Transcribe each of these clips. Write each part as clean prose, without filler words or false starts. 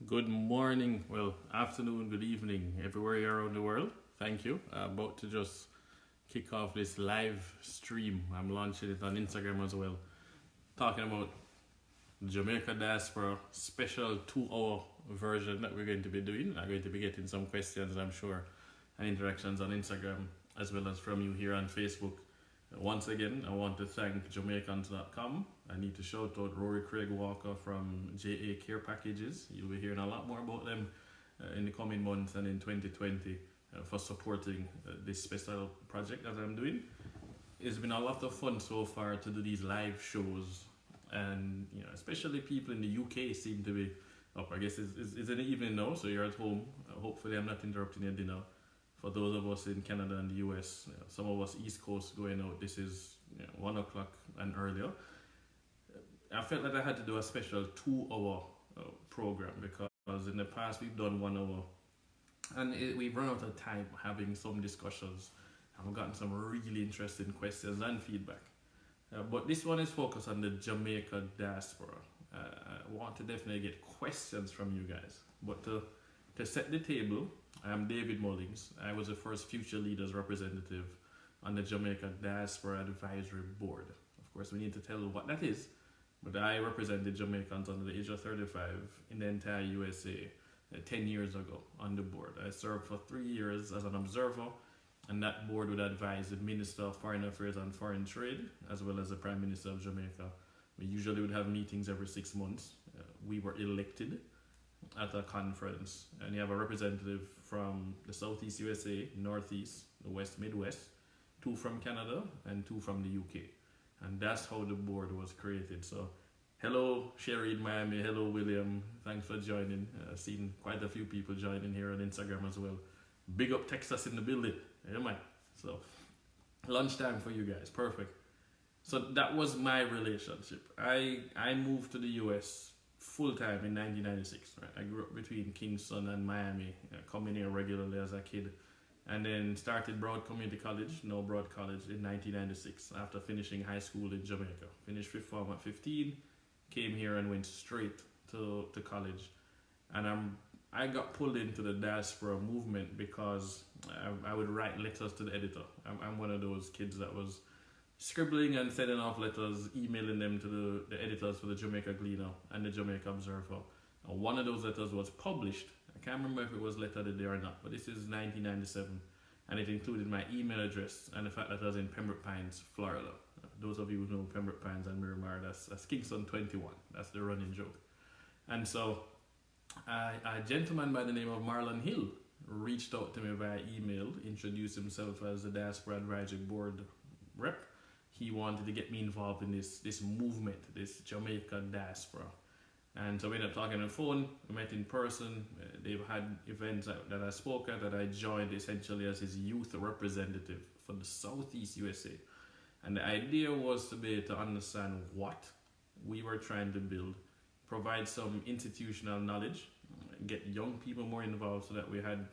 Good morning, well, afternoon, good evening, everywhere you're around the world. Thank you. I'm about to just kick off this live stream. I'm launching it on Instagram as well. Talking about Jamaica Diaspora special 2-hour version that we're going to be doing. I'm going to be getting some questions, I'm sure, and interactions on Instagram as well as from you here on Facebook. Once again, I want to thank Jamaicans.com. I need to shout out Rory Craig Walker from JA Care Packages. You'll be hearing a lot more about them in the coming months and in 2020 for supporting this special project that I'm doing. It's been a lot of fun so far to do these live shows, and especially people in the UK seem to be up. I guess it's in the evening now, so you're at home. Hopefully I'm not interrupting your dinner. For those of us in Canada and the US, some of us East Coast going out, this is 1 o'clock and earlier. I felt that I had to do a special 2-hour program because in the past we've done 1 hour and we've run out of time having some discussions, and we've gotten some really interesting questions and feedback. But this one is focused on the Jamaica Diaspora. I want to definitely get questions from you guys, but to set the table, I'm David Mullings. I was the first Future Leaders representative on the Jamaica Diaspora Advisory Board. Of course, we need to tell what that is, but I represented Jamaicans under the age of 35 in the entire USA 10 years ago on the board. I served for 3 years as an observer, and that board would advise the Minister of Foreign Affairs and Foreign Trade, as well as the Prime Minister of Jamaica. We usually would have meetings every 6 months. We were elected at a conference, and you have a representative from the Southeast USA, Northeast, the West Midwest, 2 from Canada and 2 from the UK, and that's how the board was created. So hello Sherry in Miami, hello William, thanks for joining. I've seen quite a few people joining here on Instagram as well. Big up Texas in the building, yeah man. So lunchtime for you guys, perfect. So that was my relationship. I moved to the US full-time in 1996, right? I grew up between Kingston and Miami, coming here regularly as a kid, and then started Broad Community College, now Broad College, in 1996 after finishing high school in Jamaica. Finished fifth form at 15, came here and went straight to college, and I got pulled into the diaspora movement because I would write letters to the editor. I'm one of those kids that was scribbling and sending off letters, emailing them to the editors for the Jamaica Gleaner and the Jamaica Observer. And one of those letters was published. I can't remember if it was Letter of the Day or not, but this is 1997, and it included my email address and the fact that I was in Pembroke Pines, Florida. Those of you who know Pembroke Pines and Miramar, that's Kingston 21. That's the running joke. And so a gentleman by the name of Marlon Hill reached out to me via email, introduced himself as the Diaspora Advisory Board rep. He wanted to get me involved in this movement, this Jamaica Diaspora. And so we ended up talking on the phone, we met in person. They've had events that I spoke at, that I joined essentially as his youth representative for the Southeast USA. And the idea was to be able to understand what we were trying to build, provide some institutional knowledge, get young people more involved so that we had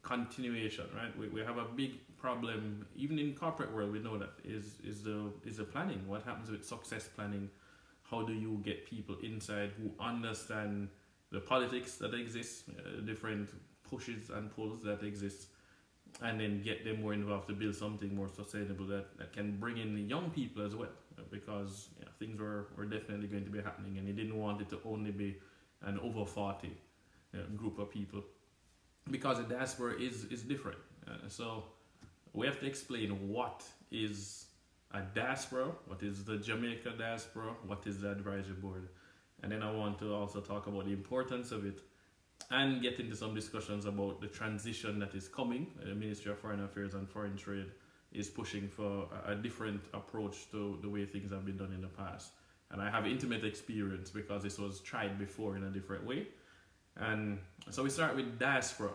continuation, right? We have a big problem, even in corporate world, we know that is the planning. What happens with success planning? How do you get people inside who understand the politics that exist, different pushes and pulls that exist, and then get them more involved to build something more sustainable that can bring in the young people as well, because things were definitely going to be happening, and he didn't want it to only be an over 40 group of people, because the diaspora is different. So we have to explain what is a diaspora, what is the Jamaica Diaspora, what is the advisory board, and then I want to also talk about the importance of it and get into some discussions about the transition that is coming. The Ministry of Foreign Affairs and Foreign Trade is pushing for a different approach to the way things have been done in the past, and I have intimate experience because this was tried before in a different way. And so we start with diaspora.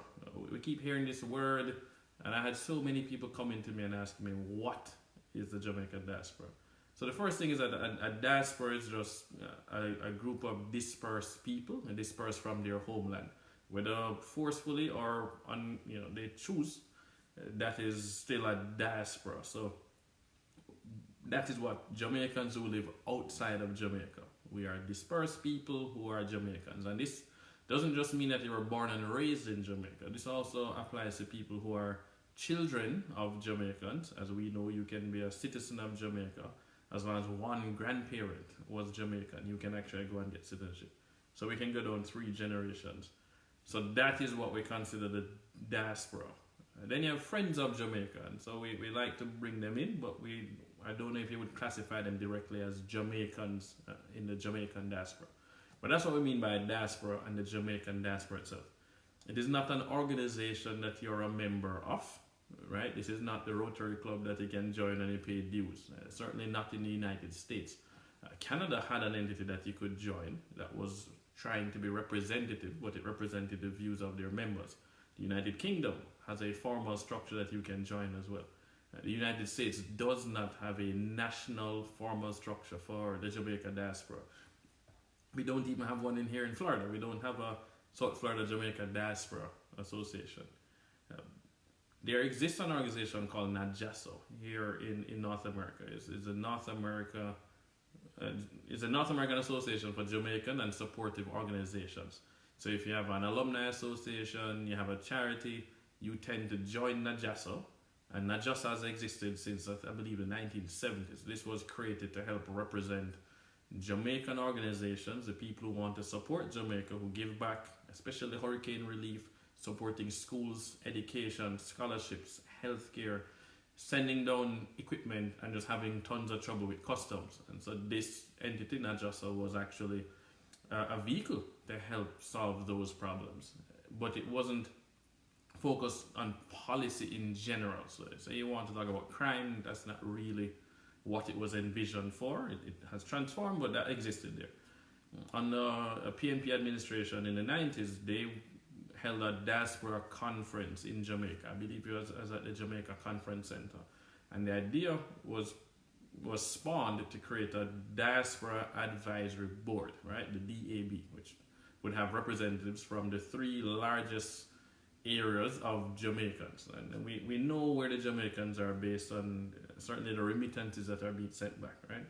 We keep hearing this word, and I had so many people coming to me and asking me, what is the Jamaica Diaspora? So the first thing is that a diaspora is just a group of dispersed people, and dispersed from their homeland, whether forcefully or they choose. That is still a diaspora. So that is what Jamaicans who live outside of Jamaica. We are dispersed people who are Jamaicans, and this Doesn't just mean that you were born and raised in Jamaica. This also applies to people who are children of Jamaicans. As we know, you can be a citizen of Jamaica as long as one grandparent was Jamaican. You can actually go and get citizenship. So we can go down 3 generations. So that is what we consider the diaspora. And then you have friends of Jamaica, and so we like to bring them in, but I don't know if you would classify them directly as Jamaicans in the Jamaican diaspora. But that's what we mean by diaspora and the Jamaican diaspora itself. It is not an organization that you're a member of, right? This is not the Rotary Club that you can join and you pay dues. Certainly not in the United States. Canada had an entity that you could join that was trying to be representative, but it represented the views of their members. The United Kingdom has a formal structure that you can join as well. The United States does not have a national formal structure for the Jamaica diaspora. We don't even have one in here in Florida. We don't have a South Florida Jamaica Diaspora Association. There exists an organization called NAJASO here in North America. It's a North American association for Jamaican and supportive organizations. So if you have an alumni association, you have a charity, you tend to join NAJASO. And NAJASO has existed since, I believe, the 1970s. This was created to help represent Jamaican organizations, the people who want to support Jamaica, who give back, especially hurricane relief, supporting schools, education, scholarships, healthcare, sending down equipment, and just having tons of trouble with customs. And so this entity, NAJASO, was actually a vehicle to help solve those problems. But it wasn't focused on policy in general. So you want to talk about crime, that's not really what it was envisioned for. It has transformed, but that existed there. Under a PNP administration in the 90s, they held a diaspora conference in Jamaica. I believe it was at the Jamaica Conference Center. And the idea was spawned to create a Diaspora Advisory Board, right? The DAB, which would have representatives from the 3 largest areas of Jamaicans. And we know where the Jamaicans are based on certainly the remittances that are being sent back, right?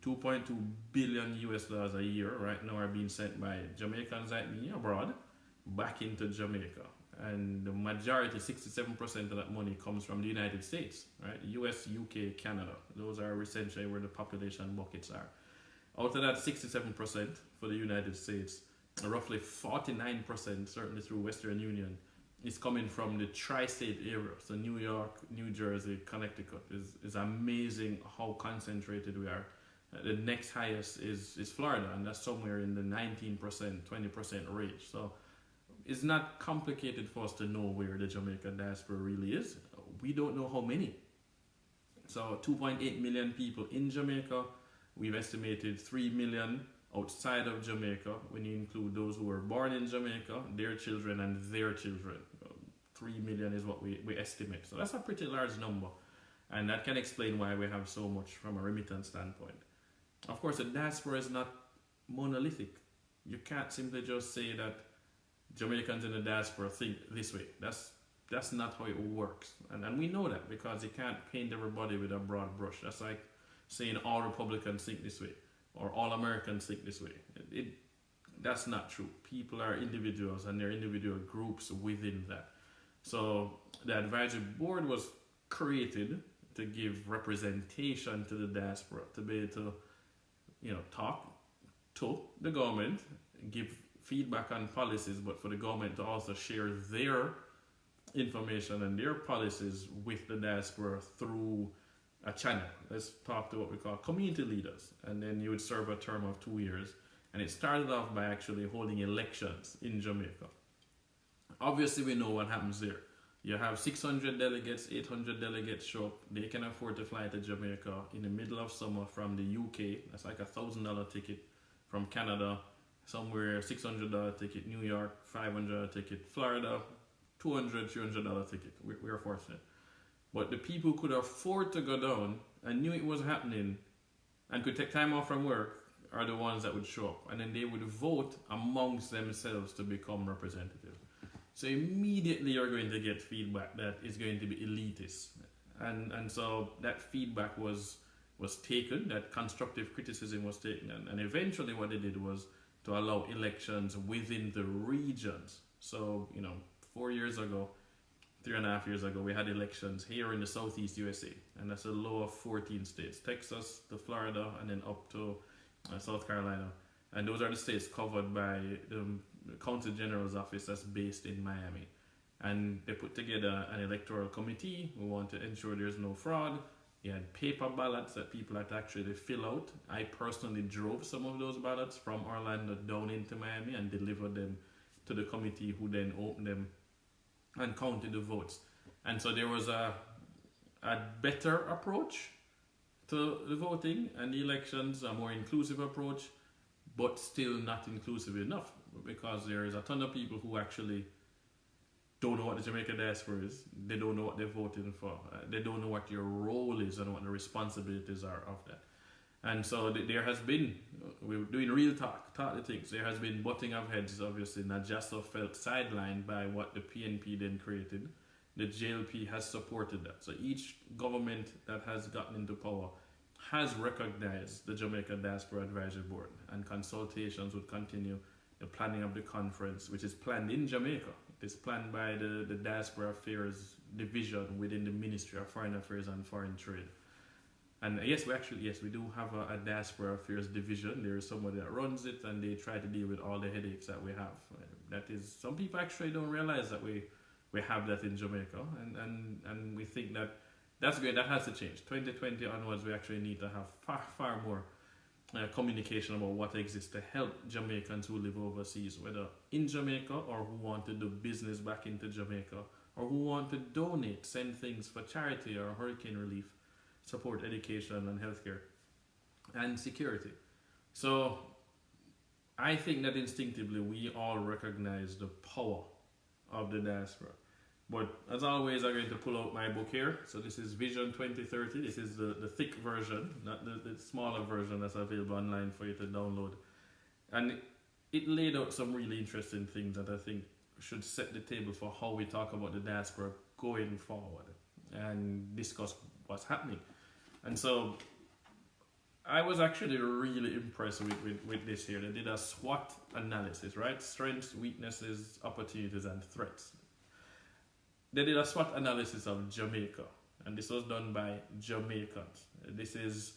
$2.2 billion a year right now are being sent by Jamaicans like me abroad back into Jamaica. And the majority, 67% of that money comes from the United States, right? US, UK, Canada. Those are essentially where the population buckets are. Out of that 67% for the United States, roughly 49%, certainly through Western Union, is coming from the tri-state area. So New York, New Jersey, Connecticut. Is amazing how concentrated we are. The next highest is Florida, and that's somewhere in the 19%, 20% range. So it's not complicated for us to know where the Jamaica diaspora really is. We don't know how many. So 2.8 million people in Jamaica. We've estimated 3 million outside of Jamaica, when you include those who were born in Jamaica, their children, and their children. 3 million is what we estimate. So that's a pretty large number. And that can explain why we have so much from a remittance standpoint. Of course, the diaspora is not monolithic. You can't simply just say that Jamaicans in the diaspora think this way. That's not how it works. And we know that because you can't paint everybody with a broad brush. That's like saying all Republicans think this way or all Americans think this way. That's not true. People are individuals and there are individual groups within that. So the advisory board was created to give representation to the diaspora, to be able to, talk to the government, give feedback on policies, but for the government to also share their information and their policies with the diaspora through a channel. Let's talk to what we call community leaders, and then you would serve a term of 2 years. And it started off by actually holding elections in Jamaica. Obviously, we know what happens there. You have 600 delegates, 800 delegates show up. They can afford to fly to Jamaica in the middle of summer from the UK. That's like $1,000 ticket. From Canada, somewhere $600 ticket. New York, $500 ticket. Florida, $200, $300 ticket. We're fortunate. But the people who could afford to go down and knew it was happening and could take time off from work are the ones that would show up. And then they would vote amongst themselves to become representative. So immediately you're going to get feedback that is going to be elitist. And so that feedback was taken, that constructive criticism was taken. And eventually what they did was to allow elections within the regions. So, 4 years ago, 3.5 years ago, we had elections here in the Southeast USA, and that's a low of 14 states: Texas to Florida, and then up to South Carolina. And those are the states covered by the County General's office that's based in Miami. And they put together an electoral committee. We want to ensure there's no fraud. You had paper ballots that people had to actually fill out. I personally drove some of those ballots from Orlando down into Miami and delivered them to the committee, who then opened them and counted the votes. And so there was a better approach to the voting and the elections, a more inclusive approach, but still not inclusive enough, because there is a ton of people who actually don't know what the Jamaica diaspora is. They don't know what they're voting for. They don't know what your role is and what the responsibilities are of that. And so there has been, we're doing real talk the things. There has been butting of heads, obviously. Najaso felt sidelined by what the PNP then created. The JLP has supported that. So each government that has gotten into power has recognized the Jamaica Diaspora Advisory Board, and consultations would continue. The planning of the conference, which is planned in Jamaica, it is planned by the Diaspora Affairs Division within the Ministry of Foreign Affairs and Foreign Trade. And yes, we do have a Diaspora Affairs Division. There is somebody that runs it, and they try to deal with all the headaches that we have. That is, some people actually don't realize that we have that in Jamaica, and we think that that's great. That has to change. 2020 onwards, we actually need to have far more communication about what exists to help Jamaicans who live overseas, whether in Jamaica or who want to do business back into Jamaica, or who want to donate, send things for charity or hurricane relief, support education and healthcare and security. So I think that instinctively we all recognize the power of the diaspora. But as always, I'm going to pull out my book here. So this is Vision 2030. This is the thick version, not the smaller version that's available online for you to download. And it laid out some really interesting things that I think should set the table for how we talk about the diaspora going forward and discuss what's happening. And so I was actually really impressed with this here. They did a SWOT analysis, right? Strengths, weaknesses, opportunities, and threats. They did a SWOT analysis of Jamaica, and this was done by Jamaicans. This is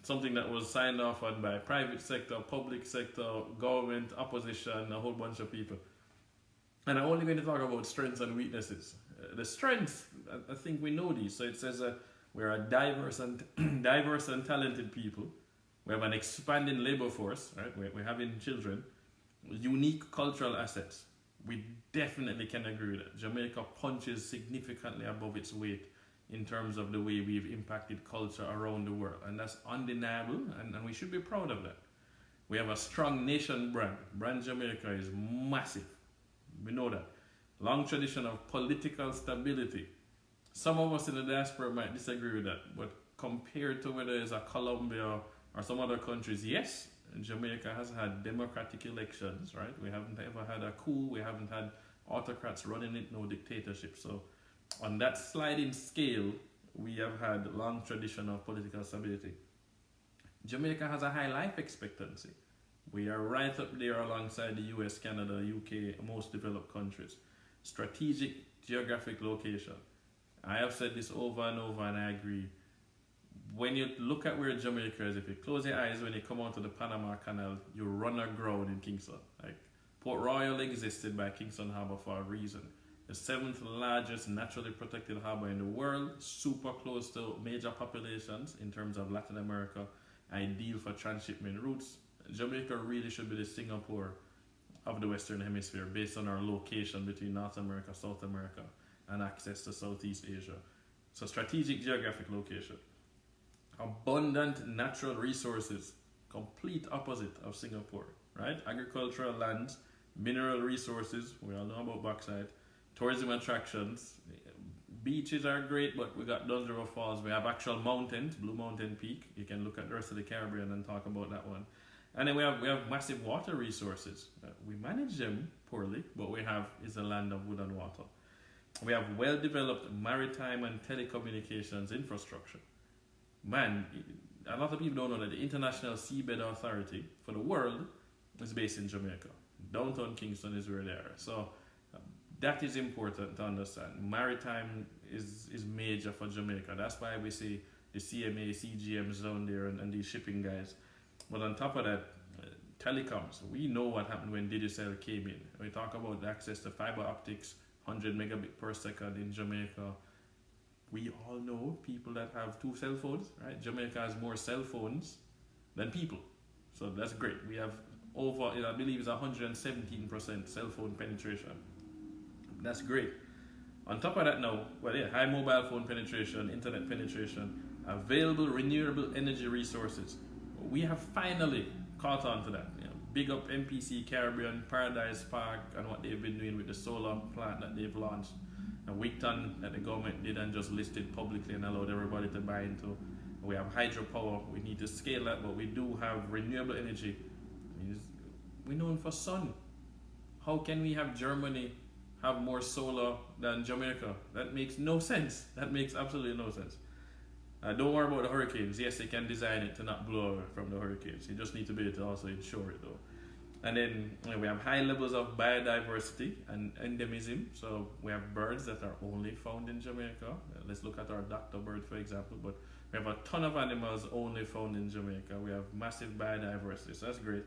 something that was signed off on by private sector, public sector, government, opposition, a whole bunch of people. And I'm only going to talk about strengths and weaknesses. The strengths, I think we know these. So it says that we're a diverse and talented people. We have an expanding labor force, right? We're having children, unique cultural assets. We definitely can agree with that. Jamaica punches significantly above its weight in terms of the way we've impacted culture around the world. And that's undeniable, and we should be proud of that. We have a strong nation brand. Brand Jamaica is massive. We know that. Long tradition of political stability. Some of us in the diaspora might disagree with that, but compared to whether it's a Colombia or some other countries, yes, Jamaica has had democratic elections, right? We haven't ever had a coup. We haven't had autocrats running it, no dictatorship. So on that sliding scale, we have had a long tradition of political stability. Jamaica has a high life expectancy. We are right up there alongside the US, Canada, UK, most developed countries. Strategic geographic location. I have said this over and over, and I agree. When you look at where Jamaica is, if you close your eyes when you come onto the Panama Canal, you run aground in Kingston. Like, Port Royal existed by Kingston Harbour for a reason. The 7th largest naturally protected harbour in the world, super close to major populations in terms of Latin America, ideal for transshipment routes. Jamaica really should be the Singapore of the Western Hemisphere based on our location between North America, South America, and access to Southeast Asia. So strategic geographic location. Abundant natural resources, complete opposite of Singapore, right? Agricultural lands, mineral resources, we all know about bauxite, tourism attractions. Beaches are great, but we got Duns River Falls. We have actual mountains, Blue Mountain Peak. You can look at the rest of the Caribbean and talk about that one. And then we have massive water resources. We manage them poorly, but we have is a land of wood and water. We have well-developed maritime and telecommunications infrastructure. Man, a lot of people don't know that the International Seabed Authority for the world is based in Jamaica. Downtown Kingston is where they are. So that is important to understand. Maritime is major for Jamaica. That's why we see the CMA, CGMs down there and these shipping guys. But on top of that, telecoms. We know what happened when Digicel came in. We talk about access to fiber optics, 100 megabit per second in Jamaica. We all know people that have 2 cell phones, right? Jamaica has more cell phones than people. So that's great. We have over, I believe it's 117% cell phone penetration. That's great. On top of that now, high mobile phone penetration, internet penetration, available renewable energy resources. We have finally caught on to that. Big up MPC Caribbean, Paradise Park, and what they've been doing with the solar plant that they've launched. And Wigton that the government did and just listed publicly and allowed everybody to buy into. We have hydropower. We need to scale that, but we do have renewable energy. We're known for sun. How can we have Germany have more solar than Jamaica? That makes no sense. That makes absolutely no sense. Don't worry about the hurricanes. Yes, they can design it to not blow away from the hurricanes. You just need to be able to also insure it though. And then we have high levels of biodiversity and endemism. So we have birds that are only found in Jamaica. Let's look at our doctor bird, for example. But we have a ton of animals only found in Jamaica. We have massive biodiversity, so that's great.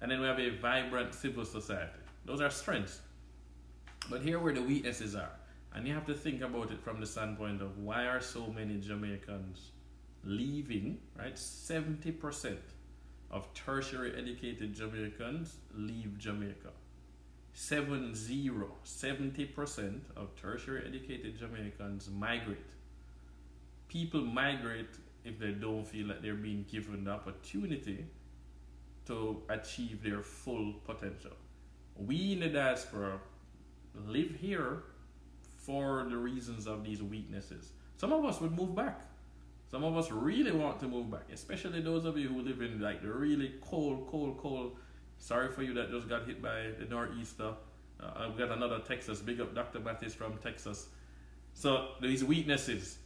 And then we have a vibrant civil society. Those are strengths. But here where the weaknesses are. And you have to think about it from the standpoint of why are so many Jamaicans leaving, right? 70% of tertiary educated Jamaicans leave Jamaica. 70% of tertiary educated Jamaicans migrate. People migrate if they don't feel like they're being given the opportunity to achieve their full potential. We in the diaspora live here for the reasons of these weaknesses. Some of us would move back. Some of us really want to move back, especially those of you who live in like the really cold. Sorry for you that just got hit by the nor'easter. I've got another Texas. Big up Dr. Baptist from Texas. So these weaknesses,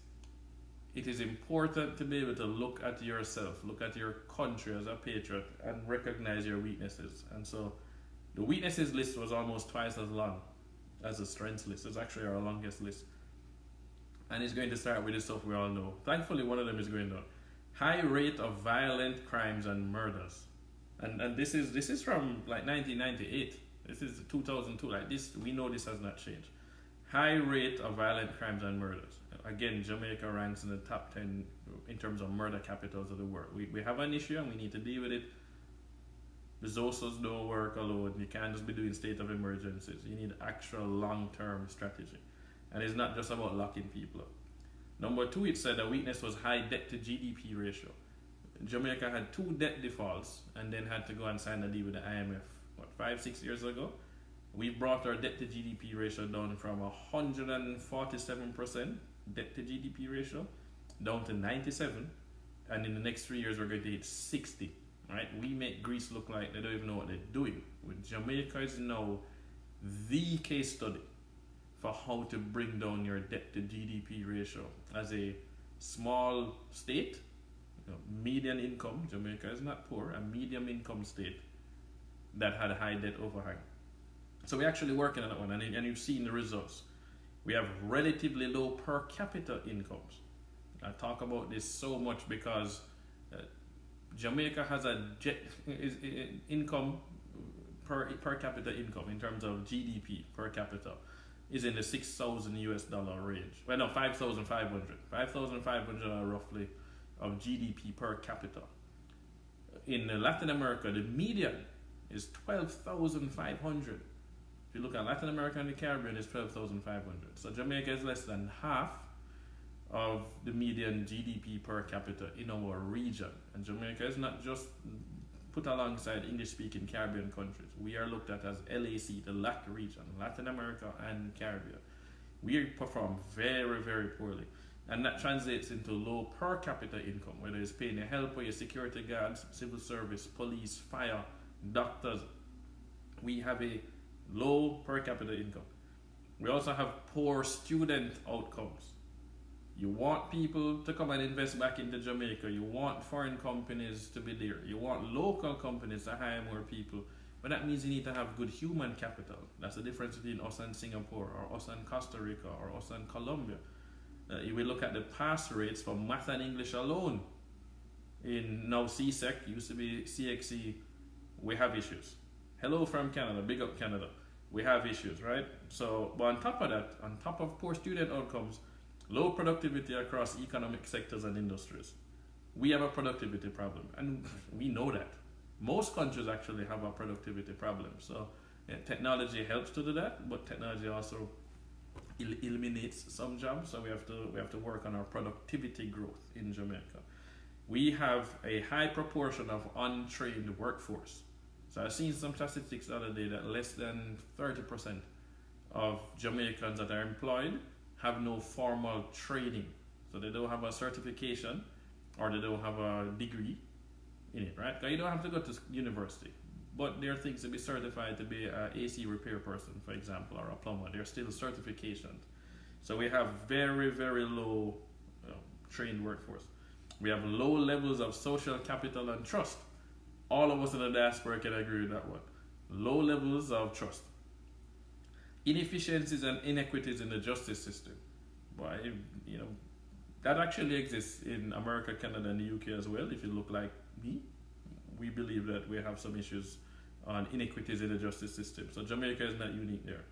it is important to be able to look at yourself, look at your country as a patriot and recognize your weaknesses. And so the weaknesses list was almost twice as long as the strengths list. It's actually our longest list. And it's going to start with the stuff we all know. Thankfully, one of them is going down. High rate of violent crimes and murders. And this is from like 1998. This is 2002. Like this, we know this has not changed. High rate of violent crimes and murders. Again, Jamaica ranks in the top 10 in terms of murder capitals of the world. We have an issue and we need to deal with it. Resources don't work alone. You can't just be doing state of emergencies. You need actual long-term strategy. And it's not just about locking people up. Number 2, it said a weakness was high debt to GDP ratio. Jamaica had 2 debt defaults and then had to go and sign a deal with the IMF, 5-6 years ago. We brought our debt to GDP ratio down from 147% debt to GDP ratio down to 97. And in the next 3 years, we're going to hit 60. Right? We make Greece look like they don't even know what they're doing. Jamaica is now the case study for how to bring down your debt to GDP ratio. As a small state, median income, Jamaica is not poor, a medium income state that had a high debt overhang. So we're actually working on that one, and you've seen the results. We have relatively low per capita incomes. I talk about this so much because Jamaica has income per capita income in terms of GDP per capita is in the $6,000 range. Well, no, 5,500. 5,500 roughly of GDP per capita. In Latin America, the median is 12,500. If you look at Latin America and the Caribbean, it's 12,500. So Jamaica is less than half of the median GDP per capita in our region. And Jamaica is not just put alongside English-speaking Caribbean countries. We are looked at as LAC, the LAC region, Latin America and Caribbean. We perform very, very poorly. And that translates into low per capita income, whether it's paying your helper, your security guards, civil service, police, fire, doctors. We have a low per capita income. We also have poor student outcomes. You want people to come and invest back into Jamaica. You want foreign companies to be there. You want local companies to hire more people. But that means you need to have good human capital. That's the difference between us and Singapore, or us and Costa Rica, or us and Colombia. You will look at the pass rates for math and English alone. In now CSEC, used to be CXC, we have issues. Hello from Canada, big up Canada. We have issues, right? So, but on top of that, on top of poor student outcomes, low productivity across economic sectors and industries, we have a productivity problem, and we know that. Most countries actually have a productivity problem. So, technology helps to do that, but technology also eliminates some jobs. So we have to work on our productivity growth in Jamaica. We have a high proportion of untrained workforce. So I've seen some statistics the other day that less than 30% of Jamaicans that are employed have no formal training. So they don't have a certification or they don't have a degree in it, right? You don't have to go to university, but there are things to be certified to be an AC repair person, for example, or a plumber. They're still certifications. So we have very, very low trained workforce. We have low levels of social capital and trust. All of us in the diaspora can agree with that one. Low levels of trust. Inefficiencies and inequities in the justice system. But, that actually exists in America, Canada, and the UK as well. If you look like me, we believe that we have some issues on inequities in the justice system. So Jamaica is not unique there.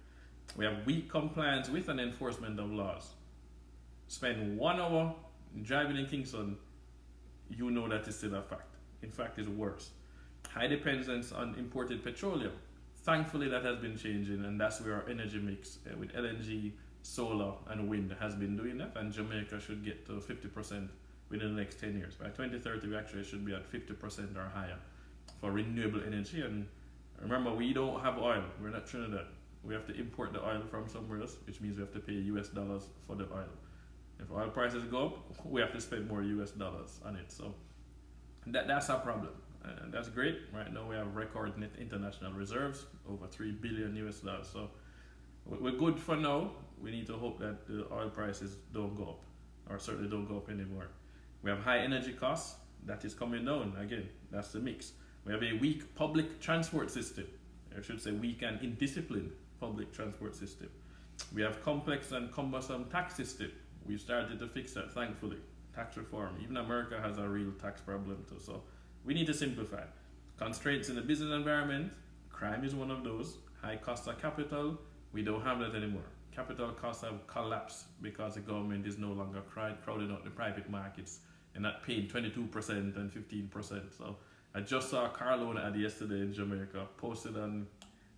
We have weak compliance with and enforcement of laws. Spend 1 hour driving in Kingston, you know that is still a fact. In fact, it's worse. High dependence on imported petroleum. Thankfully, that has been changing, and that's where our energy mix with LNG, solar, and wind has been doing that. And Jamaica should get to 50% within the next 10 years. By 2030, we actually should be at 50% or higher for renewable energy. And remember, we don't have oil. We're not Trinidad. We have to import the oil from somewhere else, which means we have to pay US dollars for the oil. If oil prices go up, we have to spend more US dollars on it. So that's our problem. And that's great. Right now we have record net international reserves, over 3 billion US dollars. So we're good for now. We need to hope that the oil prices don't go up, or certainly don't go up anymore. We have high energy costs. That is coming down. Again, that's the mix. We have a weak public transport system. I should say weak and indisciplined public transport system. We have complex and cumbersome tax system. We've started to fix that, thankfully. Tax reform. Even America has a real tax problem too. So we need to simplify. Constraints in the business environment. Crime is one of those. High cost of capital. We don't have that anymore. Capital costs have collapsed because the government is no longer crowding out the private markets and not paying 22% and 15%. So I just saw a car loan ad yesterday in Jamaica, posted on,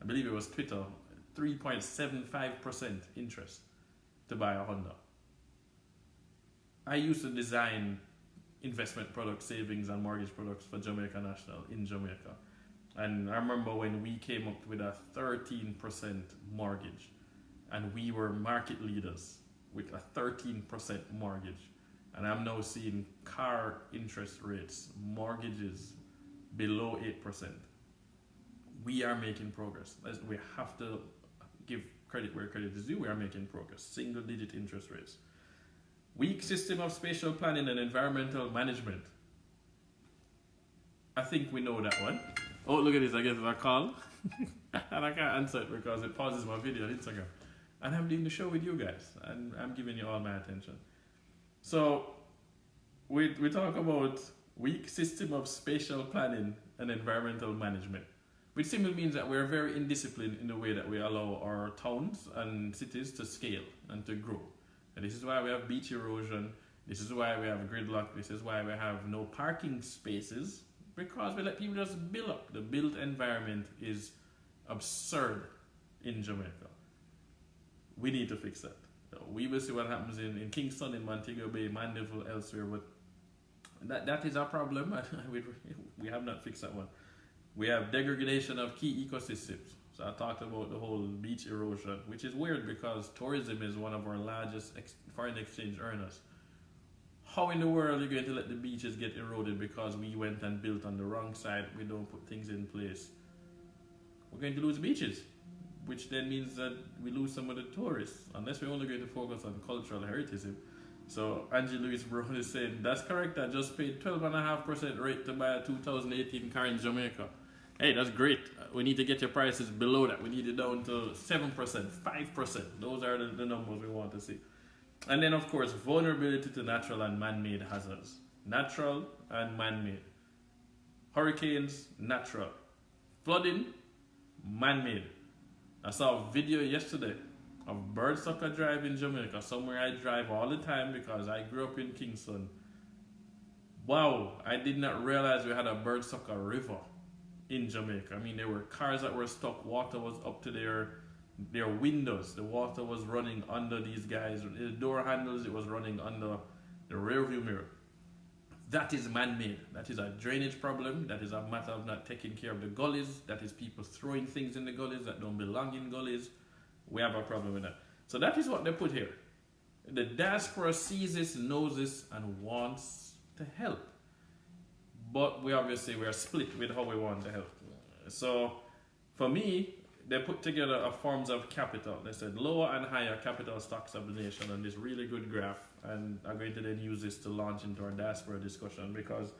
I believe it was Twitter, 3.75% interest to buy a Honda. I used to design investment products, savings and mortgage products for Jamaica National in Jamaica. And I remember when we came up with a 13% mortgage, and we were market leaders with a 13% mortgage. And I'm now seeing car interest rates, mortgages below 8%. We are making progress. We have to give credit where credit is due. We are making progress. Single digit interest rates. Weak system of spatial planning and environmental management. I think we know that one. Oh, look at this. I get a call. And I can't answer it because it pauses my video on Instagram. And I'm doing the show with you guys. And I'm giving you all my attention. So, we talk about weak system of spatial planning and environmental management. Which simply means that we're very indisciplined in the way that we allow our towns and cities to scale and to grow. And this is why we have beach erosion. This is why we have gridlock. This is why we have no parking spaces. Because we let people just build up. The built environment is absurd in Jamaica. We need to fix that. We will see what happens in Kingston, in Montego Bay, Mandeville, elsewhere. But that is our problem. We have not fixed that one. We have degradation of key ecosystems. So I talked about the whole beach erosion, which is weird because tourism is one of our largest foreign exchange earners. How in the world are you going to let the beaches get eroded because we went and built on the wrong side, we don't put things in place? We're going to lose beaches, which then means that we lose some of the tourists, unless we're only going to focus on cultural heritage. So Angie Louise Brown is saying, that's correct, I just paid 12.5% rate to buy a 2018 car in Jamaica. Hey, that's great. We need to get your prices below that. We need it down to 7%, 5%. Those are the numbers we want to see. And then, of course, vulnerability to natural and man-made hazards. Natural and man-made. Hurricanes, natural. Flooding, man-made. I saw a video yesterday of Birdsucker Drive in Jamaica, somewhere I drive all the time because I grew up in Kingston. Wow, I did not realize we had a Birdsucker River in Jamaica. I mean, there were cars that were stuck, water was up to their windows. The water was running under these guys. The door handles, it was running under the rear view mirror. That is man-made. That is a drainage problem. That is a matter of not taking care of the gullies. That is people throwing things in the gullies that don't belong in gullies. We have a problem with that. So that is what they put here. The diaspora sees this, knows this, and wants to help. But we are split with how we want to help. So for me, they put together a forms of capital. They said lower and higher capital stocks of the nation on this really good graph. And I'm going to then use this to launch into our diaspora discussion, because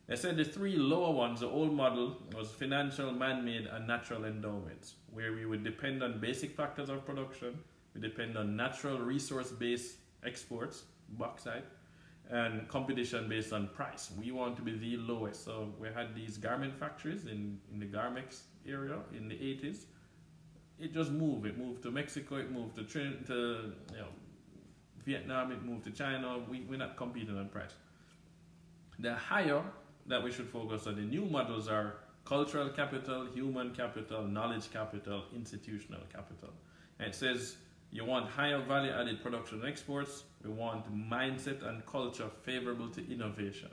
they said the three lower ones, the old model was financial, man-made, and natural endowments, where we would depend on basic factors of production. We depend on natural resource-based exports, bauxite, and competition based on price. We want to be the lowest. So we had these garment factories in the Garmex area in the 80s. It just moved. It moved to Mexico. It moved to Vietnam. It moved to China. We're not competing on price. The higher that we should focus on, the new models are cultural capital, human capital, knowledge capital, institutional capital. And it says you want higher value added production and exports. We want mindset and culture favorable to innovation.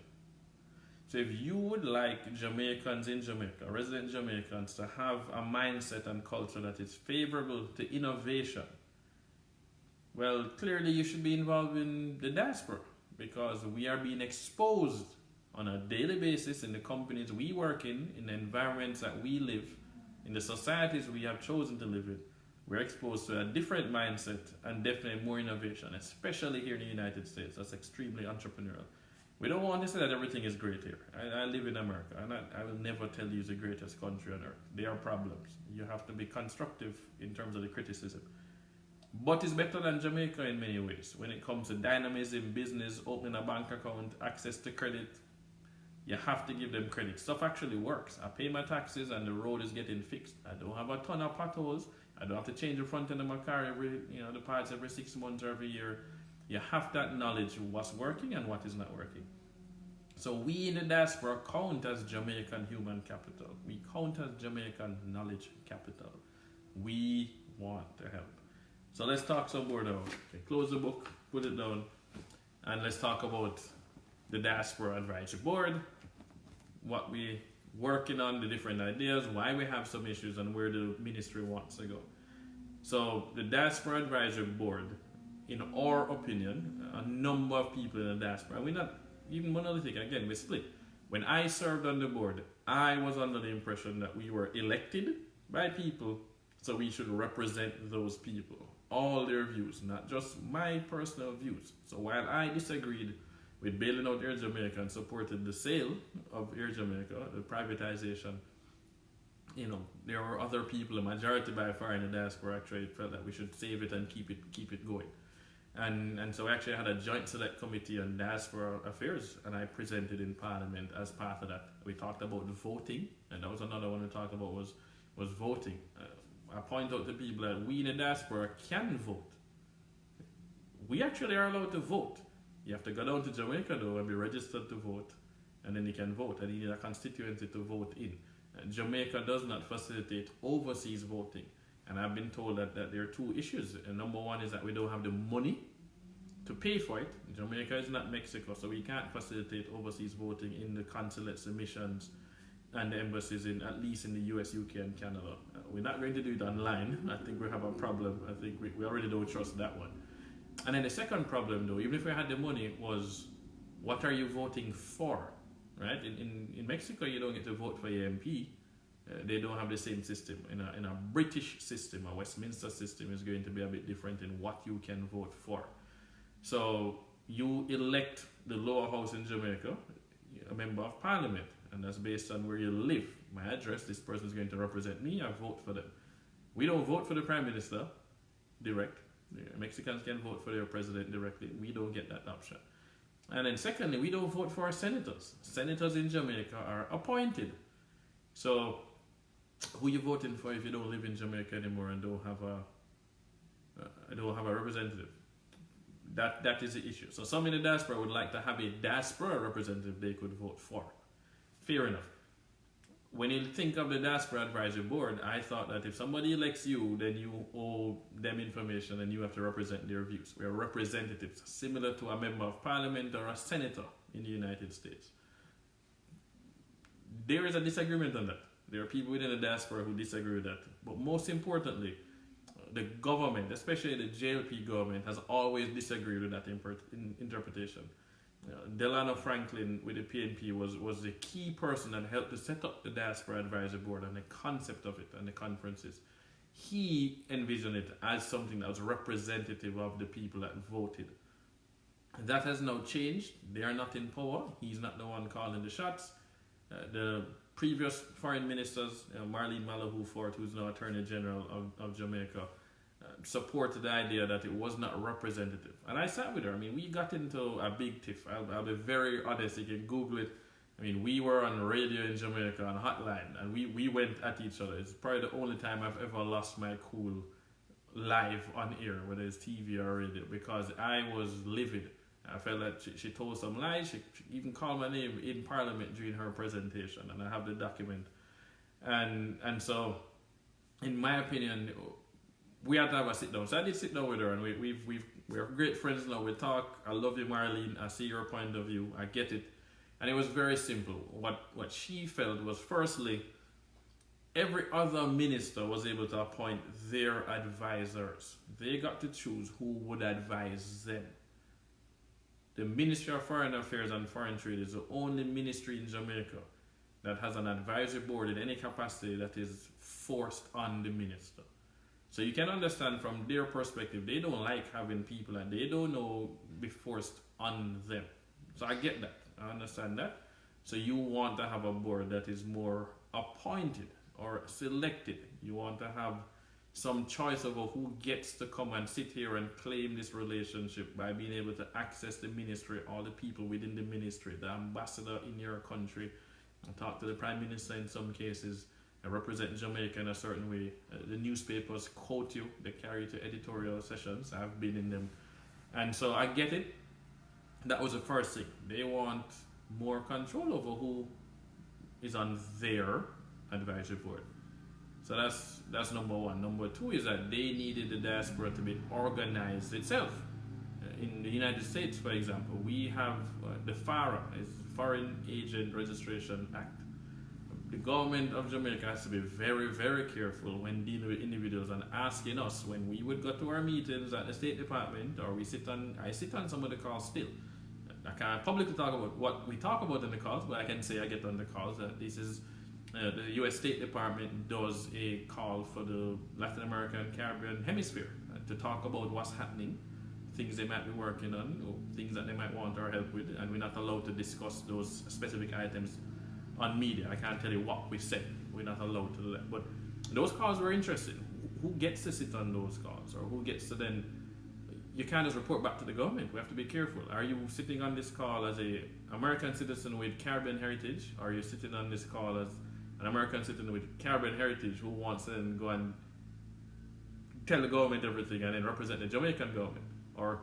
So if you would like Jamaicans in Jamaica, resident Jamaicans, to have a mindset and culture that is favorable to innovation, well, clearly you should be involved in the diaspora, because we are being exposed on a daily basis in the companies we work in the environments that we live, in the societies we have chosen to live in. We're exposed to a different mindset and definitely more innovation, especially here in the United States. That's extremely entrepreneurial. We don't want to say that everything is great here. I live in America, and I will never tell you it's the greatest country on earth. There are problems. You have to be constructive in terms of the criticism. But it's better than Jamaica in many ways. When it comes to dynamism, business, opening a bank account, access to credit, you have to give them credit. Stuff actually works. I pay my taxes and the road is getting fixed. I don't have a ton of potholes. I don't have to change the front end of my car the parts every 6 months or every year. You have that knowledge of what's working and what is not working. So we in the diaspora count as Jamaican human capital. We count as Jamaican knowledge capital. We want to help. So let's talk some more now. Okay, close the book, put it down, and let's talk about the Diaspora Advisory Board, what we're working on, the different ideas, why we have some issues, and where the ministry wants to go. So the Diaspora Advisory Board, in our opinion, a number of people in the diaspora, and we're not even monolithic, again, we're split. When I served on the board, I was under the impression that we were elected by people, so we should represent those people, all their views, not just my personal views. So while I disagreed with bailing out Air Jamaica and supported the sale of Air Jamaica, the privatization, there were other people, a majority by far in the diaspora, actually felt that we should save it and keep it going. And so I actually had a joint select committee on diaspora affairs, and I presented in Parliament as part of that. We talked about the voting, and that was another one we talked about was voting. I point out to people that we in the diaspora can vote. We actually are allowed to vote. You have to go down to Jamaica though and be registered to vote, and then you can vote, and you need a constituency to vote in. Jamaica does not facilitate overseas voting. And I've been told that there are two issues. And number one is that we don't have the money to pay for it. Jamaica is not Mexico, so we can't facilitate overseas voting in the consulates, the missions, and the embassies, at least in the US, UK, and Canada. We're not going to do it online. I think we have a problem. I think we already don't trust that one. And then the second problem, though, even if we had the money, was what are you voting for? Right? In Mexico, you don't get to vote for your MP. They don't have the same system. In a British system, a Westminster system is going to be a bit different in what you can vote for. So you elect the lower house in Jamaica, a member of parliament. and that's based on where you live. My address, this person is going to represent me, I vote for them. We don't vote for the Prime Minister direct. The Mexicans can vote for their president directly. We don't get that option. And then secondly, we don't vote for our senators. Senators in Jamaica are appointed. So who you voting for if you don't live in Jamaica anymore and don't have a representative? That is the issue. So some in the diaspora would like to have a diaspora representative they could vote for. Fair enough. When you think of the Diaspora Advisory Board, I thought that if somebody elects you, then you owe them information and you have to represent their views. We are representatives, similar to a member of parliament or a senator in the United States. There is a disagreement on that. There are people within the diaspora who disagree with that. But most importantly, the government, especially the JLP government, has always disagreed with that interpretation. Delano Franklin with the PNP was the key person that helped to set up the Diaspora Advisory Board and the concept of it and the conferences. He envisioned it as something that was representative of the people that voted. That has now changed. They are not in power. He's not the one calling the shots. The previous foreign ministers, Marlene Malahou Fort, who's now Attorney General of Jamaica, supported the idea that it was not representative. And I sat with her. I mean, we got into a big tiff. I'll be very honest. You can Google it. I mean, we were on radio in Jamaica on Hotline, and we went at each other. It's probably the only time I've ever lost my cool live on air, whether it's TV or radio, because I was livid. I felt that she told some lies. She even called my name in Parliament during her presentation, and I have the document. And so, in my opinion, we had to have a sit down. So I did sit down with her, and we're great friends now. We talk. I love you, Marlene. I see your point of view. I get it. And it was very simple. What she felt was, firstly, every other minister was able to appoint their advisors. They got to choose who would advise them. The Ministry of Foreign Affairs and Foreign Trade is the only ministry in Jamaica that has an advisory board in any capacity that is forced on the minister. So you can understand from their perspective, they don't like having people that they don't know be forced on them. So I get that. I understand that. So you want to have a board that is more appointed or selected. You want to have some choice over who gets to come and sit here and claim this relationship by being able to access the ministry, all the people within the ministry, the ambassador in your country, and talk to the Prime Minister in some cases, and represent Jamaica in a certain way. The newspapers quote you, they carry you to editorial sessions. I've been in them. And so I get it. That was the first thing. They want more control over who is on their advisory board. So that's number one. Number two is that they needed the diaspora to be organized itself. In the United States, for example, we have the FARA, is Foreign Agent Registration Act. The government of Jamaica has to be very, very careful when dealing with individuals and asking us when we would go to our meetings at the State Department, or I sit on some of the calls still. I can't publicly talk about what we talk about in the calls, but I can say I get on the calls that this is the U.S. State Department does a call for the Latin American and Caribbean hemisphere to talk about what's happening, things they might be working on, or things that they might want our help with, and we're not allowed to discuss those specific items on media. I can't tell you what we said. We're not allowed to do that. But those calls were interesting. Who gets to sit on those calls, or who gets to then? You can't just report back to the government. We have to be careful. Are you sitting on this call as an American citizen with Caribbean heritage, or are you sitting on this call as an American citizen with Caribbean heritage who wants to then go and tell the government everything and then represent the Jamaican government? Or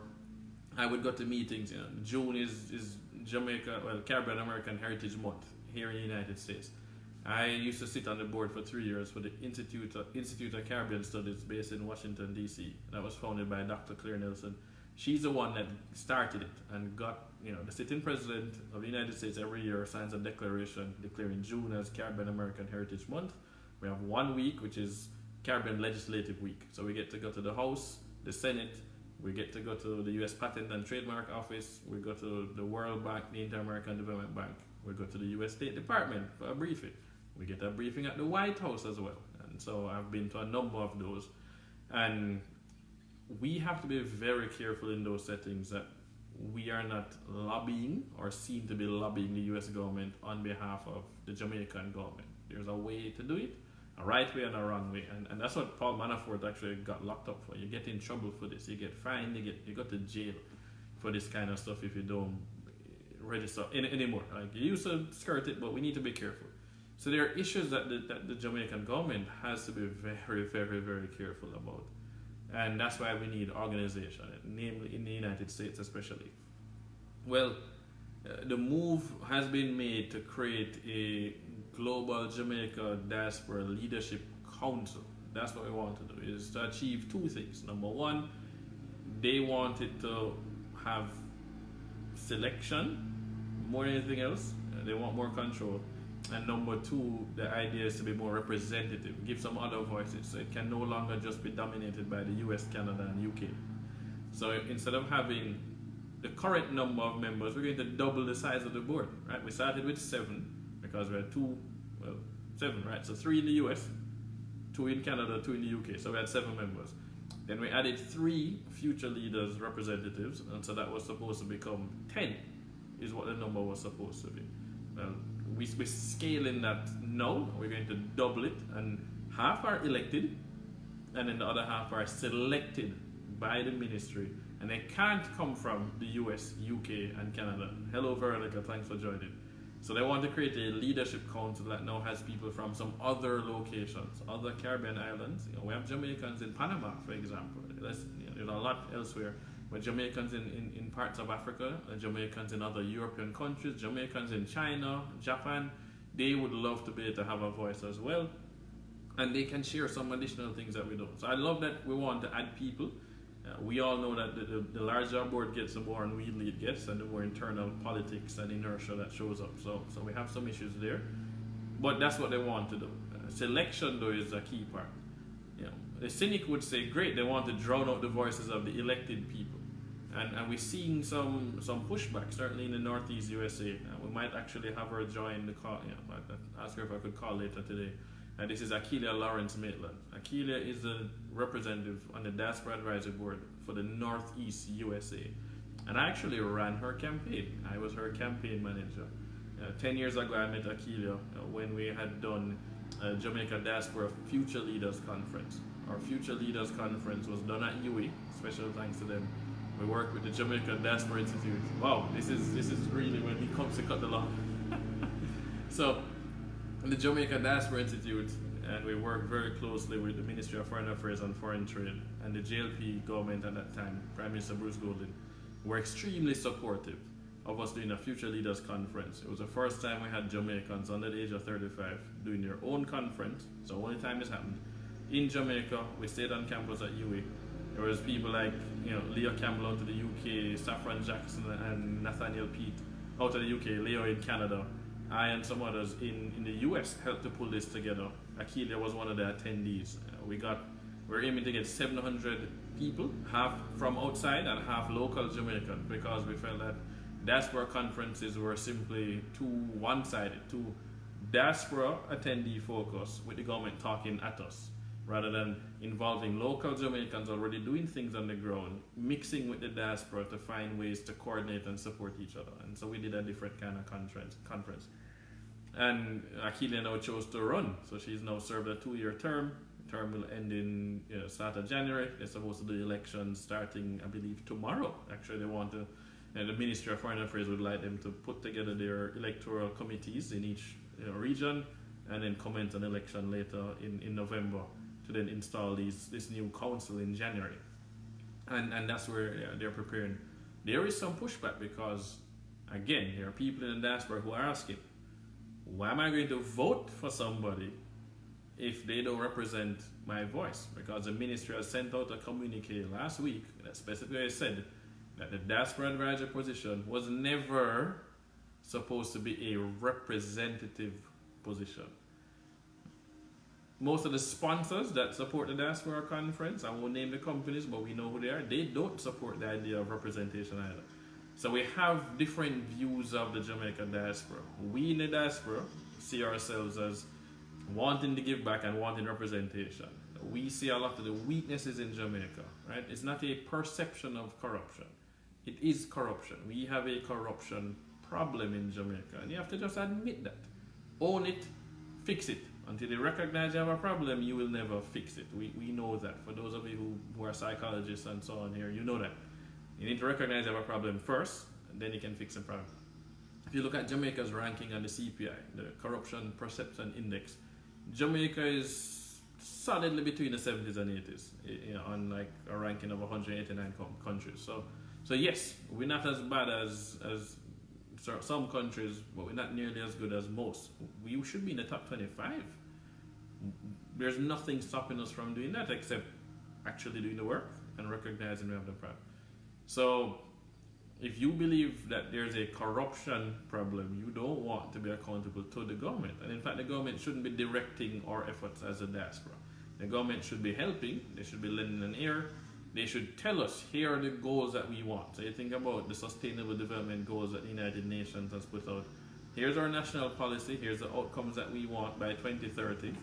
I would go to meetings. June is Jamaica, Caribbean American Heritage Month here in the United States. I used to sit on the board for 3 years for the Institute of Caribbean Studies based in Washington, D.C. That was founded by Dr. Claire Nelson. She's the one that started it and got, the sitting president of the United States every year signs a declaration declaring June as Caribbean American Heritage Month. We have 1 week, which is Caribbean Legislative Week. So we get to go to the House, the Senate, we get to go to the U.S. Patent and Trademark Office, we go to the World Bank, the Inter-American Development Bank, we go to the U.S. State Department for a briefing. We get a briefing at the White House as well. And so I've been to a number of those. And we have to be very careful in those settings that we are not lobbying or seem to be lobbying the US government on behalf of the Jamaican government. There's a way to do it, a right way and a wrong way. And that's what Paul Manafort actually got locked up for. You get in trouble for this. You get fined, you go to jail for this kind of stuff if you don't register anymore. Like, you used to skirt it, but we need to be careful. So there are issues that the Jamaican government has to be very, very, very careful about. And that's why we need organization, namely in the United States especially. Well, the move has been made to create a global Jamaica Diaspora Leadership Council. That's what we want to do, is to achieve two things. Number one, they wanted to have selection more than anything else. They want more control. And number two, the idea is to be more representative, give some other voices, so it can no longer just be dominated by the US, Canada, and UK. So instead of having the current number of members, we're going to double the size of the board, right? We started with 7 because we had 7, right? So 3 in the US, 2 in Canada, 2 in the UK, so we had 7 members. Then we added 3 future leaders representatives, and so that was supposed to become 10, is what the number was supposed to be. Well, we're scaling that now. We're going to double it, and half are elected, and then the other half are selected by the ministry, and they can't come from the US, UK, and Canada. Hello, Veronica, thanks for joining. So they want to create a leadership council that now has people from some other locations, other Caribbean islands. You know, we have Jamaicans in Panama, for example. There's a lot elsewhere. But Jamaicans in parts of Africa, Jamaicans in other European countries, Jamaicans in China, Japan, they would love to be able to have a voice as well. And they can share some additional things that we don't. So I love that we want to add people. We all know that the larger our board gets, the more unwieldy it gets, and the more internal politics and inertia that shows up. So we have some issues there. But that's what they want to do. Selection, though, is a key part. You know, the cynic would say, great, they want to drown out the voices of the elected people. And we're seeing some pushback, certainly in the Northeast USA. We might actually have her join the call. Ask her if I could call later today. And this is Akeelia Lawrence Maitland. Akeelia is the representative on the Diaspora Advisory Board for the Northeast USA. And I actually ran her campaign. I was her campaign manager. 10 years ago, I met Akeelia when we had done Jamaica Diaspora Future Leaders Conference. Our Future Leaders Conference was done at UWI. Special thanks to them. We work with the Jamaica Diaspora Institute. Wow, this is really when he comes to cut the law. So, the Jamaica Diaspora Institute, and we work very closely with the Ministry of Foreign Affairs and Foreign Trade and the JLP government at that time, Prime Minister Bruce Golding, were extremely supportive of us doing a Future Leaders Conference. It was the first time we had Jamaicans under the age of 35 doing their own conference. So only time this happened. In Jamaica, we stayed on campus at UWI. There was people like, Leo Campbell out of the UK, Saffron Jackson and Nathaniel Pete out of the UK, Leo in Canada. I and some others in the US helped to pull this together. Akeelia was one of the attendees. We're aiming to get 700 people, half from outside and half local Jamaican, because we felt that diaspora conferences were simply too one-sided, too diaspora attendee focus with the government talking at us, rather than involving local Jamaicans already doing things on the ground, mixing with the diaspora to find ways to coordinate and support each other. And so we did a different kind of conference. And Akeelia now chose to run, so she's now served a 2-year term. The term will end in start of January. They're supposed to do elections starting, I believe, tomorrow. Actually, they want to, the Ministry of Foreign Affairs would like them to put together their electoral committees in each region, and then commence an election later in November to then install this new council in January. And that's where they're preparing. There is some pushback because, again, there are people in the diaspora who are asking, why am I going to vote for somebody if they don't represent my voice? Because the ministry has sent out a communique last week that specifically said that the diaspora advisor position was never supposed to be a representative position. Most of the sponsors that support the Diaspora Conference, I won't name the companies, but we know who they are, they don't support the idea of representation either. So we have different views of the Jamaica diaspora. We in the diaspora see ourselves as wanting to give back and wanting representation. We see a lot of the weaknesses in Jamaica, right? It's not a perception of corruption. It is corruption. We have a corruption problem in Jamaica, and you have to just admit that. Own it, fix it. Until you recognize you have a problem, you will never fix it. We know that. For those of you who are psychologists and so on here, you know that. You need to recognize you have a problem first, and then you can fix the problem. If you look at Jamaica's ranking on the CPI, the Corruption Perception Index, Jamaica is solidly between the 70s and 80s, on like a ranking of 189 countries. So yes, we're not as bad as some countries, but we're not nearly as good as most. We should be in the top 25. There's nothing stopping us from doing that except actually doing the work and recognizing we have the problem. So if you believe that there's a corruption problem, you don't want to be accountable to the government. And in fact, the government shouldn't be directing our efforts as a diaspora. The government should be helping, they should be lending an ear. They should tell us, here are the goals that we want. So you think about the Sustainable Development Goals that the United Nations has put out. Here's our national policy, here's the outcomes that we want by 2030.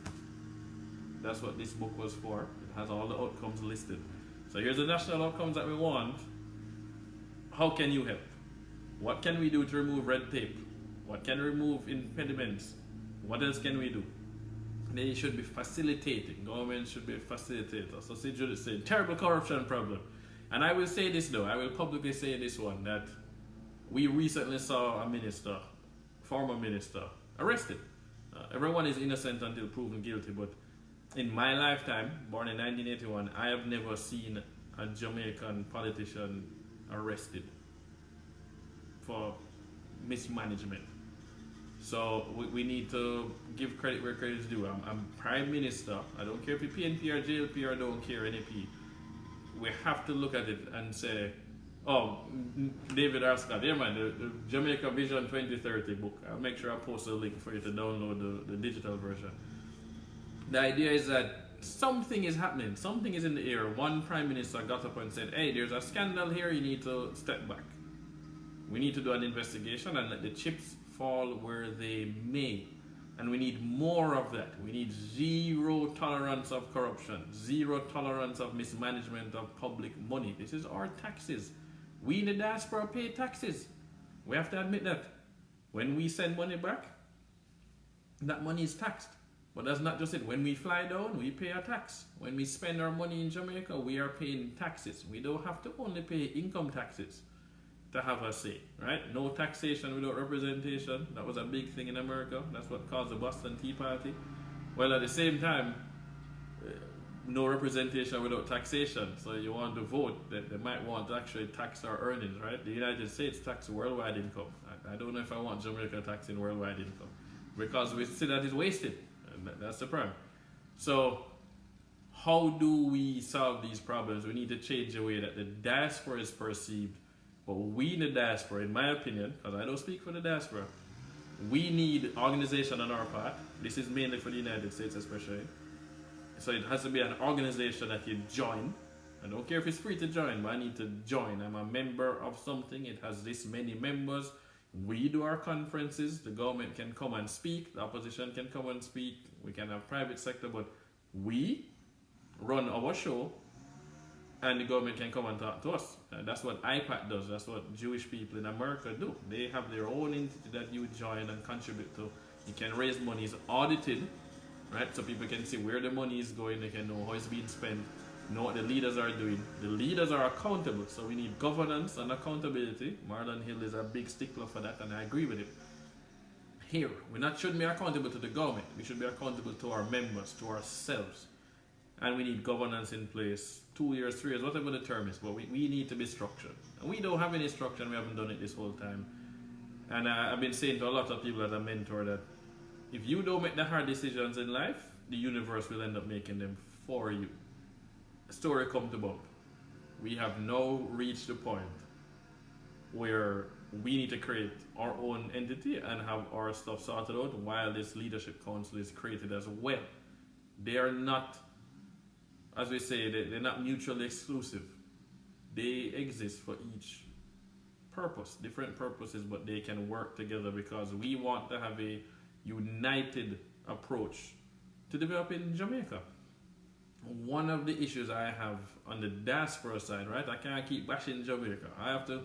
That's what this book was for. It has all the outcomes listed. So here's the national outcomes that we want. How can you help? What can we do to remove red tape? What can remove impediments? What else can we do? They should be facilitating. Government should be a facilitator. So see Judith saying, terrible corruption problem. And I will say this though, I will publicly say this one, that we recently saw a minister, former minister, arrested. Everyone is innocent until proven guilty, but in my lifetime, born in 1981, I have never seen a Jamaican politician arrested for mismanagement. So we need to give credit where credit is due. I'm Prime Minister. I don't care if you're PNP or JLP or don't care NAP. We have to look at it and say, oh, David Arscott, yeah man, the Jamaica Vision 2030 book. I'll make sure I post a link for you to download the digital version. The idea is that something is happening. Something is in the air. One Prime Minister got up and said, hey, there's a scandal here. You need to step back. We need to do an investigation and let the chips fall where they may, and we need more of that. We need zero tolerance of corruption, zero tolerance of mismanagement of public money. This is our taxes. We in the diaspora pay taxes. We have to admit that. When we send money back, that money is taxed. But that's not just it. When we fly down, we pay a tax. When we spend our money in Jamaica, we are paying taxes. We don't have to only pay income taxes to have a say, right? No taxation without representation. That was a big thing in America. That's what caused the Boston Tea Party. Well, at the same time, no representation without taxation. So you want to vote, they might want to actually tax our earnings, right? The United States tax worldwide income. I don't know if I want Jamaica taxing worldwide income, because we see that it's wasted, and that's the problem. So how do we solve these problems? We need to change the way that the diaspora is perceived. But we in the diaspora, in my opinion, because I don't speak for the diaspora, we need organization on our part. This is mainly for the United States especially. So it has to be an organization that you join. I don't care if it's free to join, but I need to join. I'm a member of something. It has this many members. We do our conferences. The government can come and speak. The opposition can come and speak. We can have private sector, but we run our show, and the government can come and talk to us. That's what IPAC does. That's what Jewish people in America do. They have their own entity that you join and contribute to. You can raise money. It's audited, right? So people can see where the money is going. They can know how it's being spent, know what the leaders are doing. The leaders are accountable. So we need governance and accountability. Marlon Hill is a big stickler for that, and I agree with him. Here, shouldn't be accountable to the government. We should be accountable to our members, to ourselves. And we need governance in place, 2 years, 3 years, whatever the term is, but we need to be structured. And we don't have any structure, and we haven't done it this whole time. And I've been saying to a lot of people as a mentor that if you don't make the hard decisions in life, the universe will end up making them for you. Story come to bump. We have now reached the point where we need to create our own entity and have our stuff sorted out while this leadership council is created as well. They are not, as we say, they're not mutually exclusive. They exist for each purpose, different purposes, but they can work together because we want to have a united approach to developing Jamaica. one of the issues I have on the diaspora side, right? I can't keep bashing Jamaica.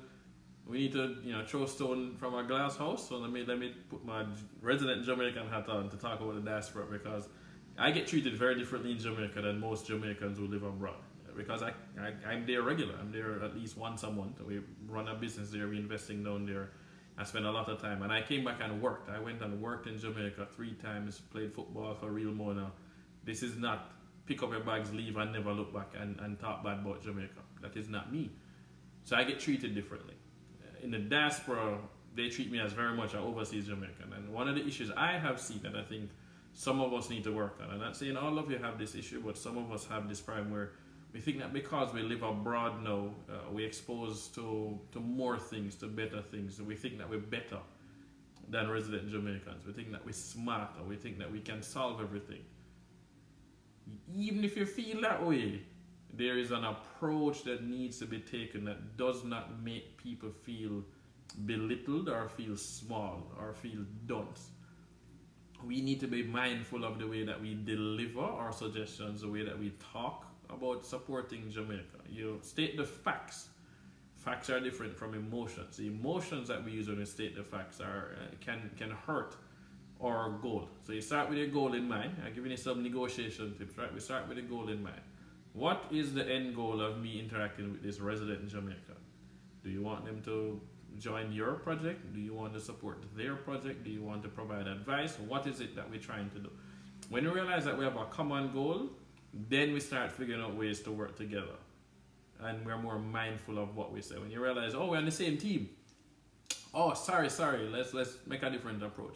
We need to, throw stone from a glass house. So let me put my resident Jamaican hat on to talk about the diaspora, because I get treated very differently in Jamaica than most Jamaicans who live abroad. Because I'm there regular. I'm there at least once a month. We run a business there. We're investing down there. I spend a lot of time. And I came back and worked. I went and worked in Jamaica 3 times, played football for real Mona. This is not pick up your bags, leave, and never look back and talk bad about Jamaica. That is not me. So I get treated differently. In the diaspora, they treat me as very much an overseas Jamaican. And one of the issues I have seen that I think some of us need to work on, I'm not saying all of you have this issue, but some of us have this problem where we think that because we live abroad now, we're exposed to more things, to better things. We think that we're better than resident Jamaicans. We think that we're smarter. We think that we can solve everything. Even if you feel that way, there is an approach that needs to be taken that does not make people feel belittled or feel small or feel dunce. We need to be mindful of the way that we deliver our suggestions, the way that we talk about supporting Jamaica. You state the facts. Facts are different from emotions. The emotions that we use when we state the facts can hurt our goal. So you start with your goal in mind. I'm giving you some negotiation tips, right? We start with the goal in mind. What is the end goal of me interacting with this resident in Jamaica? Do you want them to join your project? Do you want to support their project? Do you want to provide advice? What is it that we're trying to do? When we realize that we have a common goal, then we start figuring out ways to work together. And we're more mindful of what we say. When you realize, oh, we're on the same team. Oh, sorry, let's make a different approach.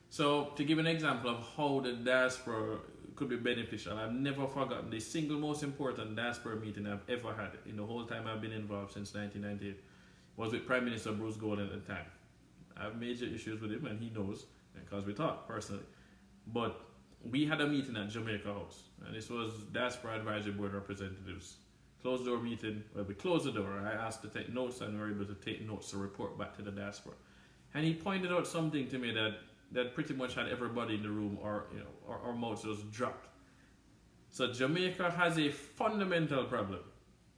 So, to give an example of how the diaspora could be beneficial, I've never forgotten the single most important diaspora meeting I've ever had in the whole time I've been involved since 1998 was with Prime Minister Bruce Golding at the time. I have major issues with him and he knows because we talk personally. But we had a meeting at Jamaica House and this was Diaspora Advisory Board representatives. Closed door meeting, well, we closed the door. I asked to take notes and we were able to take notes to report back to the diaspora. And he pointed out something to me that pretty much had everybody in the room or our mouths just dropped. So Jamaica has a fundamental problem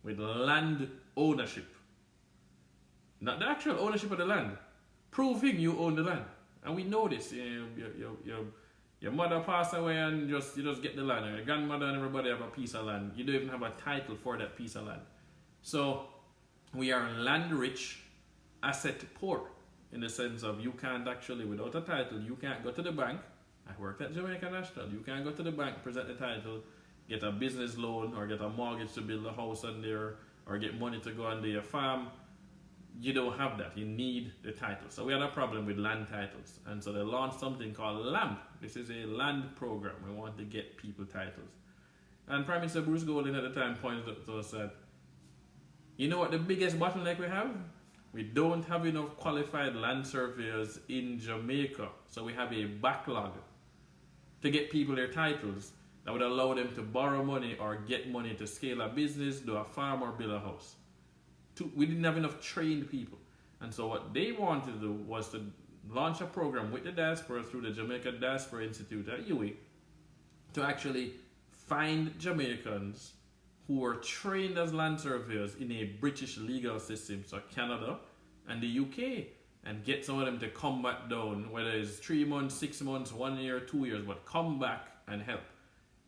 with land ownership. Not the actual ownership of the land. Proving you own the land. And we know this. Your mother passed away and you just get the land. And your grandmother and everybody have a piece of land. You don't even have a title for that piece of land. So we are land rich, asset poor. In the sense of you can't actually, without a title, you can't go to the bank. I worked at Jamaica National. You can't go to the bank, present the title, get a business loan or get a mortgage to build a house on there or get money to go on your farm. You don't have that. You need the title. So we had a problem with land titles. And so they launched something called LAMP. This is a land program. We want to get people titles. And Prime Minister Bruce Golding at the time pointed out to us that, you know what the biggest bottleneck we have? We don't have enough qualified land surveyors in Jamaica. So we have a backlog to get people their titles that would allow them to borrow money or get money to scale a business, do a farm or build a house. We didn't have enough trained people. And so what they wanted to do was to launch a program with the diaspora through the Jamaica Diaspora Institute at UWI to actually find Jamaicans who were trained as land surveyors in a British legal system, so Canada and the UK, and get some of them to come back down, whether it's 3 months, 6 months, 1 year, 2 years, but come back and help.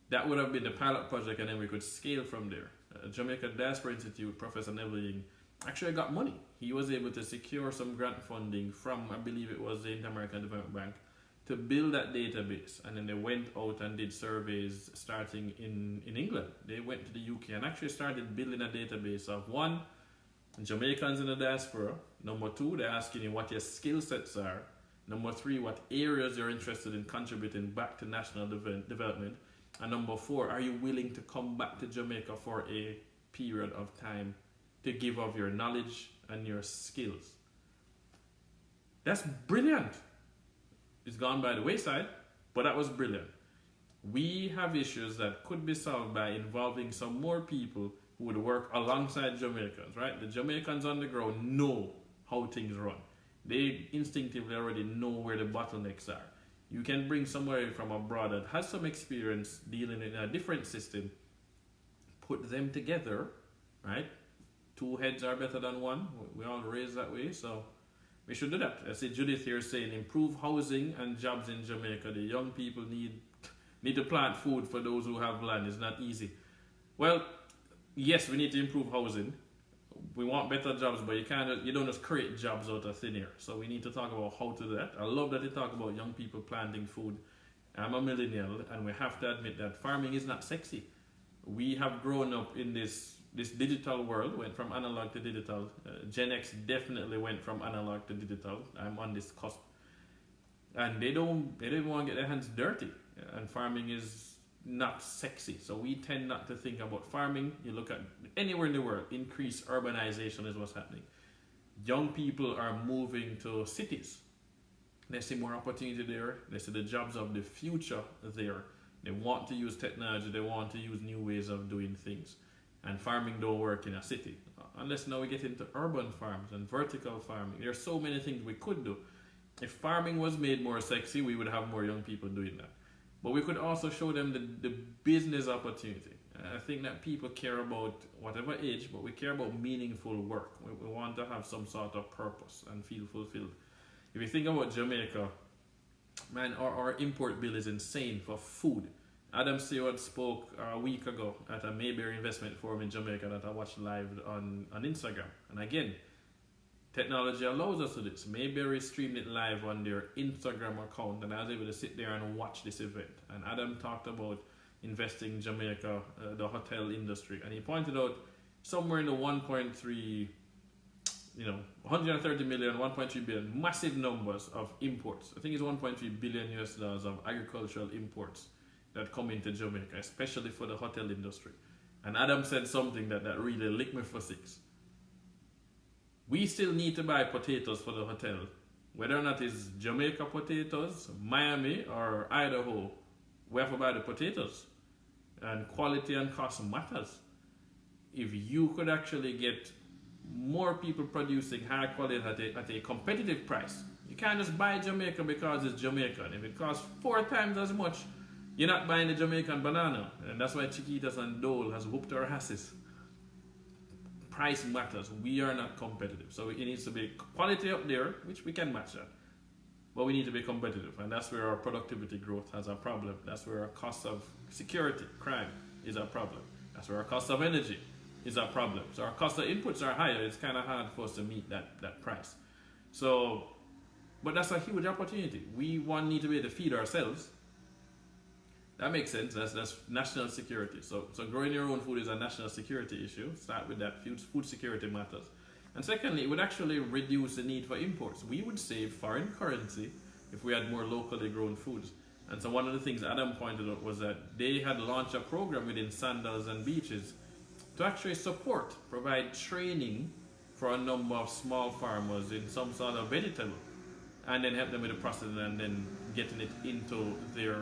That would have been the pilot project, and then we could scale from there. Jamaica Diaspora Institute, Professor Neville actually got money. He was able to secure some grant funding from, I believe it was the Inter-American Development Bank, to build that database. And then they went out and did surveys starting in England. They went to the UK and actually started building a database of 1, Jamaicans in the diaspora. Number 2, they're asking you what your skill sets are. Number 3, what areas you're interested in contributing back to national development. And number 4, are you willing to come back to Jamaica for a period of time to give of your knowledge and your skills? That's brilliant. It's gone by the wayside, but that was brilliant. We have issues that could be solved by involving some more people who would work alongside Jamaicans, right? The Jamaicans on the ground know how things run. They instinctively already know where the bottlenecks are. You can bring somebody from abroad that has some experience dealing in a different system put them together, right? Two heads are better than one. We all raised that way, so we should do that. I see Judith here saying improve housing and jobs in Jamaica. The young people need to plant food for those who have land. It's not easy. Well, yes, we need to improve housing. We want better jobs, but you don't just create jobs out of thin air. So we need to talk about how to do that. I love that you talk about young people planting food. I'm a millennial, and we have to admit that farming is not sexy. We have grown up in this digital world, went from analog to digital. Gen X definitely went from analog to digital. I'm on this cusp. And they don't want to get their hands dirty. And farming is not sexy. So we tend not to think about farming. You look at anywhere in the world, increased urbanization is what's happening. Young people are moving to cities. They see more opportunity there. They see the jobs of the future there. They want to use technology. They want to use new ways of doing things. And farming don't work in a city. Unless now we get into urban farms and vertical farming. There are so many things we could do. If farming was made more sexy, we would have more young people doing that. But we could also show them the business opportunity. I think that people care about whatever age, but we care about meaningful work. We want to have some sort of purpose and feel fulfilled. If you think about Jamaica, man, our import bill is insane for food. Adam Swot spoke a week ago at a Mayberry Investment Forum in Jamaica that I watched live on Instagram. And again, technology allows us to do this. Mayberry streamed it live on their Instagram account, and I was able to sit there and watch this event. And Adam talked about investing in Jamaica, the hotel industry, and he pointed out somewhere in the 1.3, 130 million, 1.3 billion, massive numbers of imports. I think it's 1.3 billion US dollars of agricultural imports that come into Jamaica, especially for the hotel industry. And Adam said something that really licked me for six. We still need to buy potatoes for the hotel. Whether or not it's Jamaica potatoes, Miami, or Idaho, we have to buy the potatoes. And quality and cost matters. If you could actually get more people producing high quality at a competitive price, you can't just buy Jamaica because it's Jamaican. If it costs 4 times as much, you're not buying the Jamaican banana. And that's why Chiquitas and Dole has whooped our asses. Price matters. We are not competitive. So it needs to be quality up there, which we can match that. But we need to be competitive. And that's where our productivity growth has a problem. That's where our cost of security, crime, is a problem. That's where our cost of energy is a problem. So our cost of inputs are higher. It's kind of hard for us to meet that price. So, but that's a huge opportunity. We need to be able to feed ourselves. That makes sense. That's national security. So growing your own food is a national security issue. Start with that. Food security matters. And secondly, it would actually reduce the need for imports. We would save foreign currency if we had more locally grown foods. And so one of the things Adam pointed out was that they had launched a program within Sandals and Beaches to actually provide training for a number of small farmers in some sort of vegetable, and then help them with the process and then getting it into their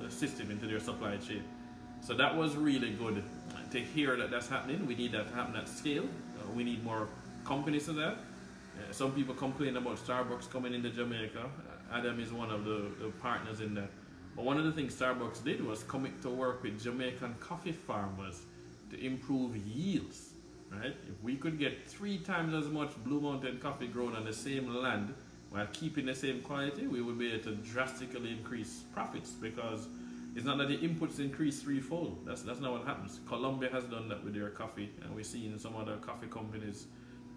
system, into their supply chain. So that was really good to hear that that's happening. We need that to happen at scale. We need more companies to that. Some people complain about Starbucks coming into Jamaica. Adam is one of the partners in that. But one of the things Starbucks did was commit to work with Jamaican coffee farmers to improve yields. Right? If we could get 3 times as much Blue Mountain coffee grown on the same land while keeping the same quality, we would be able to drastically increase profits, because it's not that the inputs increase 3-fold. That's not what happens. Colombia has done that with their coffee, and we're seeing some other coffee companies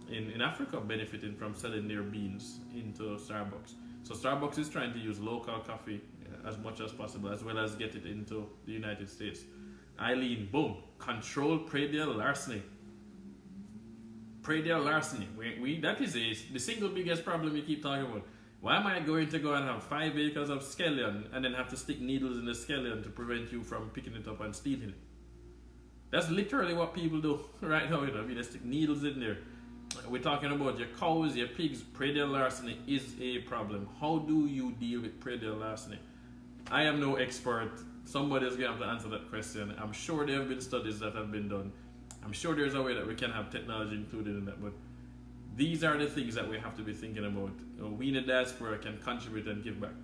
in Africa benefiting from selling their beans into Starbucks. So Starbucks is trying to use local coffee as much as possible, as well as get it into the United States. Eileen, boom, control predial larceny. Predial larceny. That is the single biggest problem we keep talking about. Why am I going to go and have 5 acres of scallion and then have to stick needles in the scallion to prevent you from picking it up and stealing it? That's literally what people do right now. They stick needles in there. We're talking about your cows, your pigs. Predial larceny is a problem. How do you deal with predial larceny? I am no expert. Somebody is going to have to answer that question. I'm sure there have been studies that have been done. I'm sure there's a way that we can have technology included in that, but these are the things that we have to be thinking about. We in the diaspora can contribute and give back.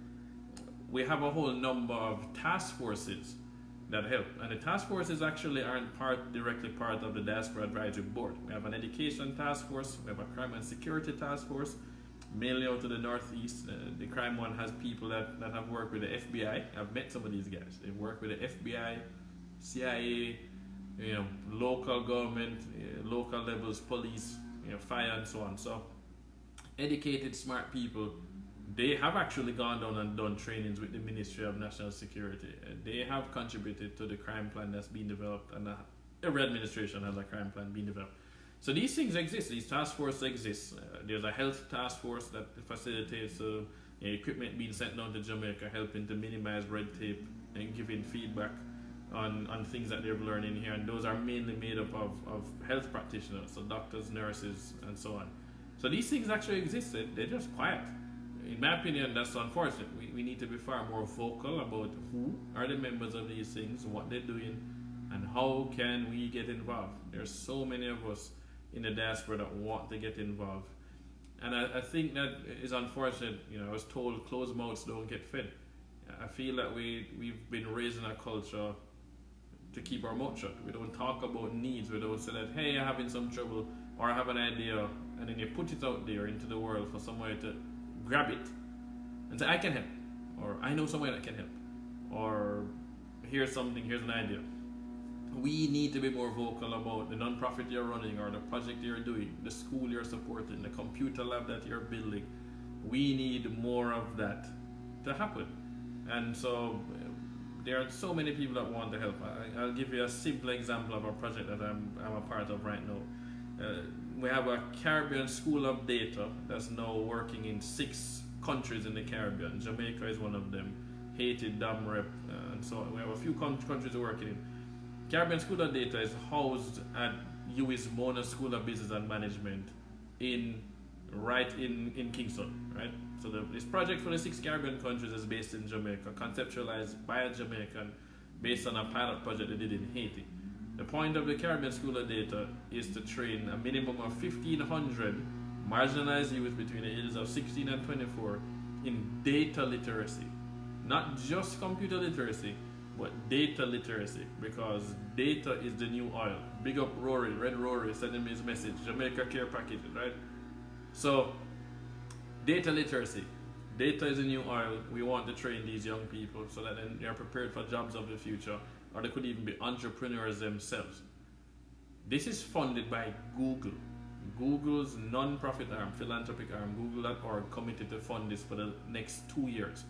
We have a whole number of task forces that help. And the task forces actually aren't directly part of the Diaspora Advisory Board. We have an education task force, we have a crime and security task force, mainly out to the northeast. The crime one has people that have worked with the FBI. I've met some of these guys. They've worked with the FBI, CIA, local government, local levels, police, fire, and so on. So educated, smart people. They have actually gone down and done trainings with the Ministry of National Security. They have contributed to the crime plan that's been developed, and every administration has a crime plan being developed. So these things exist, these task forces exist. There's a health task force that facilitates equipment being sent down to Jamaica, helping to minimize red tape and giving feedback on things that they've learned in here. And those are mainly made up of health practitioners, so doctors, nurses, and so on. So these things actually exist, they're just quiet. In my opinion, that's unfortunate. We need to be far more vocal about who are the members of these things, what they're doing, and how can we get involved. There's so many of us in the diaspora that want to get involved. And I think that is unfortunate. I was told closed mouths don't get fed. I feel that we've been raised in a culture to keep our mouth shut. We don't talk about needs. We don't say that, hey, I'm having some trouble, or I have an idea, and then you put it out there into the world for somebody to grab it and say, I can help, or I know somebody that can help, or here's something, here's an idea. We need to be more vocal about the non-profit you're running, or the project you're doing, the school you're supporting, the computer lab that you're building. We need more of that to happen. And so there are so many people that want to help. I'll give you a simple example of a project that I'm a part of right now. We have a Caribbean School of Data that's now working in 6 countries in the Caribbean. Jamaica is one of them, Haiti, Dam Rep, and so on. We have a few countries we're working in. Caribbean School of Data is housed at UWI's Mona School of Business and Management in Kingston, right? So this project for the 6 Caribbean countries is based in Jamaica, conceptualized by a Jamaican, based on a pilot project they did in Haiti. The point of the Caribbean School of Data is to train a minimum of 1,500 marginalized youth between the ages of 16 and 24 in data literacy. Not just computer literacy, but data literacy, because data is the new oil. Big up Rory, Red Rory, sending me his message, Jamaica Care Package, right? So, data literacy. Data is the new oil. We want to train these young people so that then they're prepared for jobs of the future, or they could even be entrepreneurs themselves. This is funded by Google. Google's non-profit arm, philanthropic arm, Google.org, committed to fund this for the next 2 years.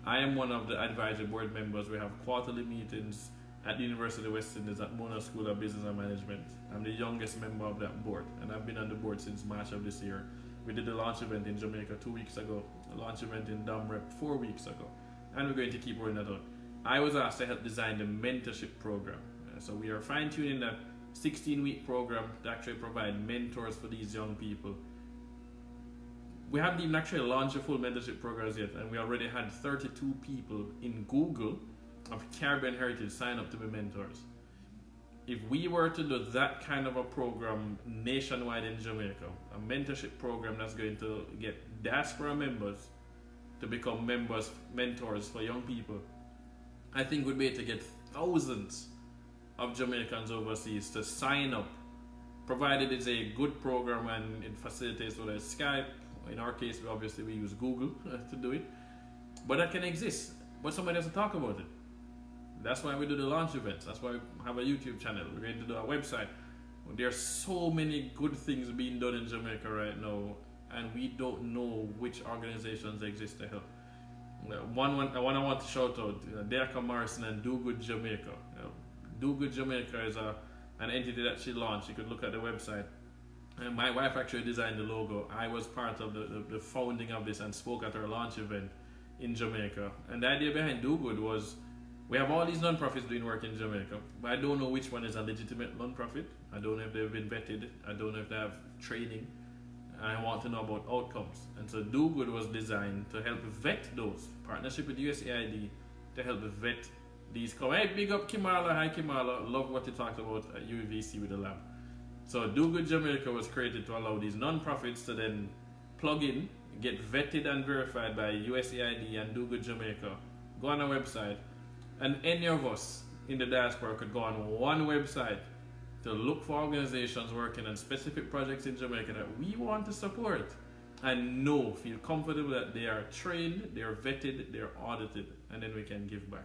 I am one of the advisory board members. We have quarterly meetings at the University of West Indies at Mona School of Business and Management. I'm the youngest member of that board, and I've been on the board since March of this year. We did a launch event in Jamaica 2 weeks ago, a launch event in Dam Rep 4 weeks ago, and we're going to keep rolling that out. I was asked to help design the mentorship program. So we are fine-tuning that 16-week program to actually provide mentors for these young people. We haven't even actually launched a full mentorship program yet, and we already had 32 people in Google of Caribbean heritage sign up to be mentors. If we were to do that kind of a program nationwide in Jamaica, a mentorship program that's going to get diaspora members to become mentors for young people, I think we'd be able to get thousands of Jamaicans overseas to sign up, provided it's a good program and it facilitates whether it's Skype. In our case, we use Google to do it. But that can exist, but somebody has to talk about it. That's why we do the launch events. That's why we have a YouTube channel. We're going to do a website. There are so many good things being done in Jamaica right now, and we don't know which organizations exist to help. One I want to shout out, Deaka Morrison and Do Good Jamaica. Do Good Jamaica is an entity that she launched. You could look at the website. And my wife actually designed the logo. I was part of the founding of this and spoke at our launch event in Jamaica. And the idea behind Do Good was, we have all these non-profits doing work in Jamaica, but I don't know which one is a legitimate non-profit. I don't know if they've been vetted. I don't know if they have training. And I want to know about outcomes. And so Do Good was designed to help vet those. Partnership with USAID to help vet these. Hey, big up Kimala. Hi Kimala. Love what you talked about at UVC with the lab. So Do Good Jamaica was created to allow these non-profits to then plug in, get vetted and verified by USAID and Do Good Jamaica. Go on our website, and any of us in the diaspora could go on one website to look for organizations working on specific projects in Jamaica that we want to support, and feel comfortable that they are trained, they are vetted, they are audited, and then we can give back.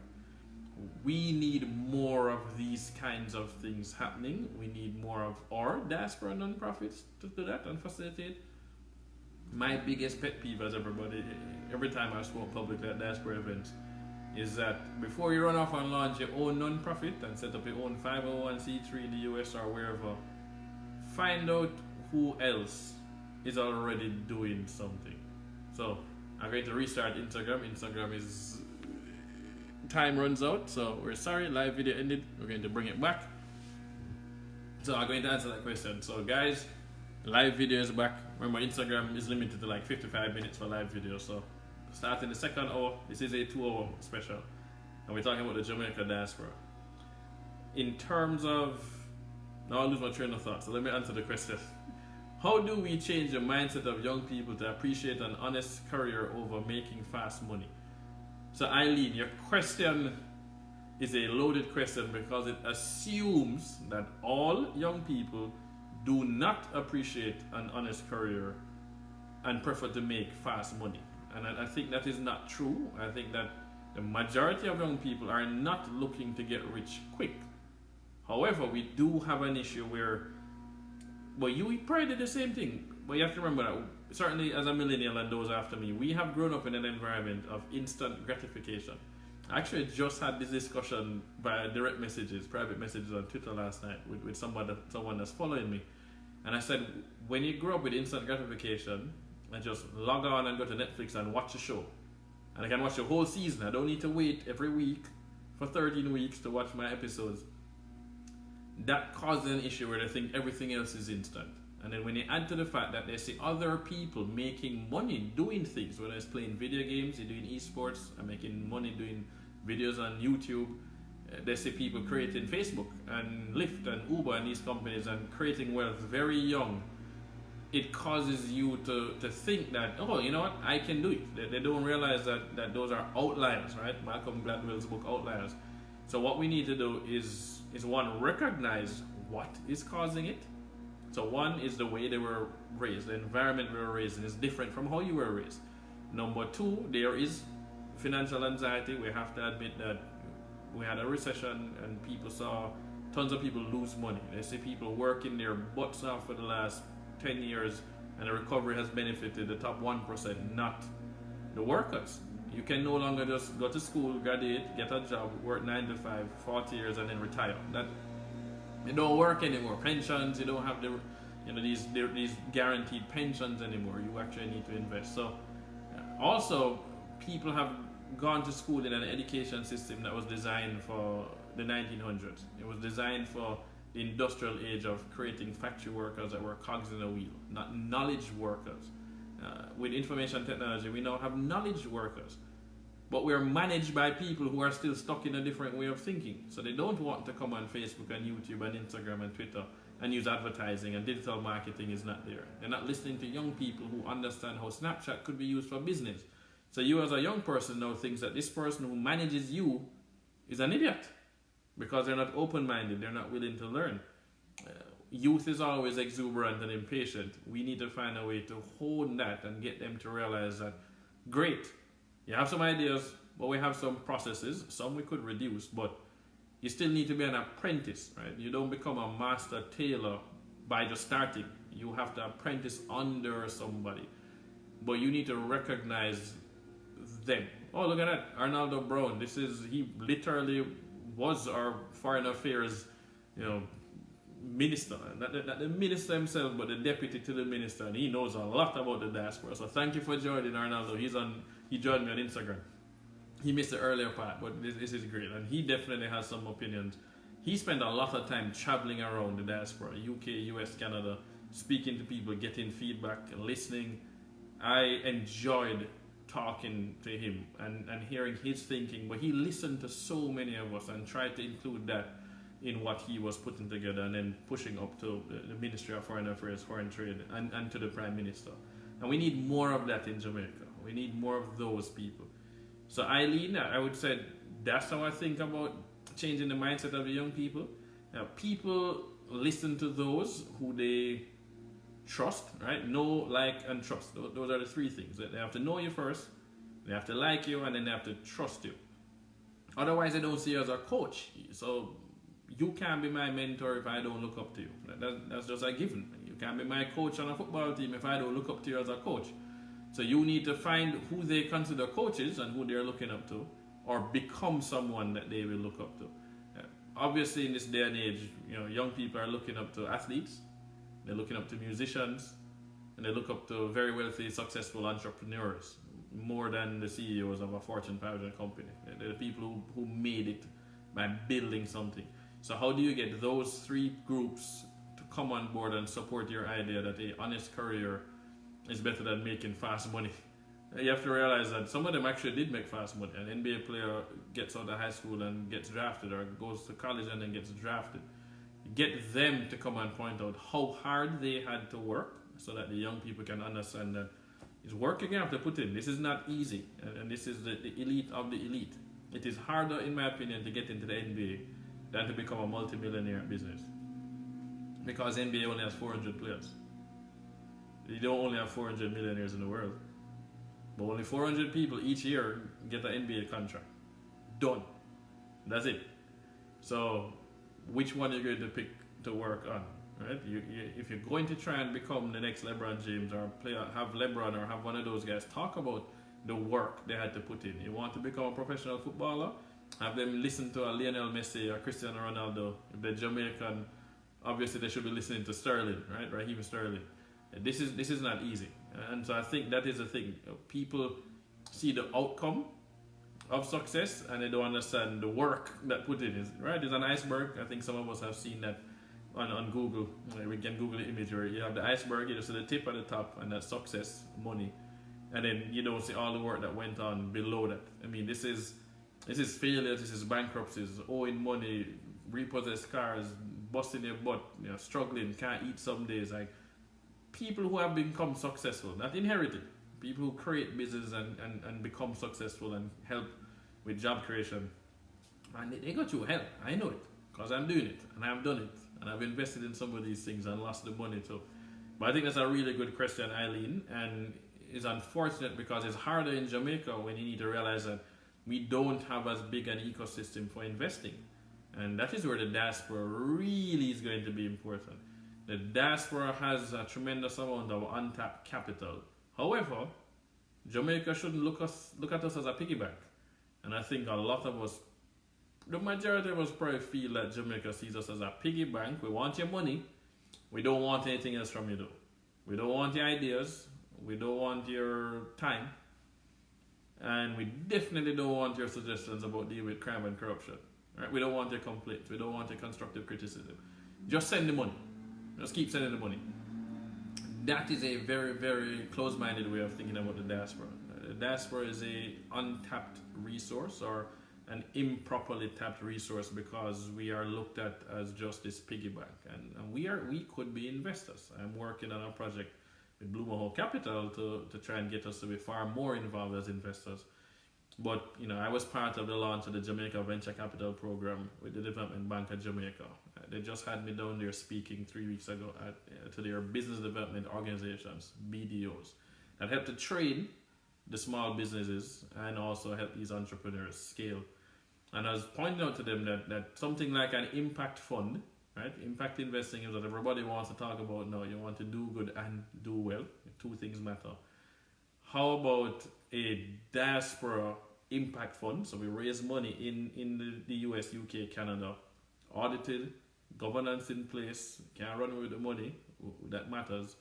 We need more of these kinds of things happening. We need more of our diaspora non-profits to do that and facilitate. My biggest pet peeve, as every time I spoke publicly at diaspora events, is that before you run off and launch your own non-profit and set up your own 501c3 in the US or wherever, find out who else is already doing something. So I'm going to restart Instagram. Instagram is time runs out, so we're sorry, live video ended. We're going to bring it back. So I'm going to answer that question. So guys, live video is back. Remember, Instagram is limited to like 55 minutes for live video. So starting the second hour, this is a 2-hour special, and we're talking about the Jamaica diaspora. In terms of, now I'll lose my train of thought, so let me answer the question. How do we change the mindset of young people to appreciate an honest career over making fast money? So Eileen, your question is a loaded question because it assumes that all young people do not appreciate an honest career and prefer to make fast money. And I think that is not true. I think that the majority of young people are not looking to get rich quick. However, we do have an issue where, well, you probably did the same thing. But you have to remember that, certainly as a millennial and those after me, we have grown up in an environment of instant gratification. I actually just had this discussion via direct messages, private messages on Twitter last night with someone that's following me. And I said, when you grow up with instant gratification, I just log on and go to Netflix and watch a show. And I can watch the whole season. I don't need to wait every week for 13 weeks to watch my episodes. That causes an issue where they think everything else is instant. And then when you add to the fact that they see other people making money doing things, whether it's playing video games, they're doing esports, and making money doing videos on YouTube, they see people creating Facebook and Lyft and Uber and these companies and creating wealth very young. It causes you to think that, oh, you know what, I can do it. They don't realize that those are outliers, right? Malcolm Gladwell's book, Outliers. So what we need to do is one, recognize what is causing it. So one is the way they were raised, the environment we were raised in is different from how you were raised. Number two, there is financial anxiety. We have to admit that we had a recession and people saw tons of people lose money. They see people working their butts off for the last 10 years, and the recovery has benefited the top 1%, not the workers. You can no longer just go to school, graduate, get a job, work 9 to 5, 40 years, and then retire. That it don't work anymore. Pensions, you don't have these guaranteed pensions anymore. You actually need to invest. So also, people have gone to school in an education system that was designed for the 1900s. It was designed for the industrial age of creating factory workers that were cogs in a wheel, not knowledge workers. With information technology, we now have knowledge workers, but we're managed by people who are still stuck in a different way of thinking. So they don't want to come on Facebook and YouTube and Instagram and Twitter and use advertising, and digital marketing is not there. They're not listening to young people who understand how Snapchat could be used for business. So you as a young person now thinks that this person who manages you is an idiot because they're not open-minded, they're not willing to learn. Youth is always exuberant and impatient. We need to find a way to hone that and get them to realize that, great, you have some ideas, but we have some processes, some we could reduce, but you still need to be an apprentice, right? You don't become a master tailor by just starting. You have to apprentice under somebody, but you need to recognize them. Oh, look at that, Arnaldo Brown. He literally was our foreign affairs, minister. Not the minister himself, but the deputy to the minister, and he knows a lot about the diaspora. So thank you for joining, Arnaldo. He joined me on Instagram. He missed the earlier part, but this is great, and he definitely has some opinions. He spent a lot of time traveling around the diaspora, UK, US, Canada, speaking to people, getting feedback, and listening. I enjoyed talking to him and hearing his thinking, but he listened to so many of us and tried to include that in what he was putting together and then pushing up to the Ministry of Foreign Affairs, Foreign Trade, and to the Prime Minister. And we need more of that in Jamaica. We need more of those people. So Eileen, I would say that's how I think about changing the mindset of the young people. People listen to those who they trust, right? Know, like, and trust. Those are the three things. They have to know you first, they have to like you, and then they have to trust you. Otherwise, they don't see you as a coach. So you can't be my mentor if I don't look up to you. That's just a given. You can't be my coach on a football team if I don't look up to you as a coach. So you need to find who they consider coaches and who they're looking up to, or become someone that they will look up to. Obviously, in this day and age, young people are looking up to athletes, they're looking up to musicians, and they look up to very wealthy, successful entrepreneurs more than the CEOs of a Fortune 500 company. They're the people who made it by building something. So how do you get those three groups to come on board and support your idea that an honest career is better than making fast money? You have to realize that some of them actually did make fast money. An NBA player gets out of high school and gets drafted, or goes to college and then gets drafted. Get them to come and point out how hard they had to work, so that the young people can understand that it's work you have to put in. This is not easy, and this is the elite of the elite. It is harder, in my opinion, to get into the NBA than to become a multi-millionaire business, because NBA only has 400 players. You don't only have 400 millionaires in the world, but only 400 people each year get an NBA contract. Done. That's it. So which one are you going to pick to work on? Right? If you're going to try and become the next LeBron James, or have LeBron or have one of those guys talk about the work they had to put in. You want to become a professional footballer? Have them listen to a Lionel Messi or Cristiano Ronaldo. If they're Jamaican, obviously they should be listening to Sterling, right? Raheem Sterling. This is not easy. And so I think that is the thing. People see the outcome of success and they don't understand the work that put in is, right? There's an iceberg. I think some of us have seen that on Google. We can Google the image where you have the iceberg, you just see the tip at the top, and that's success, money. And then you don't see all the work that went on below that. I mean, this is failure, this is bankruptcies, owing money, repossessed cars, busting your butt, struggling, can't eat some days. Like, people who have become successful, not inherited, people who create business and become successful and help with job creation, and they go through hell. I know it, because I'm doing it, and I've done it, and I've invested in some of these things and lost the money too. But I think that's a really good question, Eileen, and it's unfortunate because it's harder in Jamaica when you need to realize that we don't have as big an ecosystem for investing. And that is where the diaspora really is going to be important. The diaspora has a tremendous amount of untapped capital. However, Jamaica shouldn't look at us as a piggy bank. And I think a lot of us, the majority of us probably feel that Jamaica sees us as a piggy bank. We want your money. We don't want anything else from you though. We don't want your ideas. We don't want your time. And we definitely don't want your suggestions about dealing with crime and corruption. Right? We don't want your complaints. We don't want your constructive criticism. Just send the money. Just keep sending the money. That is a very, very close-minded way of thinking about the diaspora. The diaspora is a untapped resource, or an improperly tapped resource, because we are looked at as just this piggy bank. And we could be investors. I'm working on a project with Blue Mohawk Capital to try and get us to be far more involved as investors. But I was part of the launch of the Jamaica Venture Capital Program with the Development Bank of Jamaica. They just had me down there speaking 3 weeks ago to their business development organizations, BDOs, that help to train the small businesses and also help these entrepreneurs scale. And I was pointing out to them that something like an impact fund, right? Impact investing is what everybody wants to talk about now. You want to do good and do well. Two things matter. How about a diaspora impact fund? So we raise money in the US, UK, Canada, audited, governance in place, can run with the money, that matters,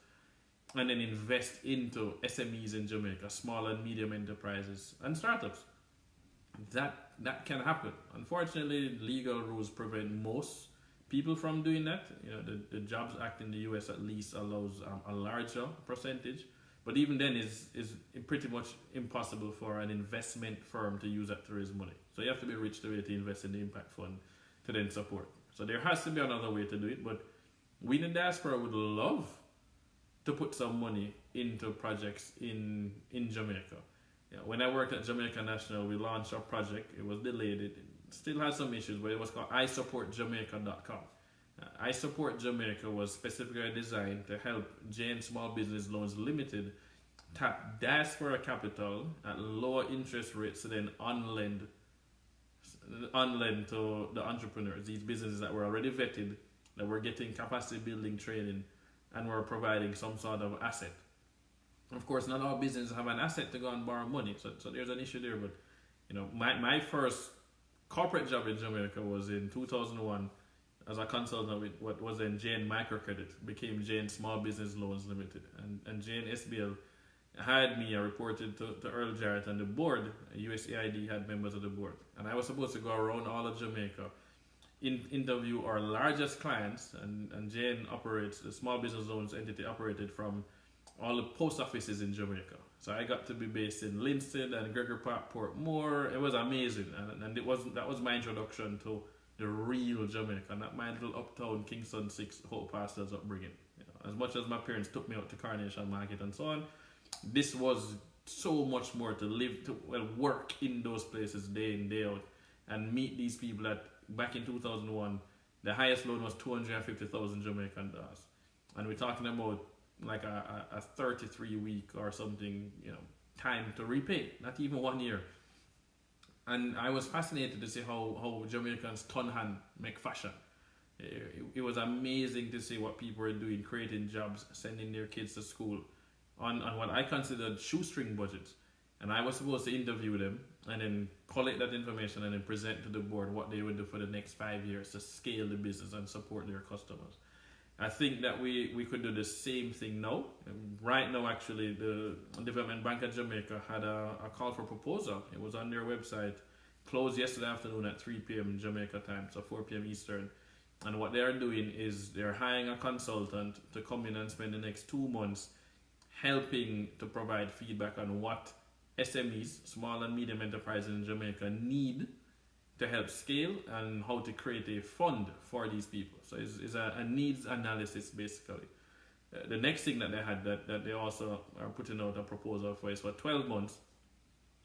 and then invest into SMEs in Jamaica, small and medium enterprises and startups. That can happen. Unfortunately, legal rules prevent most people from doing that. The Jobs Act in the US at least allows a larger percentage, but even then is pretty much impossible for an investment firm to use that to raise money. So you have to be rich to be able to invest in the impact fund to then support. So there has to be another way to do it, but we in the diaspora would love to put some money into projects in Jamaica. When I worked at Jamaica National, we launched our project. It was delayed still has some issues, but it was called isupportjamaica.com. I Support Jamaica was specifically designed to help Jane Small Business Loans Limited tap diaspora capital at lower interest rates than on-lend to the entrepreneurs, these businesses that were already vetted, that were getting capacity building training, and were providing some sort of asset. Of course, not all businesses have an asset to go and borrow money, so there's an issue there. But my first corporate job in Jamaica was in 2001 as a consultant with what was then Jane Microcredit, became Jane Small Business Loans Limited, and Jane SBL hired me. I reported to Earl Jarrett, and the board, USAID, had members of the board, and I was supposed to go around all of Jamaica, interview our largest clients, and Jane operates, the small business loans entity operated from all the post offices in Jamaica. So I got to be based in Linstead and Gregory Park, Portmore. It was amazing, and that was my introduction to the real Jamaica, not my little uptown Kingston 6 Hope Pastors upbringing. As much as my parents took me out to Carnation Market and so on, this was so much more to live, work in those places day in, day out, and meet these people that back in 2001, the highest loan was 250,000 Jamaican dollars. And we're talking about like a 33-week or something, time to repay, not even 1 year. And I was fascinated to see how Jamaicans turn hand make fashion. It was amazing to see what people were doing, creating jobs, sending their kids to school on what I considered shoestring budgets. And I was supposed to interview them and then collect that information and then present to the board what they would do for the next 5 years to scale the business and support their customers. I think that we could do the same thing now. Right now, actually, the Development Bank of Jamaica had a call for proposal. It was on their website, closed yesterday afternoon at 3 p.m. Jamaica time, so 4 p.m. Eastern. And what they are doing is they're hiring a consultant to come in and spend the next 2 months helping to provide feedback on what SMEs, small and medium enterprises in Jamaica, need to help scale and how to create a fund for these people. So it's a needs analysis, basically. The next thing that they had that they also are putting out a proposal for is for 12 months,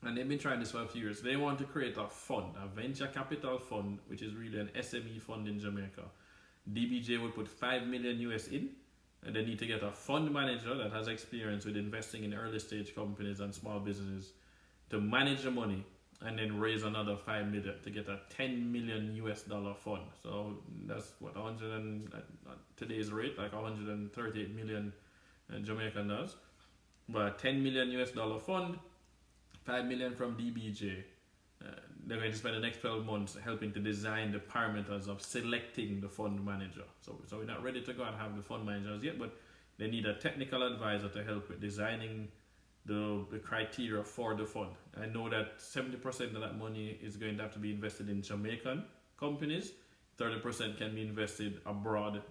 and they've been trying this for a few years. They want to create a fund, a venture capital fund, which is really an SME fund in Jamaica. DBJ would put $5 million US in, and they need to get a fund manager that has experience with investing in early stage companies and small businesses to manage the money, and then raise another $5 million to get a $10 million US fund. So that's what today's rate, like 138 million Jamaican dollars. But $10 million US fund, $5 million from DBJ. They're going to spend the next 12 months helping to design the parameters of selecting the fund manager. So we're not ready to go and have the fund managers yet, but they need a technical advisor to help with designing the criteria for the fund. I know that 70% of that money is going to have to be invested in Jamaican companies. 30% can be invested abroad,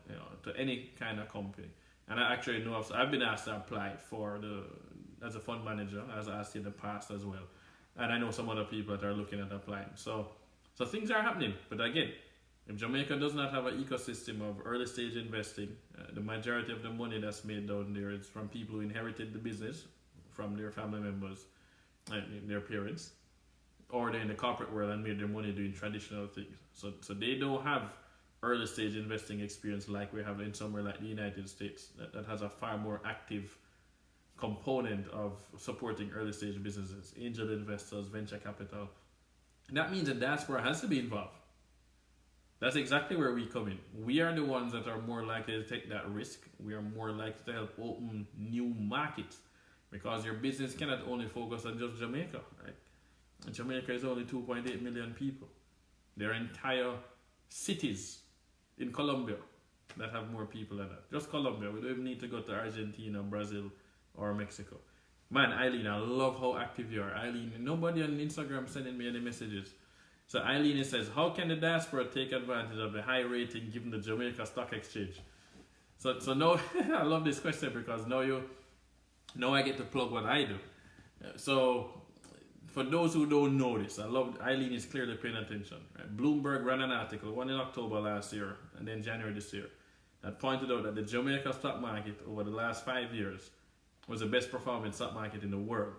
to any kind of company. And I actually know I've been asked to apply as a fund manager, as I asked in the past as well. And I know some other people that are looking at applying. So things are happening. But again, if Jamaica does not have an ecosystem of early stage investing, the majority of the money that's made down there is from people who inherited the business from their family members and their parents, or they're in the corporate world and made their money doing traditional things. So they don't have early stage investing experience like we have in somewhere like the United States that has a far more active component of supporting early stage businesses, angel investors, venture capital. That means the diaspora has to be involved. That's exactly where we come in. We are the ones that are more likely to take that risk. We are more likely to help open new markets, because your business cannot only focus on just Jamaica, right? And Jamaica is only 2.8 million people. There are entire cities in Colombia that have more people than that. Just Colombia. We don't even need to go to Argentina, Brazil, or Mexico. Man, Eileen, I love how active you are. Eileen, nobody on Instagram sending me any messages. So Eileen says, how can the diaspora take advantage of the high rating given the Jamaica Stock Exchange? So now, I love this question because now I get to plug what I do. So for those who don't know this, Eileen is clearly paying attention. Right? Bloomberg ran an article, one in October last year and then January this year, that pointed out that the Jamaica stock market over the last 5 years was the best performing stock market in the world.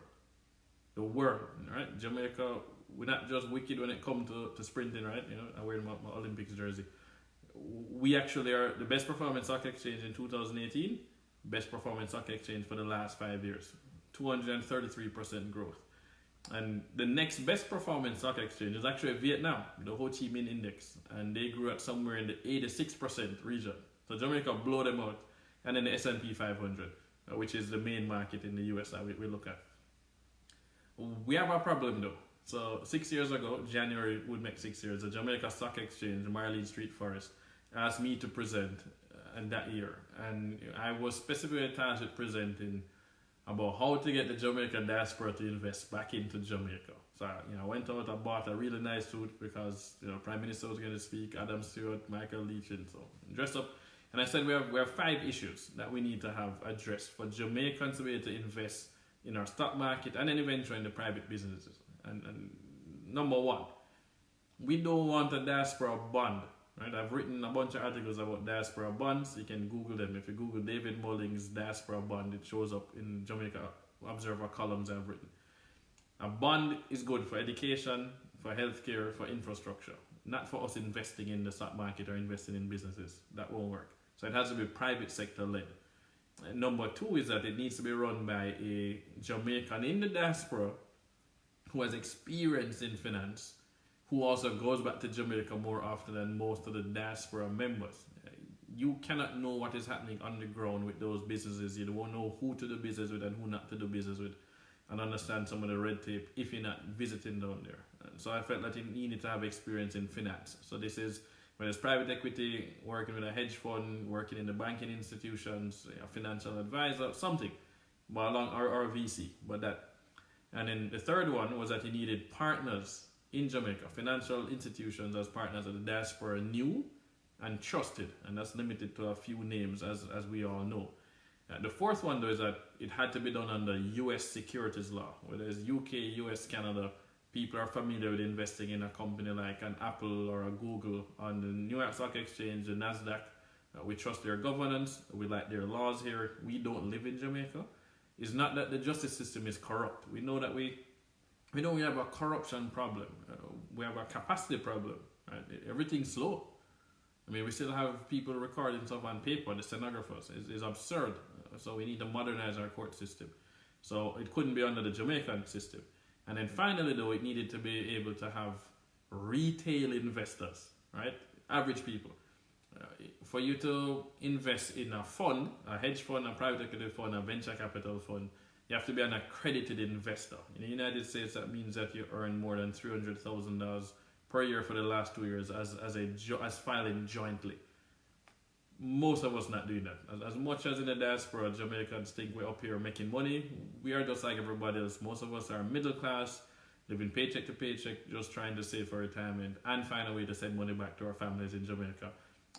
The world, right? Jamaica we're not just wicked when it comes to sprinting, right? You know, I wear my Olympics jersey. We actually are the best performing stock exchange in 2018, best performing stock exchange for the last 5 years, 233% growth. And the next best performing stock exchange is actually Vietnam, the Ho Chi Minh Index, and they grew at somewhere in the 86% region. So Jamaica blew them out, and then the S&P 500, which is the main market in the US that we look at. We have a problem though. So 6 years ago, January would make 6 years, the Jamaica Stock Exchange, Marlene Street Forest, asked me to present in that year. And I was specifically tasked with presenting about how to get the Jamaica diaspora to invest back into Jamaica. So I went out, I bought a really nice suit because Prime Minister was going to speak, Adam Stewart, Michael Leach, and so dressed up. And I said we have 5 issues that we need to have addressed for Jamaicans to be able to invest in our stock market and then eventually in the private businesses. And number 1, we don't want a diaspora bond. Right? I've written a bunch of articles about diaspora bonds. You can Google them. If you Google David Mullings diaspora bond, it shows up in Jamaica Observer columns I've written. A bond is good for education, for healthcare, for infrastructure. Not for us investing in the stock market or investing in businesses. That won't work. So it has to be private sector led. And number 2 is that it needs to be run by a Jamaican in the diaspora who has experience in finance, who also goes back to Jamaica more often than most of the diaspora members. You cannot know what is happening on the ground with those businesses. You don't know who to do business with and who not to do business with, and understand some of the red tape if you're not visiting down there. And so I felt that you needed to have experience in finance. So this is whether it's private equity, working with a hedge fund, working in the banking institutions, a financial advisor, something, but along or VC, but that. And then the third one was that you needed partners in Jamaica, financial institutions as partners of the diaspora knew and trusted, and that's limited to a few names as we all know. The fourth one though is that it had to be done under US securities law, whether it's UK, US, Canada. People are familiar with investing in a company like an Apple or a Google on the New York Stock Exchange, the NASDAQ. We trust their governance, we like their laws here. We don't live in Jamaica. It's not that the justice system is corrupt. We know that we have a corruption problem. We have a capacity problem. Right? Everything's slow. I mean, we still have people recording stuff on paper. The stenographers is absurd. So we need to modernize our court system. So it couldn't be under the Jamaican system. And then finally, though, it needed to be able to have retail investors, right? Average people. For you to invest in a fund, a hedge fund, a private equity fund, a venture capital fund, you have to be an accredited investor. In the United States, that means that you earn more than $300,000 per year for the last 2 years as filing jointly. Most of us not doing that. As much as in the diaspora, Jamaicans think we're up here making money, we are just like everybody else. Most of us are middle class, living paycheck to paycheck, just trying to save for retirement and find a way to send money back to our families in Jamaica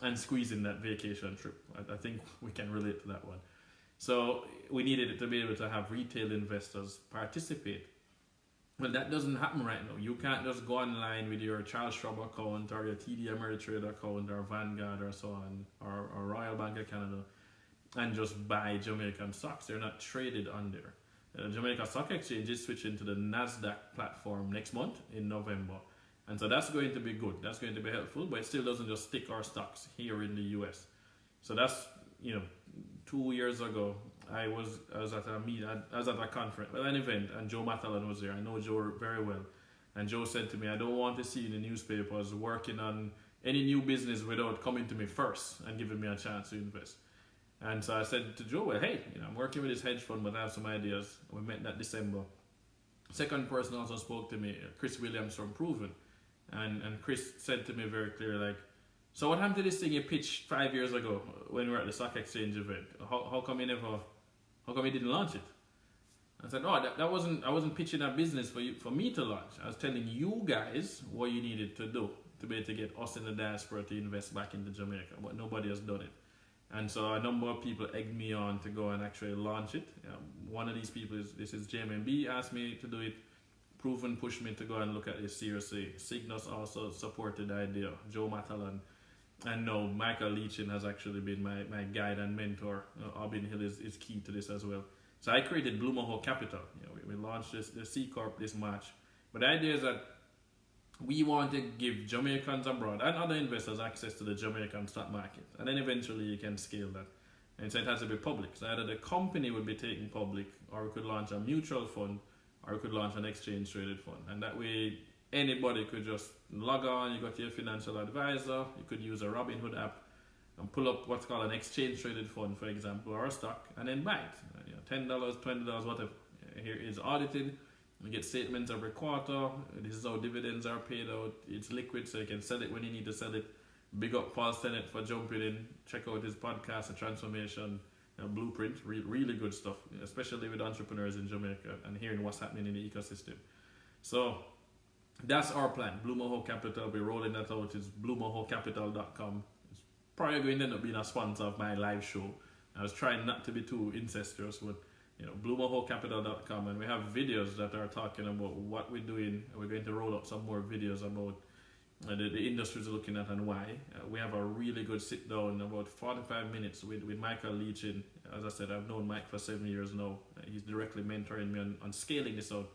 and squeeze in that vacation trip. I think we can relate to that one. So we needed it to be able to have retail investors participate. Well, that doesn't happen right now. You can't just go online with your Charles Schwab account or your TD Ameritrade account or Vanguard or so on, or Royal Bank of Canada, and just buy Jamaican stocks. They're not traded on there. The Jamaica Stock Exchange is switching to the NASDAQ platform next month in November. And so that's going to be good. That's going to be helpful, but it still doesn't just stick our stocks here in the US. So that's, 2 years ago, I was at a conference, an event, and Joe Matalan was there. I know Joe very well. And Joe said to me, I don't want to see in the newspapers working on any new business without coming to me first and giving me a chance to invest. And so I said to Joe, well, hey, I'm working with this hedge fund, but I have some ideas. We met that December. Second person also spoke to me, Chris Williams from Proven. And Chris said to me very clearly, so what happened to this thing you pitched 5 years ago when we were at the stock exchange event? How come you didn't launch it? I said, I wasn't pitching a business for me to launch. I was telling you guys what you needed to do to be able to get us in the diaspora to invest back into Jamaica, but nobody has done it. And so a number of people egged me on to go and actually launch it. One of these people is JMB, asked me to do it. Proven pushed me to go and look at this seriously. Cygnus also supported the idea. Joe Matalan. And no, Michael Leach has actually been my guide and mentor. Albin Hill is key to this as well. So I created Blue Moho Capital. We launched the C Corp this March. But the idea is that we want to give Jamaicans abroad and other investors access to the Jamaican stock market. And then eventually you can scale that. And so it has to be public. So either the company would be taken public, or we could launch a mutual fund, or we could launch an exchange traded fund. And that way anybody could just log on, you got your financial advisor, you could use a Robinhood app and pull up what's called an exchange traded fund, for example, or a stock, and then buy it. $10, $20, whatever. Here is audited. You get statements every quarter. This is how dividends are paid out. It's liquid, so you can sell it when you need to sell it. Big up Paul Sennett for jumping in. Check out his podcast, The Transformation Blueprint. Really good stuff, especially with entrepreneurs in Jamaica and hearing what's happening in the ecosystem. So that's our plan. Blue Moho Capital, we're rolling that out. It's bluemohocapital.com. It's probably going to end up being a sponsor of my live show. I was trying not to be too incestuous, but bluemohocapital.com, and we have videos that are talking about what we're doing. We're going to roll up some more videos about the industries we're looking at and why. We have a really good sit down, about 45 minutes with Michael Leachin. As I said, I've known Mike for 7 years now. He's directly mentoring me on scaling this out.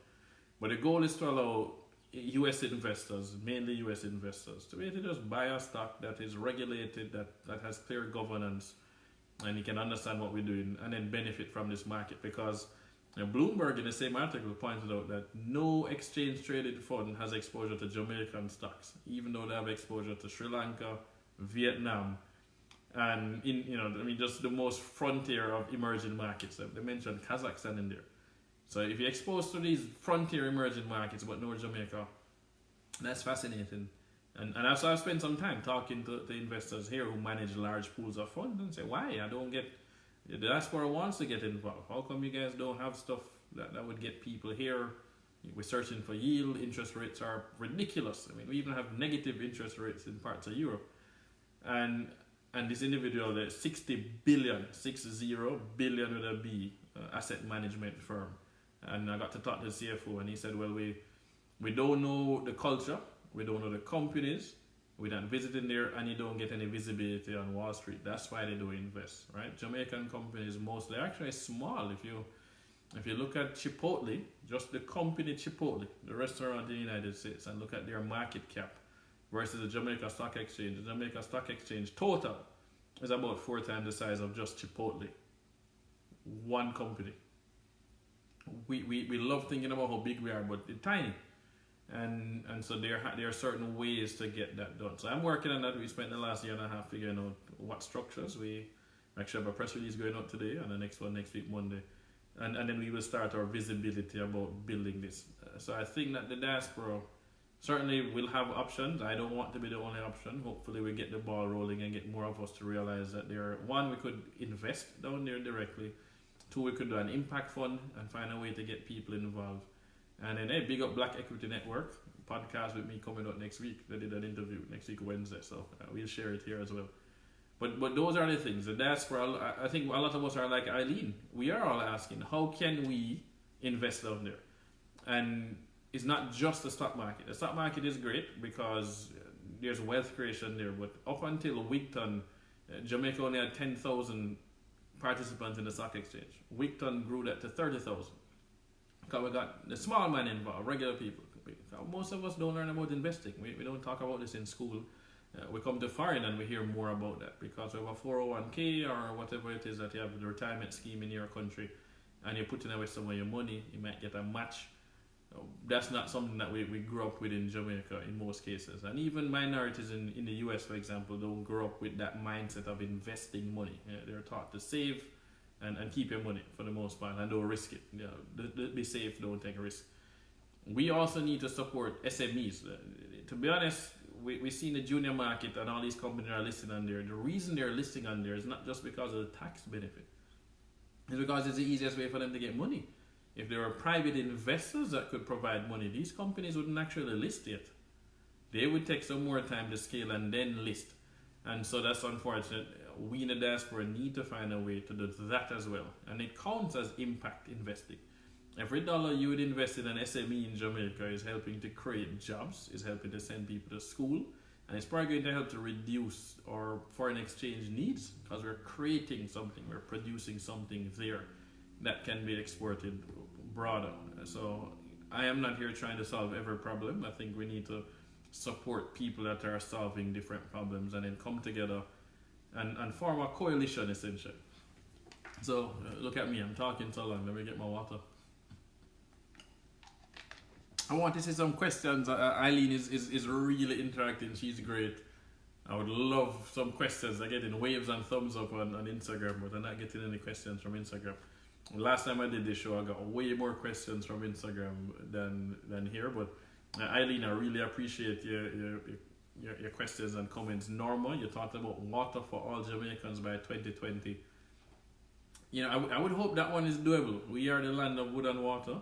But the goal is to allow US investors, mainly US investors, to be able to just buy a stock that is regulated, that has clear governance, and you can understand what we're doing and then benefit from this market. Because Bloomberg in the same article pointed out that no exchange traded fund has exposure to Jamaican stocks, even though they have exposure to Sri Lanka, Vietnam, and just the most frontier of emerging markets. They mentioned Kazakhstan in there. So if you're exposed to these frontier emerging markets but no Jamaica, that's fascinating. And I've spent some time talking to investors here who manage large pools of funds and say, why? The diaspora wants to get involved. How come you guys don't have stuff that would get people here? We're searching for yield. Interest rates are ridiculous. I mean, we even have negative interest rates in parts of Europe. And this individual, the 60 billion with a B, asset management firm. And I got to talk to the CFO, and he said, well, we don't know the culture. We don't know the companies. We're not visiting there, and you don't get any visibility on Wall Street. That's why they do invest, right? Jamaican companies mostly actually small. If you look at Chipotle, just the company Chipotle, the restaurant in the United States, and look at their market cap versus the Jamaica Stock Exchange. The Jamaica Stock Exchange total is about 4 times the size of just Chipotle. One company. We love thinking about how big we are, but it's tiny. And so there are certain ways to get that done. So I'm working on that. We spent the last year and a half figuring out what structures. We actually have a press release going out today, and the next one next week, Monday. And then we will start our visibility about building this. So I think that the diaspora certainly will have options. I don't want to be the only option. Hopefully we get the ball rolling and get more of us to realize that we could invest down there directly. 2, we could do an impact fund and find a way to get people involved. And then, big up Black Equity Network, podcast with me coming up next week. They did an interview next week, Wednesday, so we'll share it here as well. But those are the things. The diaspora, I think a lot of us are like Eileen. We are all asking, how can we invest down there? And it's not just the stock market. The stock market is great because there's wealth creation there. But up until Wigton, Jamaica only had 10,000 participants in the stock exchange. Wigton grew that to 30,000. Because we got the small man involved, regular people. Most of us don't learn about investing. We don't talk about this in school. We come to foreign and we hear more about that because we have a 401k or whatever it is that you have the retirement scheme in your country, and you're putting away some of your money. You might get a match. That's not something that we grew up with in Jamaica in most cases. And even minorities in the US, for example, don't grow up with that mindset of investing money. They're taught to save and keep your money for the most part and don't risk it. Be safe, don't take a risk. We also need to support SMEs. To be honest, we see in the junior market and all these companies are listed on there. The reason they're listing on there is not just because of the tax benefit. It's because it's the easiest way for them to get money. If there were private investors that could provide money, these companies wouldn't actually list yet. They would take some more time to scale and then list. And so that's unfortunate. We in the diaspora need to find a way to do that as well. And it counts as impact investing. Every dollar you would invest in an SME in Jamaica is helping to create jobs, is helping to send people to school, and it's probably going to help to reduce our foreign exchange needs because we're creating something, we're producing something there that can be exported broader. So I am not here trying to solve every problem. I think we need to support people that are solving different problems and then come together and form a coalition essentially. So look at me, I'm talking so long, let me get my water. I want to see some questions. Eileen is really interacting, she's great. I would love some questions. I'm getting waves and thumbs up on Instagram, but I'm not getting any questions from Instagram. Last time I did this show, I got way more questions from Instagram than here. But Eileen, I really appreciate your questions and comments. Norma, you talked about water for all Jamaicans by 2020. You know, I would hope that one is doable. We are the land of wood and water.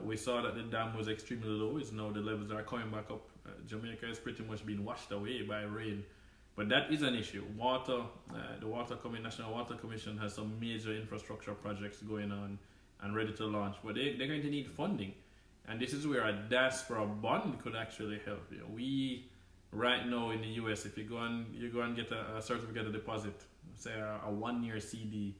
We saw that the dam was extremely low. It's now the levels are coming back up. Jamaica is pretty much being washed away by rain. But that is an issue. Water, the National Water Commission has some major infrastructure projects going on and ready to launch. But they're going to need funding. And this is where a diaspora bond could actually help. You know, we, right now in the US, if you go and get a certificate of deposit, say a 1-year CD,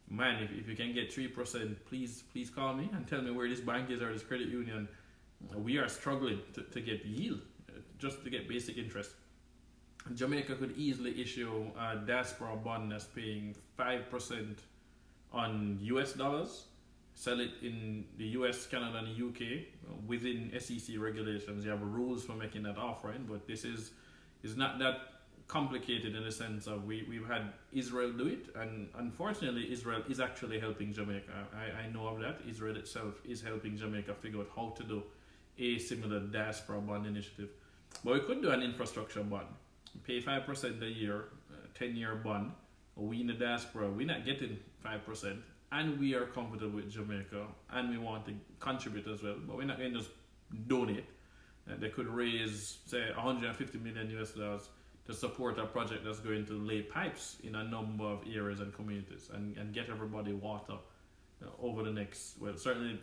man, if you can get 3%, please call me and tell me where this bank is or this credit union. We are struggling to get yield, just to get basic interest. Jamaica could easily issue a diaspora bond that's paying 5% on US dollars, sell it in the US, Canada, and the UK within SEC regulations. You have rules for making that offering, but this is not that complicated in the sense of we've had Israel do it, and unfortunately Israel is actually helping Jamaica. I know of that. Israel itself is helping Jamaica figure out how to do a similar diaspora bond initiative. But we could do an infrastructure bond. Pay 5% a year, 10-year bond. We in the diaspora, we're not getting 5%, and we are comfortable with Jamaica, and we want to contribute as well, but we're not going to just donate. They could raise, say, 150 million US dollars to support a project that's going to lay pipes in a number of areas and communities and get everybody water over the next, well, certainly,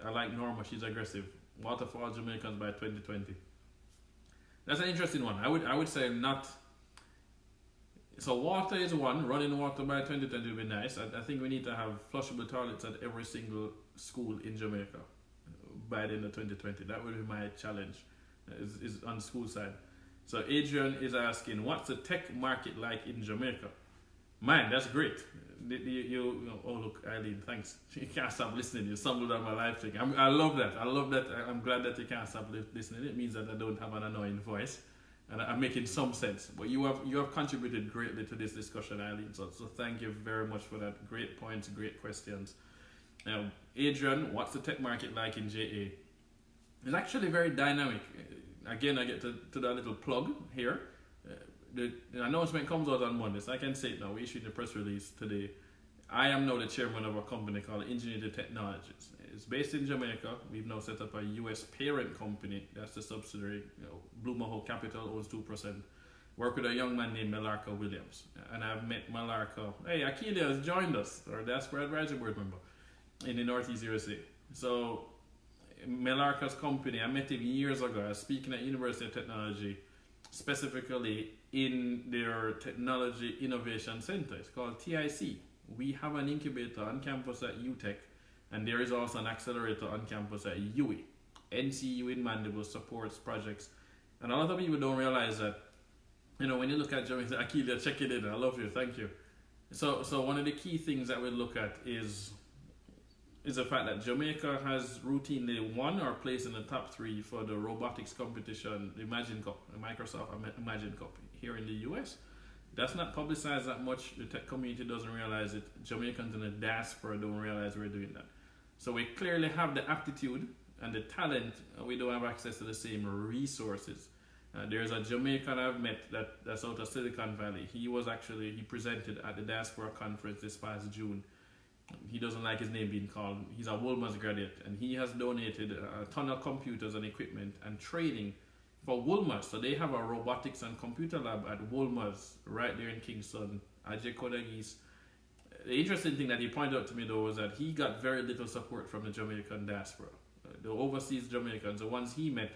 I like Norma, she's aggressive. Water for all Jamaicans by 2020. That's an interesting one. I would say not. So water is one. Running water by 2020 would be nice. I think we need to have flushable toilets at every single school in Jamaica by the end of 2020. That would be my challenge. Is on the school side. So Adrian is asking, what's the tech market like in Jamaica? Man, that's great. Oh look, Eileen, thanks. You can't stop listening. You stumbled on my live thing. I love that. I'm glad that you can't stop listening. It means that I don't have an annoying voice, and I'm making some sense. But you have contributed greatly to this discussion, Eileen. So thank you very much for that. Great points, great questions. Now, Adrian, what's the tech market like in JA? It's actually very dynamic. Again, I get to that little plug here. The announcement comes out on Monday, so I can say it now. We issued a press release today. I am now the chairman of a company called Ingenuity Technologies. It's based in Jamaica. We've now set up a US parent company. That's the subsidiary. Blue Maho Capital owns 2%. Work with a young man named Melarka Williams. And I've met Melarka. Hey, Akilia has joined us, our Diaspora Advisory Board member, in the Northeast USA. So Melarka's company, I met him years ago. I was speaking at University of Technology, specifically in their Technology Innovation Center. It's called TIC. We have an incubator on campus at UTech, and there is also an accelerator on campus at UWI. NCU in Mandeville supports projects. And a lot of people don't realize that, when you look at Jamaica, Akilia, check it in. I love you. Thank you. So one of the key things that we look at is the fact that Jamaica has routinely won or placed in the top 3 for the robotics competition, the Imagine Cup, the Microsoft Imagine Cup here in the US. That's not publicized that much. The tech community doesn't realize it. Jamaicans in the diaspora don't realize we're doing that. So we clearly have the aptitude and the talent. We don't have access to the same resources. There's a Jamaican I've met that's out of Silicon Valley. He presented at the Diaspora Conference this past June. He doesn't like his name being called. He's a Woolmers graduate, and he has donated a ton of computers and equipment and training for Woolmers. So they have a robotics and computer lab at Woolmers right there in Kingston, Ajay Kodagis. The interesting thing that he pointed out to me though was that he got very little support from the Jamaican diaspora. The overseas Jamaicans, the ones he met,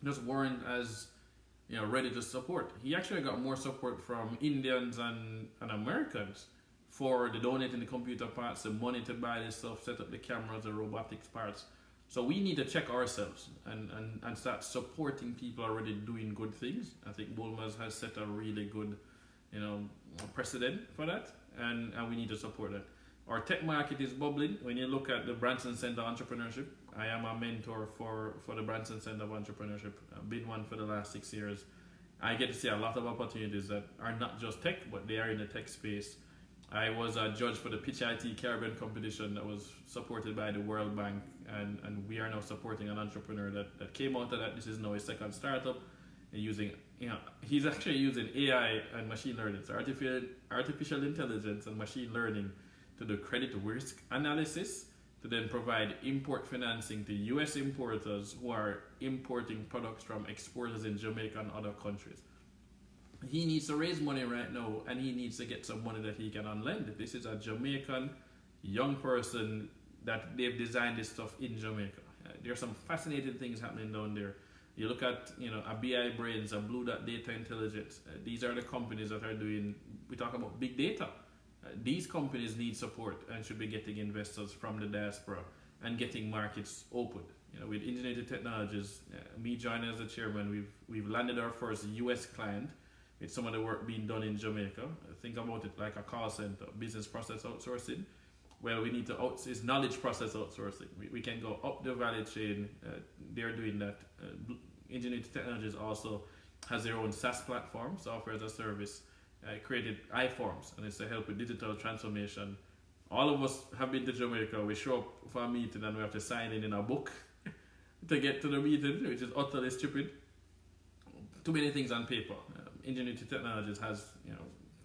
just weren't as ready to support. He actually got more support from Indians and Americans for the donating the computer parts, the money to buy this stuff, set up the cameras, the robotics parts. So we need to check ourselves and start supporting people already doing good things. I think Bulmers has set a really good, precedent for that, and we need to support that. Our tech market is bubbling. When you look at the Branson Center Entrepreneurship, I am a mentor for the Branson Center of Entrepreneurship. I've been one for the last 6 years. I get to see a lot of opportunities that are not just tech, but they are in the tech space. I was a judge for the Pitch IT Caribbean competition that was supported by the World Bank, and we are now supporting an entrepreneur that came out of that. This is now his second startup, and he's actually using AI and machine learning, so artificial intelligence and machine learning to do credit risk analysis, to then provide import financing to US importers who are importing products from exporters in Jamaica and other countries. He needs to raise money right now, and he needs to get some money that he can unlend. This is a Jamaican young person that they've designed this stuff in Jamaica. There's some fascinating things happening down there. You look at, a BI Brains, a Blue Dot Data Intelligence. These are the companies that are doing, we talk about big data. These companies need support and should be getting investors from the diaspora and getting markets open. With Engineered Technologies, me joining as the chairman, we've landed our first US client with some of the work being done in Jamaica. Think about it like a call center, business process outsourcing. Well, we need to it's knowledge process outsourcing. We can go up the value chain. They're doing that. Engineered Technologies also has their own SaaS platform, software as a service. Created iForms, and it's to help with digital transformation. All of us have been to Jamaica. We show up for a meeting and we have to sign in a book to get to the meeting, which is utterly stupid. Too many things on paper. Ingenuity Technologies has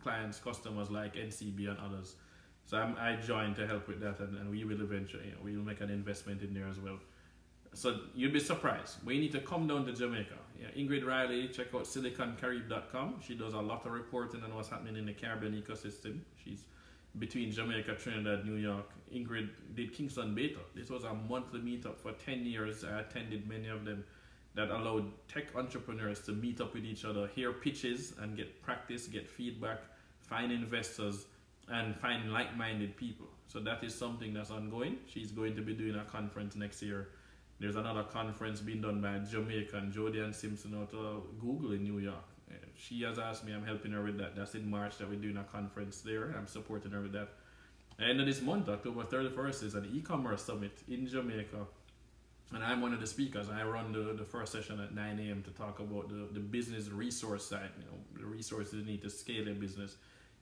clients, customers like NCB and others. So I joined to help with that, and we will eventually we will make an investment in there as well. So you'd be surprised. We need to come down to Jamaica. Ingrid Riley, check out siliconcarib.com. She does a lot of reporting on what's happening in the Caribbean ecosystem. She's between Jamaica, Trinidad, New York. Ingrid did Kingston Beta. This was a monthly meetup for 10 years. I attended many of them, that allowed tech entrepreneurs to meet up with each other, hear pitches and get practice, get feedback, find investors, and find like-minded people. So that is something that's ongoing. She's going to be doing a conference next year. There's another conference being done by Jamaican Jody and Simpson out of Google in New York. She has asked me, I'm helping her with that. That's in March that we're doing a conference there. I'm supporting her with that. And this month, October 31st, is an e-commerce summit in Jamaica. And I'm one of the speakers. I run the first session at 9 a.m. to talk about the business resource side, the resources you need to scale a business.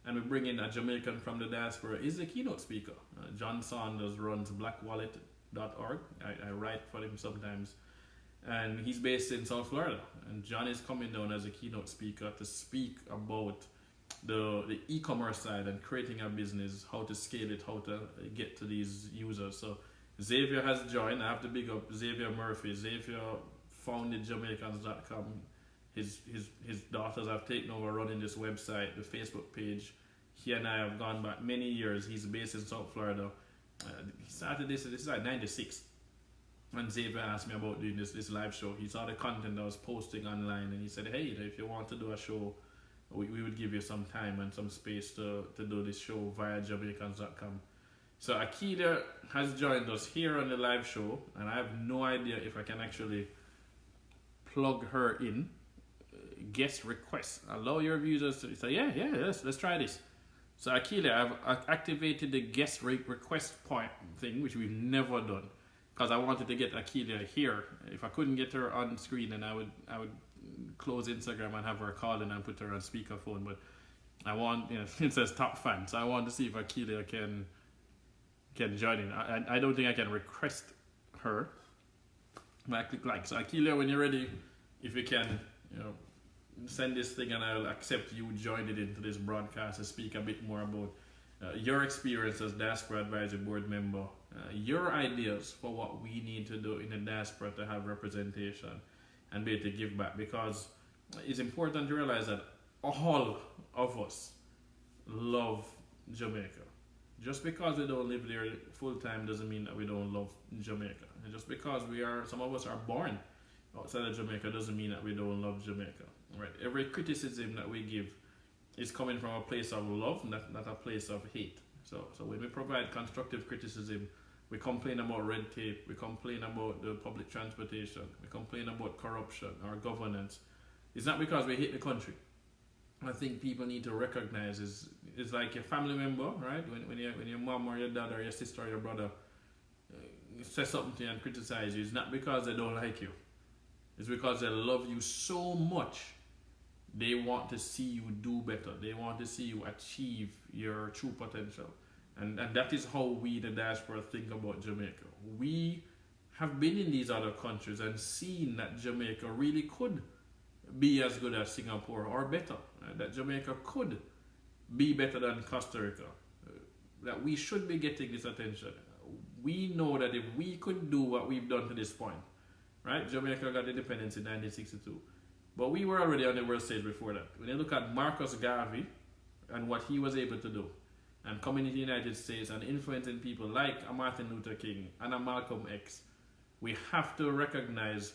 And we bring in a Jamaican from the diaspora, is the keynote speaker. John Saunders runs blackwallet.org. I write for him sometimes. And he's based in South Florida. And John is coming down as a keynote speaker to speak about the e-commerce side and creating a business, how to scale it, how to get to these users. So Xavier has joined. I have to big up Xavier Murphy. Xavier founded Jamaicans.com. His daughters have taken over running this website, the Facebook page. He and I have gone back many years. He's based in South Florida. He started this is like 96. And Xavier asked me about doing this live show. He saw the content I was posting online and he said, hey, if you want to do a show, we would give you some time and some space to do this show via Jamaicans.com. So Akida has joined us here on the live show, and I have no idea if I can actually plug her in. Guest requests. Allow your users to say, let's try this. So Akila, I've activated the guest request point thing, which we've never done, because I wanted to get Akila here. If I couldn't get her on screen, then I would close Instagram and have her call in and put her on speakerphone. But I want, it says top fan, so I want to see if Akila can join in. I don't think I can request her. But I click like. So Akila, when you're ready, if you can, send this thing and I'll accept you joining into this broadcast to speak a bit more about your experience as Diaspora Advisory Board member, your ideas for what we need to do in the diaspora to have representation and be able to give back, because it's important to realize that all of us love Jamaica. Just because we don't live there full time doesn't mean that we don't love Jamaica. And just because some of us are born outside of Jamaica doesn't mean that we don't love Jamaica. Right? Every criticism that we give is coming from a place of love, not a place of hate. So when we provide constructive criticism, We complain about red tape, we complain about the public transportation, we complain about corruption or governance. It's not because we hate the country. I think people need to recognize it's like your family member, right? When your mom or your dad or your sister or your brother says something to you and criticize you, it's not because they don't like you. It's because they love you so much. They want to see you do better. They want to see you achieve your true potential. And that is how we, the diaspora, think about Jamaica. We have been in these other countries and seen that Jamaica really could be as good as Singapore or better. That Jamaica could be better than Costa Rica. That we should be getting this attention. We know that if we could do what we've done to this point, right? Jamaica got independence in 1962. But we were already on the world stage before that. When you look at Marcus Garvey and what he was able to do, and coming into the United States and influencing people like a Martin Luther King and a Malcolm X, we have to recognize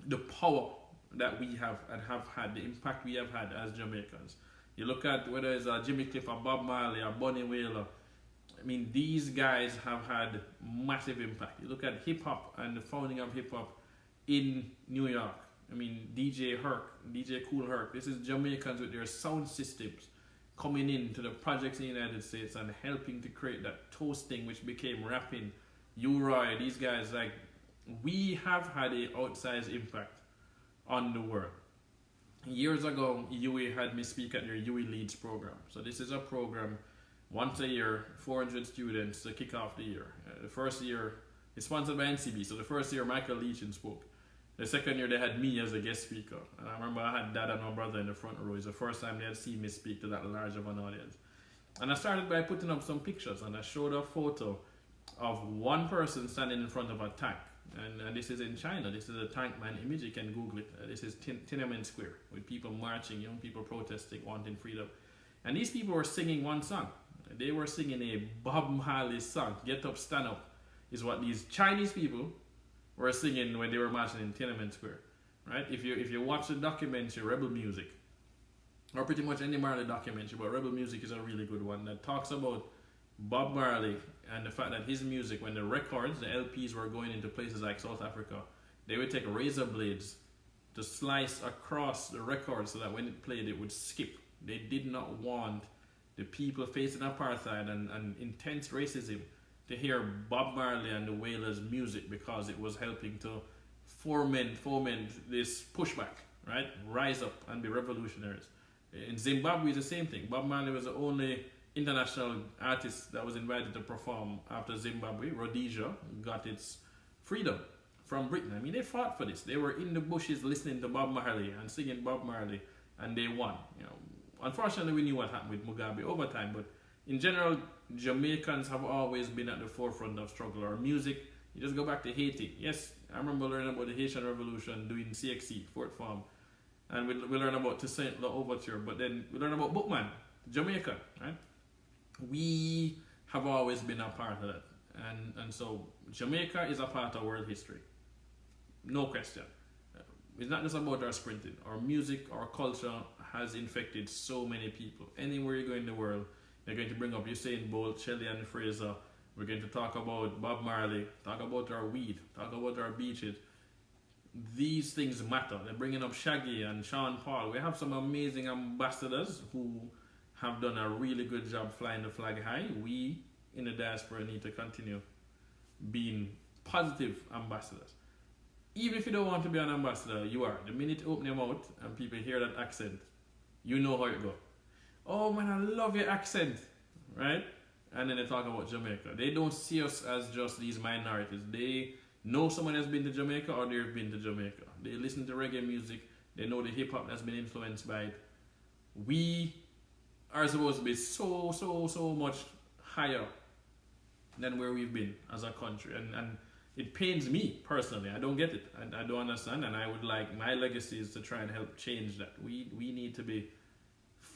the power that we have and have had, the impact we have had as Jamaicans. You look at whether it's Jimmy Cliff or Bob Marley or Bunny Wailer, I mean, these guys have had massive impact. You look at hip hop and the founding of hip hop in New York. I mean, DJ Kool Herc, this is Jamaicans with their sound systems coming into the projects in the United States and helping to create that toasting which became rapping. U-Roy, these guys, like, we have had an outsized impact on the world. Years ago, UWI had me speak at their UWI Leads program. So this is a program once a year, 400 students to kick off the year. The first year, it's sponsored by NCB. So the first year, Michael Leachin spoke. The second year, they had me as a guest speaker. And I remember I had Dad and my brother in the front row. It's the first time they had seen me speak to that large of an audience. And I started by putting up some pictures, and I showed a photo of one person standing in front of a tank. And this is in China. This is a tank man image. You can Google it. This is Tiananmen Square with people marching, young people protesting, wanting freedom. And these people were singing one song. They were singing a Bob Marley song. Get Up, Stand Up is what these Chinese people were singing when they were marching in Tiananmen Square. Right? If you watch the documentary Rebel Music, or pretty much any Marley documentary, but Rebel Music is a really good one that talks about Bob Marley and the fact that his music, when the records, the LPs were going into places like South Africa, they would take razor blades to slice across the record so that when it played it would skip. They did not want the people facing apartheid and intense racism to hear Bob Marley and the Wailers' music because it was helping to foment this pushback, right? Rise up and be revolutionaries. In Zimbabwe, it's the same thing. Bob Marley was the only international artist that was invited to perform after Zimbabwe. Rhodesia got its freedom from Britain. I mean, they fought for this. They were in the bushes listening to Bob Marley and singing Bob Marley, and they won. You know, unfortunately, we knew what happened with Mugabe over time, but in general, Jamaicans have always been at the forefront of struggle. Our music, you just go back to Haiti. Yes, I remember learning about the Haitian Revolution, doing CXC, Fort Farm, and we learn about Toussaint L'Ouverture, but then we learn about Bookman, Jamaica, right? We have always been a part of that. And so Jamaica is a part of world history. No question. It's not just about our sprinting. Our music, our culture has infected so many people. Anywhere you go in the world, you're going to bring up Usain Bolt, Shelley and Fraser. We're going to talk about Bob Marley, talk about our weed, talk about our beaches. These things matter. They're bringing up Shaggy and Sean Paul. We have some amazing ambassadors who have done a really good job flying the flag high. We in the diaspora need to continue being positive ambassadors. Even if you don't want to be an ambassador, you are. The minute you open your mouth and people hear that accent, you know how it goes. Oh man, I love your accent, right? And then they talk about Jamaica. They don't see us as just these minorities. They know someone has been to Jamaica or they've been to Jamaica. They listen to reggae music. They know the hip hop that's been influenced by it. We are supposed to be so much higher than where we've been as a country. And it pains me personally. I don't get it. I don't understand. And I would like my legacy is to try and help change that. We need to be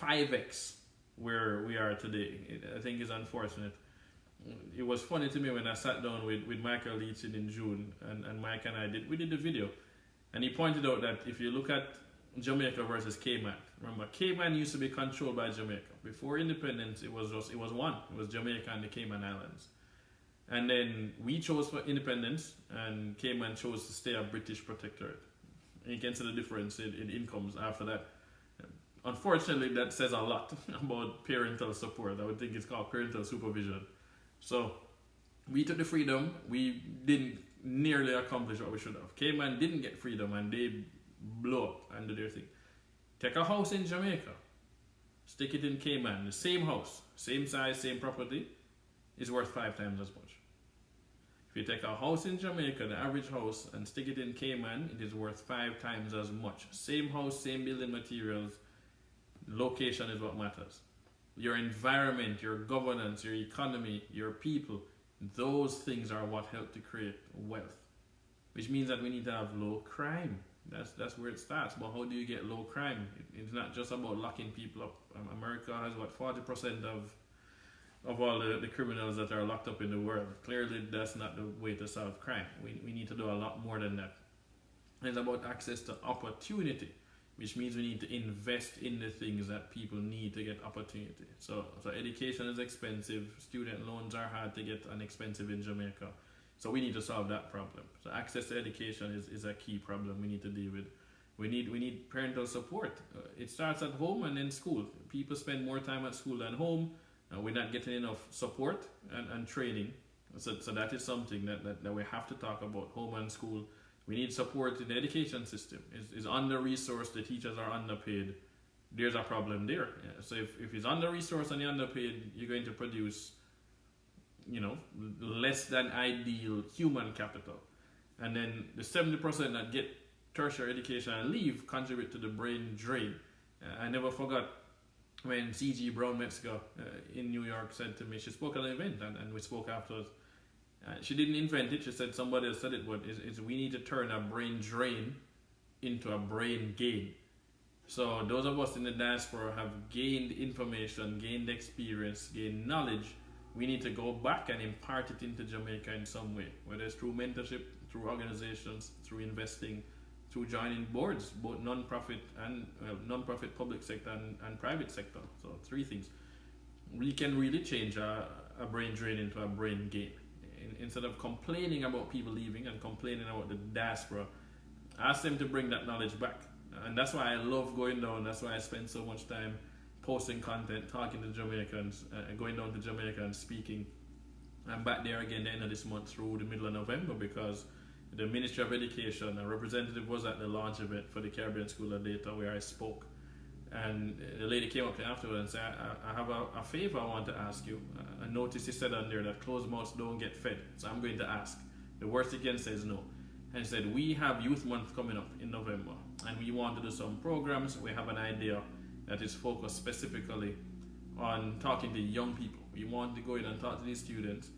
5x where we are today. I think it's unfortunate. It was funny to me when I sat down with Michael Leachin in June and Mike and I did the video. And he pointed out that if you look at Jamaica versus Cayman, remember Cayman used to be controlled by Jamaica. Before independence, it was one. It was Jamaica and the Cayman Islands. And then we chose for independence, and Cayman chose to stay a British protectorate. And you can see the difference in incomes after that. Unfortunately, that says a lot about parental support. I would think it's called parental supervision. So we took the freedom. We didn't nearly accomplish what we should have. Cayman didn't get freedom, and they blew up and did their thing. Take a house in Jamaica, stick it in Cayman. The same house, same size, same property, is worth 5 times as much. If you take a house in Jamaica, the average house, and stick it in Cayman, it is worth 5 times as much. Same house, same building materials. Location is what matters. Your environment, your governance, your economy, your people, those things are what help to create wealth. Which means that we need to have low crime. That's where it starts. But how do you get low crime? It's not just about locking people up. America has 40% of all the criminals that are locked up in the world. Clearly, that's not the way to solve crime. We need to do a lot more than that. It's about access to opportunity, which means we need to invest in the things that people need to get opportunity. So education is expensive. Student loans are hard to get and expensive in Jamaica. So we need to solve that problem. So access to education is a key problem we need to deal with. We need parental support. It starts at home and then school. People spend more time at school than home. We're not getting enough support and training. So that is something that we have to talk about, home and school. We need support in the education system. It's under-resourced, the teachers are underpaid. There's a problem there. So if it's under-resourced and you're underpaid, you're going to produce less than ideal human capital. And then the 70% that get tertiary education and leave contribute to the brain drain. I never forgot when C.G. Brown Metzger in New York said to me, she spoke at an event and we spoke afterwards. She didn't invent it, she said somebody else said it, but it's we need to turn a brain drain into a brain gain. So those of us in the diaspora have gained information, gained experience, gained knowledge. We need to go back and impart it into Jamaica in some way, whether it's through mentorship, through organizations, through investing, through joining boards, both non-profit and non-profit, public sector and private sector. So 3 things. We can really change a brain drain into a brain gain. Instead of complaining about people leaving and complaining about the diaspora, ask them to bring that knowledge back. And that's why I love going down. That's why I spend so much time posting content, talking to Jamaicans, going down to Jamaica and speaking. I'm back there again the end of this month through the middle of November because the Ministry of Education, a representative was at the launch event for the Caribbean School of Data where I spoke. And the lady came up to me afterwards and said, I have a favor I want to ask you. I noticed he said on there that closed mouths don't get fed. So I'm going to ask. The worst he can say is no. And he said, we have Youth Month coming up in November. And we want to do some programs. We have an idea that is focused specifically on talking to young people. We want to go in and talk to these students,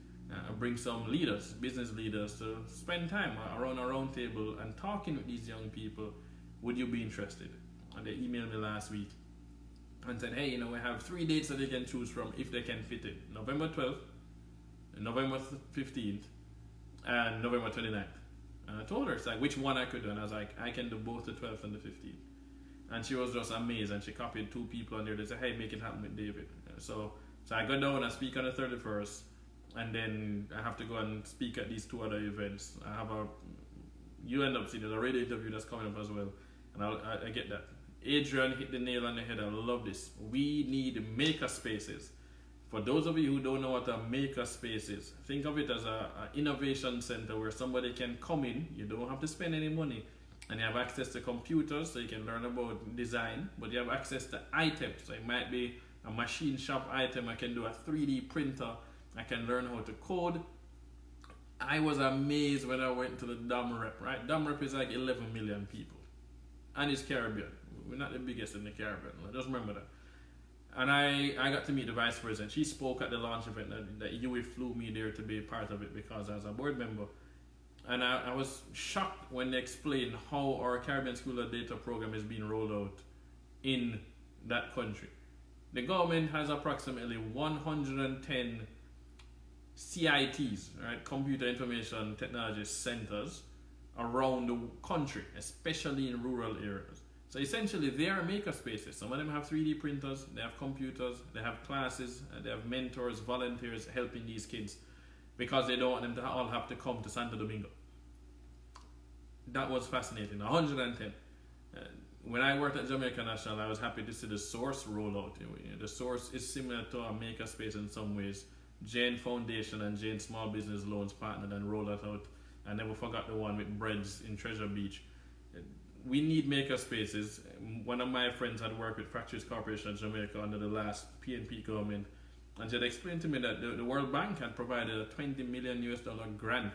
bring some leaders, business leaders, to spend time around a round table and talking with these young people. Would you be interested? And they emailed me last week and said, hey, we have 3 dates that they can choose from if they can fit it. November 12th, November 15th, and November 29th. And I told her, it's like, which one I could do? And I was like, I can do both the 12th and the 15th. And she was just amazed, and she copied 2 people on there. They said, hey, make it happen with David. So I go down and speak on the 31st, and then I have to go and speak at these 2 other events. You end up seeing there's a radio interview that's coming up as well. And I get that. Adrian hit the nail on the head. I love this. We need maker spaces. For those of you who don't know what a maker space is, think of it as an innovation center where somebody can come in. You don't have to spend any money. And you have access to computers so you can learn about design. But you have access to items. So it might be a machine shop item. I can do a 3D printer. I can learn how to code. I was amazed when I went to the Dom Rep, right? Dom Rep is like 11 million people. And it's Caribbean. We're not the biggest in the Caribbean. Just remember that. And I got to meet the vice president. She spoke at the launch event that UWI flew me there to be part of it because I was a board member. And I was shocked when they explained how our Caribbean School of Data program is being rolled out in that country. The government has approximately 110 CITs, right, Computer Information Technology Centers, around the country, especially in rural areas. So essentially they are maker spaces. Some of them have 3D printers, they have computers, they have classes, they have mentors, volunteers helping these kids. because they don't want them to all have to come to Santo Domingo. That was fascinating. 110. When I worked at Jamaica National, I was happy to see the source roll out. The source is similar to a Makerspace in some ways. Jane Foundation and Jane Small Business Loans partnered and rolled that out. I never forgot the one with breads in Treasure Beach. We need Makerspaces. One of my friends had worked with Factories Corporation of Jamaica under the last PNP government, and she had explained to me that the World Bank had provided a $20 million grant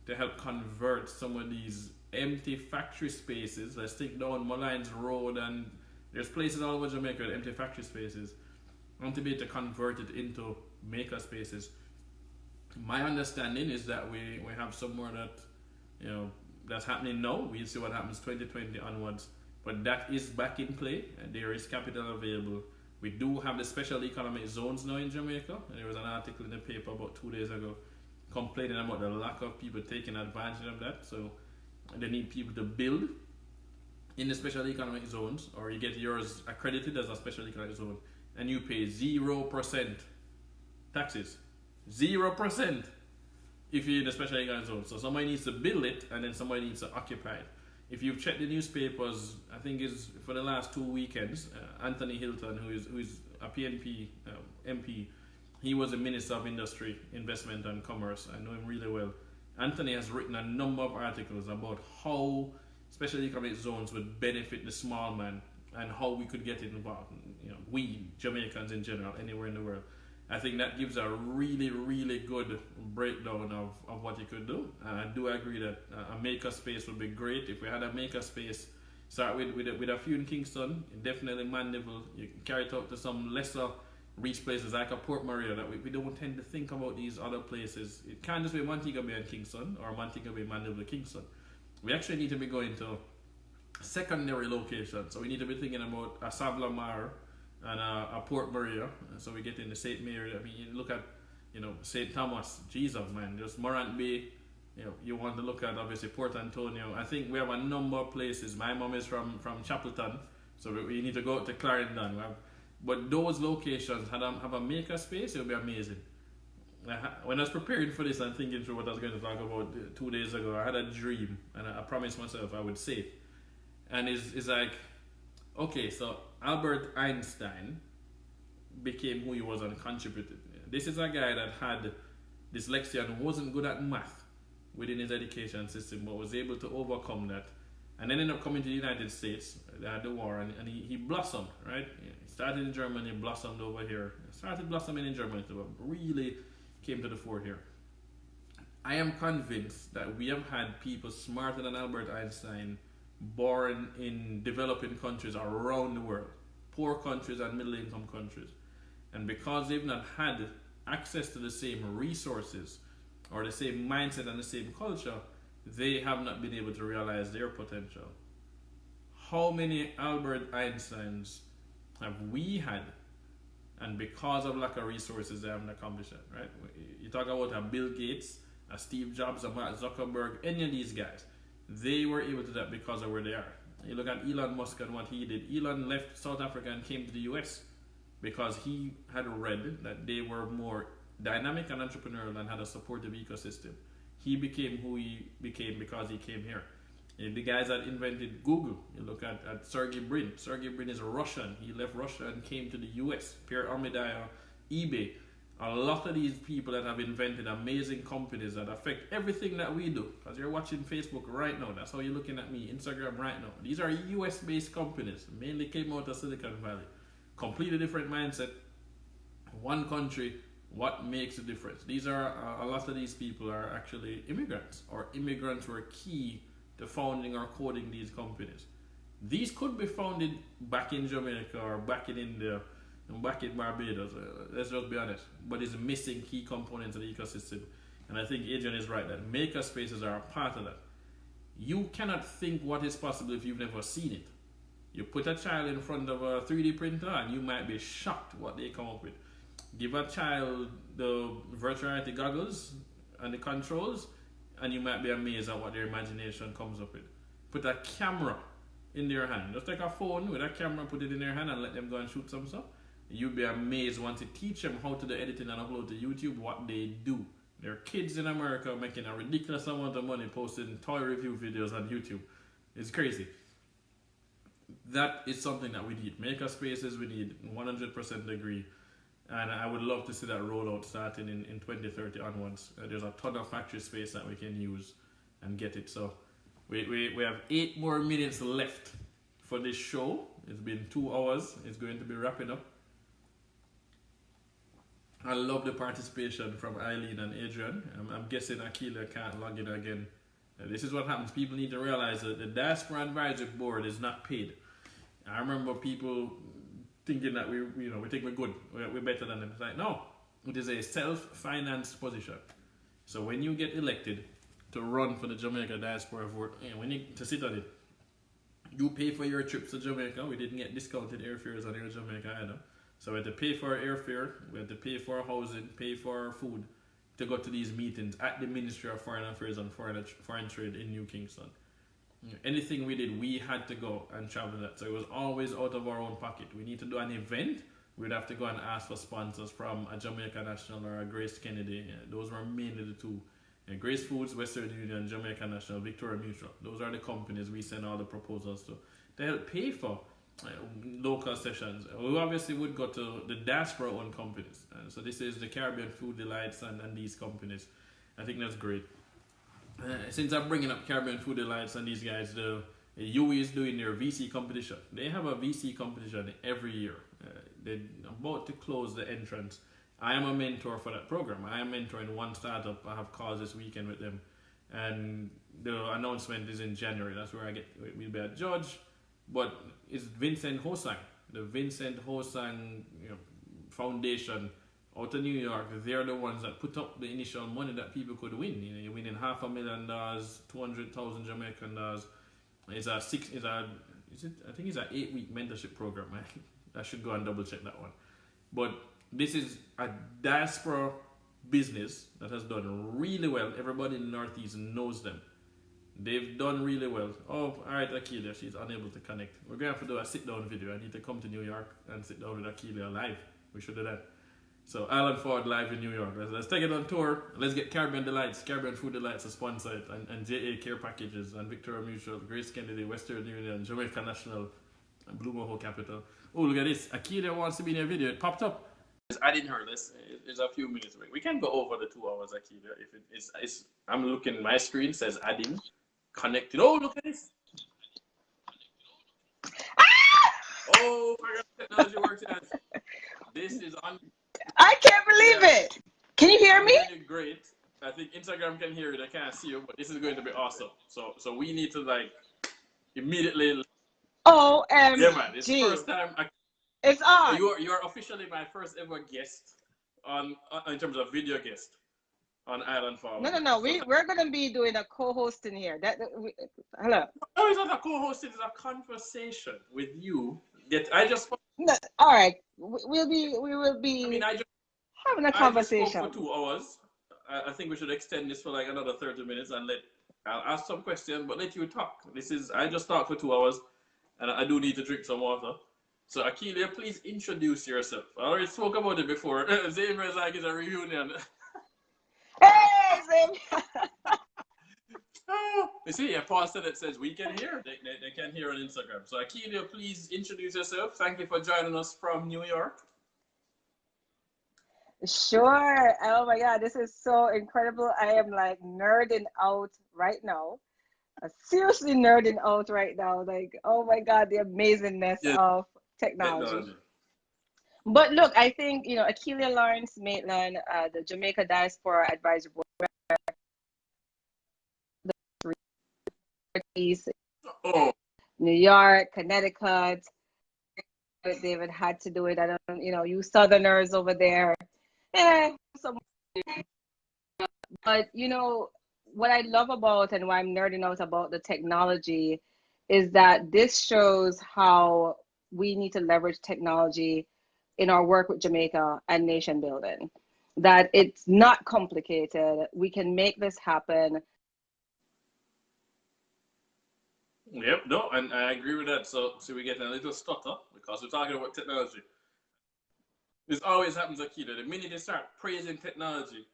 to help convert some of these empty factory spaces. Let's take down Mullines Road, and there's places all over Jamaica with empty factory spaces, and to be able to convert it into Makerspaces. My understanding is that we have some more that that's happening now. We'll see what happens 2020 onwards, but that is back in play, and there is capital available. We do have the special economic zones now in Jamaica. There was an article in the paper about 2 days ago complaining about the lack of people taking advantage of that. So they need people to build in the special economic zones, or you get yours accredited as a special economic zone, and you pay 0% taxes. 0% if you're in the special economic zone. So somebody needs to build it, and then somebody needs to occupy it. If you've checked the newspapers, I think it's for the last 2 weekends, Anthony Hilton, who is a PNP MP, he was a Minister of Industry, Investment and Commerce. I know him really well. Anthony has written a number of articles about how special economic zones would benefit the small man and how we could get involved. We Jamaicans in general, anywhere in the world. I think that gives a really, really good breakdown of what you could do. And I do agree that a Makerspace would be great. If we had a Makerspace, start with a few in Kingston, definitely Mandeville. You can carry it out to some lesser reach places like a Port Maria that we don't tend to think about these other places. It can't just be Montego Bay and Kingston, or Montego Bay, Mandeville, Kingston. We actually need to be going to secondary locations. So we need to be thinking about a Savlamar and a Port Maria. So we get into St. Mary. I mean, you look at, St. Thomas, Jesus, man, just Morant Bay. You want to look at obviously Port Antonio. I think we have a number of places. My mom is from Chapelton, so we need to go out to Clarendon. But those locations have a Makerspace. It would be amazing. When I was preparing for this and thinking through what I was going to talk about 2 days ago, I had a dream, and I promised myself I would say it. And it's like, okay, so Albert Einstein became who he was and contributed. This is a guy that had dyslexia and wasn't good at math within his education system, but was able to overcome that, and then ended up coming to the United States. They had the war, and he blossomed, right? He started in Germany, blossomed over here. Started blossoming in Germany, but really came to the fore here. I am convinced that we have had people smarter than Albert Einstein born in developing countries around the world, poor countries and middle-income countries. And because they've not had access to the same resources or the same mindset and the same culture, they have not been able to realize their potential. How many Albert Einsteins have we had? And because of lack of resources, they haven't accomplished it, right? You talk about a Bill Gates, a Steve Jobs, a Mark Zuckerberg, any of these guys, they were able to do that because of where they are. You look at Elon Musk and what he did. Elon left South Africa and came to the US because he had read that they were more dynamic and entrepreneurial and had a supportive ecosystem. He became who he became because he came here. The guys that invented Google, you look at Sergey Brin. Sergey Brin is a Russian. He left Russia and came to the US. Pierre Armediah, eBay. A lot of these people that have invented amazing companies that affect everything that we do. Because you're watching Facebook right now. That's how you're looking at me. Instagram right now. These are US-based companies. Mainly came out of Silicon Valley. Completely different mindset. One country. What makes a difference? These are, a lot of these people are actually immigrants. Or immigrants were key to founding or coding these companies. These could be founded back in Jamaica or back in India and back in Barbados. Let's just be honest. But it's missing key components of the ecosystem. And I think Adrian is right that makerspaces are a part of that. You cannot think what is possible if you've never seen it. You put a child in front of a 3D printer and you might be shocked what they come up with. Give a child the virtual reality goggles and the controls, and you might be amazed at what their imagination comes up with. Put a camera in their hand. Just take a phone with a camera, put it in their hand and let them go and shoot some stuff. You'll be amazed once you teach them how to do editing and upload to YouTube, what they do There are kids in America making a ridiculous amount of money posting toy review videos on YouTube. It's crazy. That is something that we need. Maker spaces, we need 100% agree. And I would love to see that rollout starting in 2030 onwards. There's a ton of factory space that we can use and get it. So we have 8 more minutes left for this show. It's been 2 hours. It's going to be wrapping up. I love the participation from Eileen and Adrian. I'm guessing Akila can't log in again. This is what happens. People need to realize that the Diaspora Advisory Board is not paid. I remember people thinking that we think we're good, we're better than them. It's like, no, it is a self-financed position. So when you get elected to run for the Jamaica Diaspora Board, we need to sit on it. You pay for your trips to Jamaica. We didn't get discounted airfares on Air Jamaica either. So we had to pay for our airfare, we had to pay for our housing, pay for our food to go to these meetings at the Ministry of Foreign Affairs and Foreign Trade in New Kingston. Anything we did, we had to go and travel that. So it was always out of our own pocket. We need to do an event, we'd have to go and ask for sponsors from a Jamaica National or a Grace Kennedy. Those were mainly the two. Grace Foods, Western Union, Jamaica National, Victoria Mutual. Those are the companies we send all the proposals to help pay for local sessions. We obviously would go to the diaspora owned companies. So this is the Caribbean Food Delights and these companies. I think that's great. Since I'm bringing up Caribbean Food Delights and these guys, the UE is doing their VC competition. They have a VC competition every year. They're about to close the entrance. I am a mentor for that program. I am mentoring one startup. I have calls this weekend with them. And the announcement is in January. That's where we'll be a judge. But it's Vincent Hosang, the Vincent Hosang Foundation out of New York. They're the ones that put up the initial money that people could win. You're winning $500,000, 200,000 Jamaican dollars. I think it's an 8-week mentorship program. I should go and double check that one. But this is a diaspora business that has done really well. Everybody in the Northeast knows them. They've done really well. Oh, alright, Akilia, she's unable to connect. We're going to have to do a sit-down video. I need to come to New York and sit down with Akilia live. We should do that. So, Island Ford live in New York. Let's take it on tour. Let's get Caribbean Delights, Caribbean Food Delights to sponsor it, and JA Care Packages, and Victoria Mutual, Grace Kennedy, Western Union, Jamaica National, and Blue Moho Capital. Oh, look at this. Akilia wants to be in a video. It popped up. I didn't hear this. It's a few minutes away. We can go over the 2 hours, Akilia. If it's I'm looking, my screen says adding. Connected. Oh, look at this. Oh, my God, technology works. This is on. I can't believe it. Can you hear me? Great. I think Instagram can hear it. I can't see you, but this is going to be awesome. So we need to immediately. Oh, yeah, man. It's first time. It's on. You're officially my first ever guest in terms of video guest. On Island Farm. No. We're gonna be doing a co-hosting here. Hello. No, it's not a co-hosting. It's a conversation with you. No, all right. We will be. I mean, having a conversation. I just spoke for 2 hours. I think we should extend this for like another 30 minutes and I'll ask some questions, but let you talk. I just talked for 2 hours, and I do need to drink some water. So Akilia, please introduce yourself. I already spoke about it before. Same as like it's a reunion. Hey, Sam. You see, a poster that says we can hear. They can hear on Instagram. So Akilia, please introduce yourself. Thank you for joining us from New York. Sure. Oh my God, this is so incredible. I am like nerding out right now. Seriously nerding out right now. Like, oh my God, the amazingness of technology. But look, I think, Akilia Lawrence Maitland, the Jamaica Diaspora Advisory Board, New York, Connecticut. David had to do it. I don't, you Southerners over there. But, what I love about and why I'm nerding out about the technology is that this shows how we need to leverage technology in our work with Jamaica and nation building, that it's not complicated. We can make this happen. Yep, no, and I agree with that. So we're getting a little stutter because we're talking about technology. This always happens, Akita. The minute they start praising technology,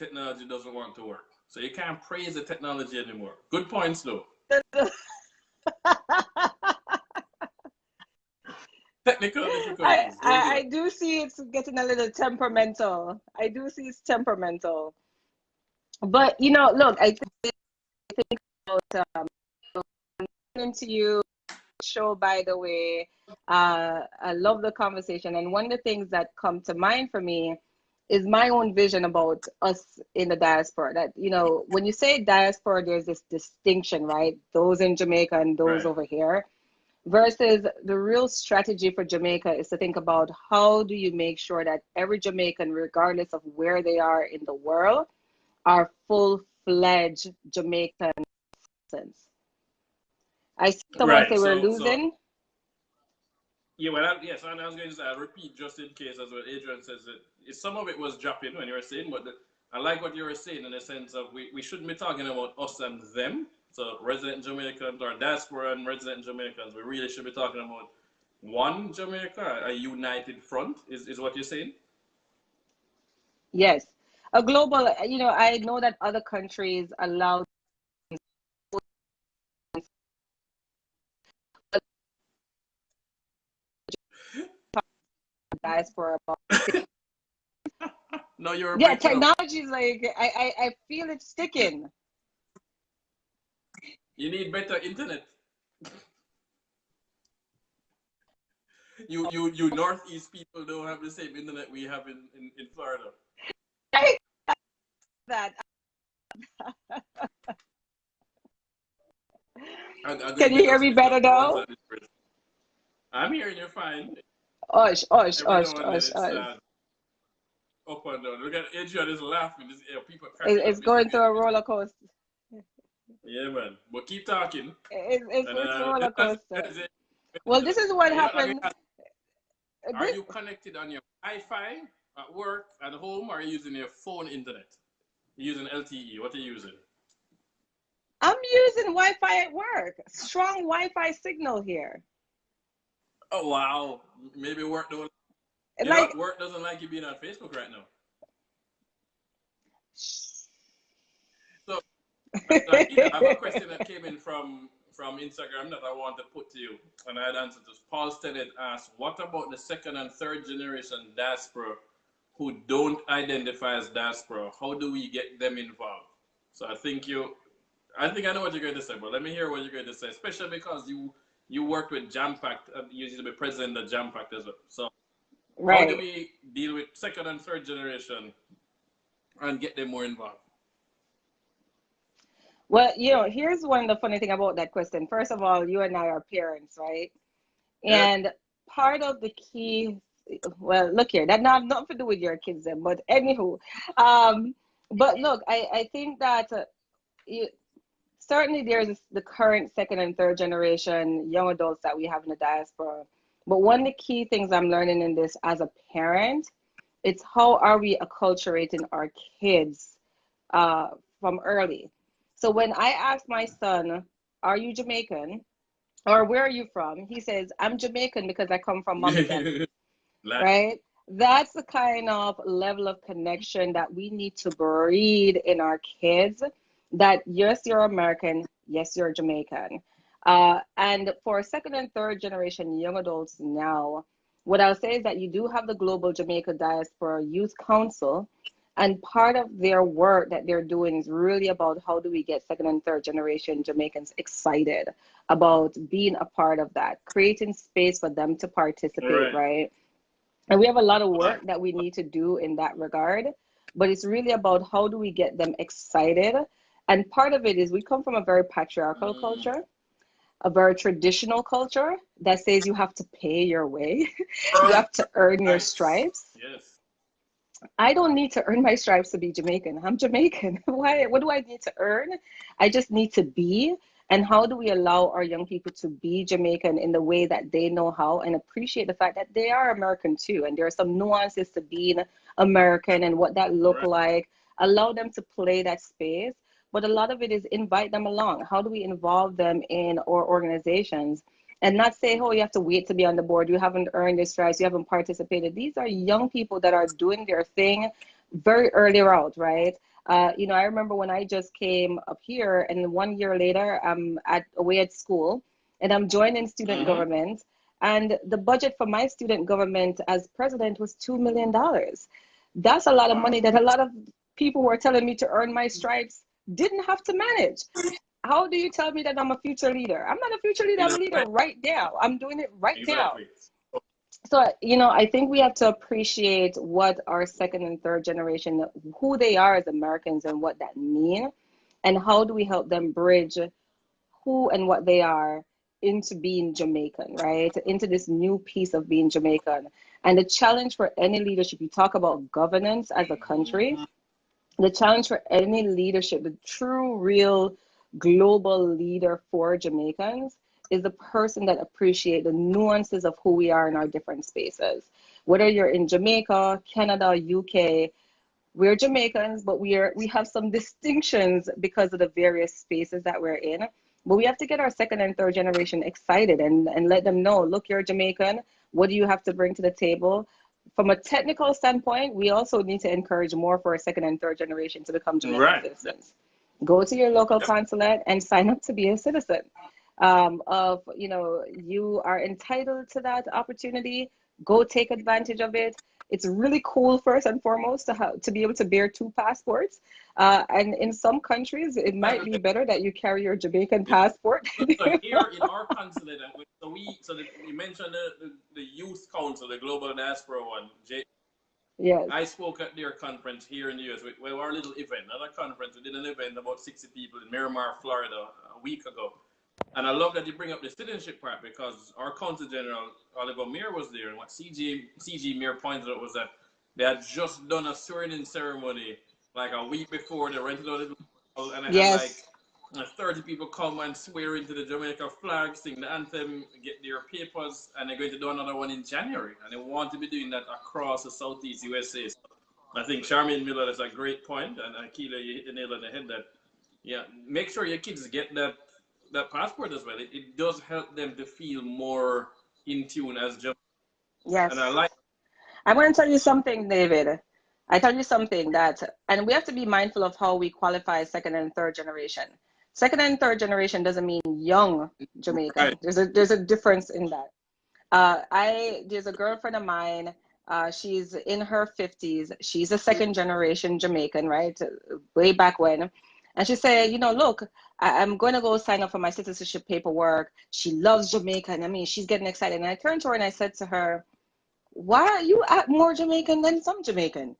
technology doesn't want to work. So you can't praise the technology anymore. Good points, though. Technical difficulties. I do see it's getting a little temperamental. I do see it's temperamental. But, you know, look, I think about listening to you show, by the way. I love the conversation. And one of the things that come to mind for me is my own vision about us in the diaspora. That, you know, when you say diaspora, there's this distinction, right? Those in Jamaica and those over here. Versus the real strategy for Jamaica is to think about how do you make sure that every Jamaican, regardless of where they are in the world, are full-fledged Jamaican citizens. I see someone say we're losing. Yeah, well, yes, and I was going to say, I'll repeat just in case, as what Adrian says, that some of it was dropping when you were saying, but I like what you were saying in the sense of we shouldn't be talking about us and them. So resident Jamaicans or diaspora and resident Jamaicans, we really should be talking about one Jamaica, a united front, is what you're saying? Yes. A global, you know, I know that other countries allow diaspora. No, you're technology is like, I feel it sticking. You need better internet. You Northeast people don't have the same internet we have in Florida. That. Can you hear me better now? I'm hearing you fine. Osh. Up and down. Look at Adrian is laughing. People it's going through a roller coaster. Yeah, man. But keep talking. It's a roller coaster. Well, this is what happened. Are you connected on your Wi-Fi at work, at home, or are you using your phone internet? You're using LTE. What are you using? I'm using Wi-Fi at work. Strong Wi-Fi signal here. Oh, wow. Maybe work don't work doesn't like you being on Facebook right now. So I have a question that came in from Instagram that I want to put to you, and I had answered this. Paul Stennett asked, what about the second and third generation diaspora who don't identify as diaspora? How do we get them involved? So I think I know what you're going to say, but let me hear what you're going to say, especially because you worked with Jampact, you used to be president of Jampact as well. So how do we deal with second and third generation and get them more involved? Well, you know, here's one of the funny thing about that question. First of all, you and I are parents, right? And part of the key, well, look here, that have nothing to do with your kids, then, but anywho, but look, I think that certainly there's the current second and third generation young adults that we have in the diaspora. But one of the key things I'm learning in this as a parent, it's how are we acculturating our kids from early. So when I ask my son, are you Jamaican? Or where are you from? He says, I'm Jamaican because I come from mom and dad. Right? That's the kind of level of connection that we need to breed in our kids, that yes, you're American, yes, you're Jamaican. And for second and third generation young adults now, what I'll say is that you do have the Global Jamaica Diaspora Youth Council, and part of their work that they're doing is really about how do we get second and third generation Jamaicans excited about being a part of that, creating space for them to participate, right? And we have a lot of work that we need to do in that regard, but it's really about how do we get them excited. And part of it is we come from a very patriarchal culture, a very traditional culture that says you have to pay your way, you have to earn your stripes. Yes. I don't need to earn my stripes to be Jamaican. I'm Jamaican. Why? What do I need to earn? I just need to be. And how do we allow our young people to be Jamaican in the way that they know how, and appreciate the fact that they are American too? And there are some nuances to being American and what that look like. Allow them to play that space. But a lot of it is invite them along. How do we involve them in our organizations? And not say, oh, you have to wait to be on the board. You haven't earned your stripes. You haven't participated. These are young people that are doing their thing very early out, right? You know, I remember when I just came up here, and 1 year later, I'm away at school, and I'm joining student government. And the budget for my student government as president was $2 million. That's a lot of money that a lot of people who are telling me to earn my stripes didn't have to manage. How do you tell me that I'm a future leader? I'm not a future leader. I'm a leader right now. I'm doing it right now. So, you know, I think we have to appreciate what our second and third generation, who they are as Americans and what that means, and how do we help them bridge who and what they are into being Jamaican, right? Into this new piece of being Jamaican. And the challenge for any leadership, you talk about governance as a country, the challenge for any leadership, the true, real global leader for Jamaicans is the person that appreciates the nuances of who we are in our different spaces. Whether you're in Jamaica, Canada, UK, we're Jamaicans, but we have some distinctions because of the various spaces that we're in. But we have to get our second and third generation excited and let them know, look, you're Jamaican. What do you have to bring to the table? From a technical standpoint, we also need to encourage more for our second and third generation to become Jamaican citizens. Go to your local consulate and sign up to be a citizen. You know, you are entitled to that opportunity. Go take advantage of it. It's really cool, first and foremost, to be able to bear 2 passports. And in some countries, it might be better that you carry your Jamaican passport. So here in our consulate, you mentioned the youth council, the global diaspora one. Yes. I spoke at their conference here in the US. Our little event, another conference. We did an event, about 60 people in Miramar, Florida, a week ago. And I love that you bring up the citizenship part, because our Consul General, Oliver Meir, was there. And what CG Meir pointed out was that they had just done a swearing-in ceremony like a week before. They rented out a and they had like 30 people come and swear into the Jamaica flag, sing the anthem, get their papers, and they're going to do another one in January. And they want to be doing that across the Southeast USA. So I think Charmaine Miller is a great point, and Akila, you hit the nail on the head that, yeah, make sure your kids get that passport as well. It does help them to feel more in tune as Jamaicans. Yes. And I'm going to tell you something, David. I tell you something and we have to be mindful of how we qualify second and third generation. Second and third generation doesn't mean young Jamaican. Right. There's a difference in that. There's a girlfriend of mine. She's in her 50s. She's a second generation Jamaican, right? Way back when. And she said, you know, look, I'm going to go sign up for my citizenship paperwork. She loves Jamaica. And I mean, she's getting excited. And I turned to her and I said to her, why are you more Jamaican than some Jamaican?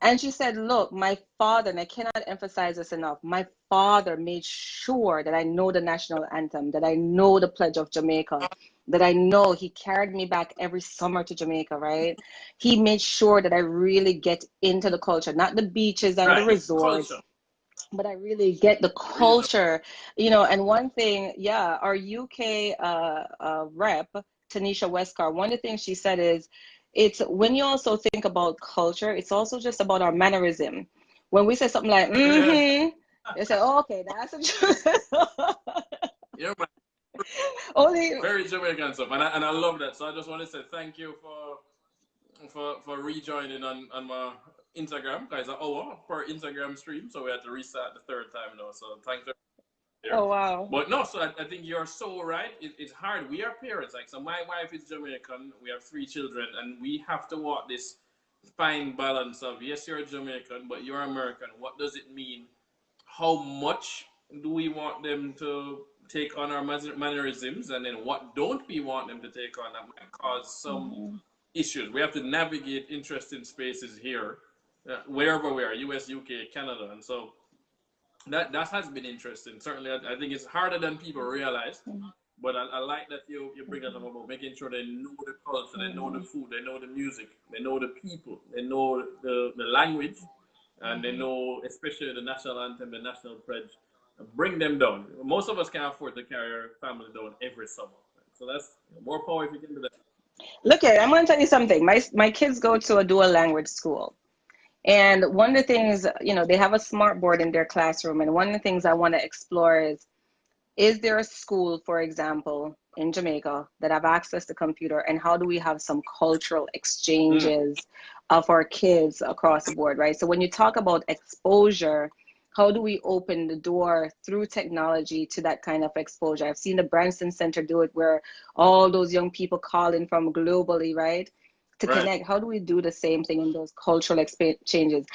And she said, look, my father, and I cannot emphasize this enough, my father made sure that I know the national anthem, that I know the Pledge of Jamaica, that I know he carried me back every summer to Jamaica, right? He made sure that I really get into the culture, not the beaches and the resorts. Culture. But I really get the culture, you know. And one thing, our UK rep, Tanisha Westcar, one of the things she said is, it's when you also think about culture, it's also just about our mannerism. When we say something like, they say, oh, okay, that's a yeah, but only very Jamaican stuff. And I love that. So I just want to say thank you for rejoining on my Instagram, guys. An hour per Instagram stream, so we had to restart the third time now. So thanks. Oh wow! But no, so I think you're so right. It's hard. We are parents. Like, so my wife is Jamaican. We have 3 children, and we have to walk this fine balance of, yes, you're Jamaican, but you're American. What does it mean? How much do we want them to take on our mannerisms, and then what don't we want them to take on that might cause some issues? We have to navigate interesting spaces here. Wherever we are, US, UK, Canada. And so that has been interesting. Certainly, I think it's harder than people realize. But I like that you bring that up about making sure they know the culture, they know the food, they know the music, they know the people, they know the language, and they know especially the national anthem, the national pledge. Bring them down. Most of us can't afford to carry our family down every summer. So that's more power if you can do that. Look, I'm going to tell you something. My kids go to a dual language school. And one of the things, you know, they have a smart board in their classroom. And one of the things I want to explore is there a school, for example, in Jamaica that have access to computer, and how do we have some cultural exchanges of our kids across the board, right? So when you talk about exposure, how do we open the door through technology to that kind of exposure? I've seen the Branson Center do it, where all those young people call in from globally, right, to connect. How do we do the same thing in those cultural exchanges?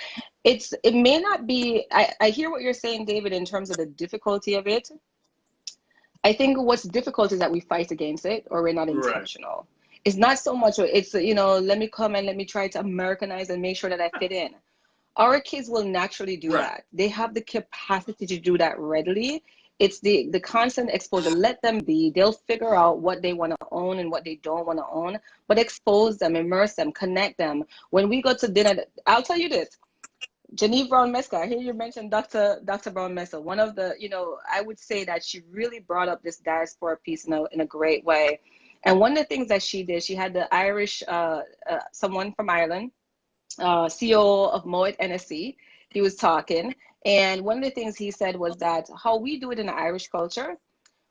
It may not be, I hear what you're saying, David, in terms of the difficulty of it. I think what's difficult is that we fight against it, or we're not intentional. It's not so much, it's, you know, let me come and let me try to Americanize and make sure that I fit in. Our kids will naturally do that. They have the capacity to do that readily. It's the constant exposure. Let them be. They'll figure out what they want to own and what they don't want to own, but expose them, immerse them, connect them. When we go to dinner, I'll tell you this, Genevieve Brown-Mesca, I hear you mentioned Dr. Brown-Mesca. One of the, you know, I would say that she really brought up this diaspora piece in a great way. And one of the things that she did, she had the Irish, someone from Ireland, CEO of Moet NSC. He was talking, and one of the things he said was that how we do it in the Irish culture,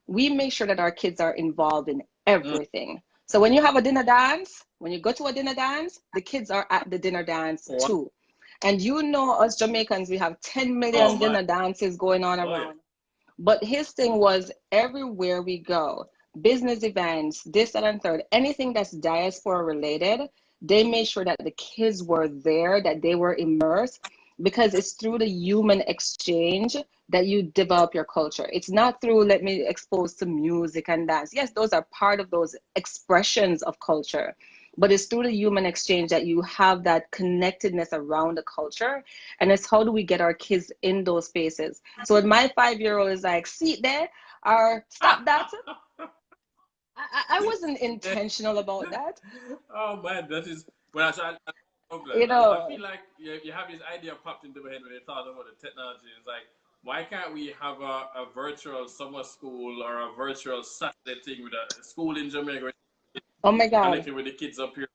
we make sure that our kids are involved in everything. So when you have a dinner dance, when you go to a dinner dance, the kids are at the dinner dance too. And you know, us Jamaicans, we have 10 million dinner dances going on around. But his thing was, everywhere we go, business events, this, that, and third, anything that's diaspora related, they made sure that the kids were there, that they were immersed, because it's through the human exchange that you develop your culture. It's not through, let me expose to music and dance. Yes, those are part of those expressions of culture, but it's through the human exchange that you have that connectedness around the culture. And it's how do we get our kids in those spaces? So when my 5-year-old is like, sit there, or stop that, I wasn't intentional about that. Oh man, that is, well, you know, I feel like you have this idea popped into my head when you thought about the technology. It's like, why can't we have a virtual summer school or a virtual Saturday thing with a school in Jamaica? Oh my God. Connecting with the kids up here.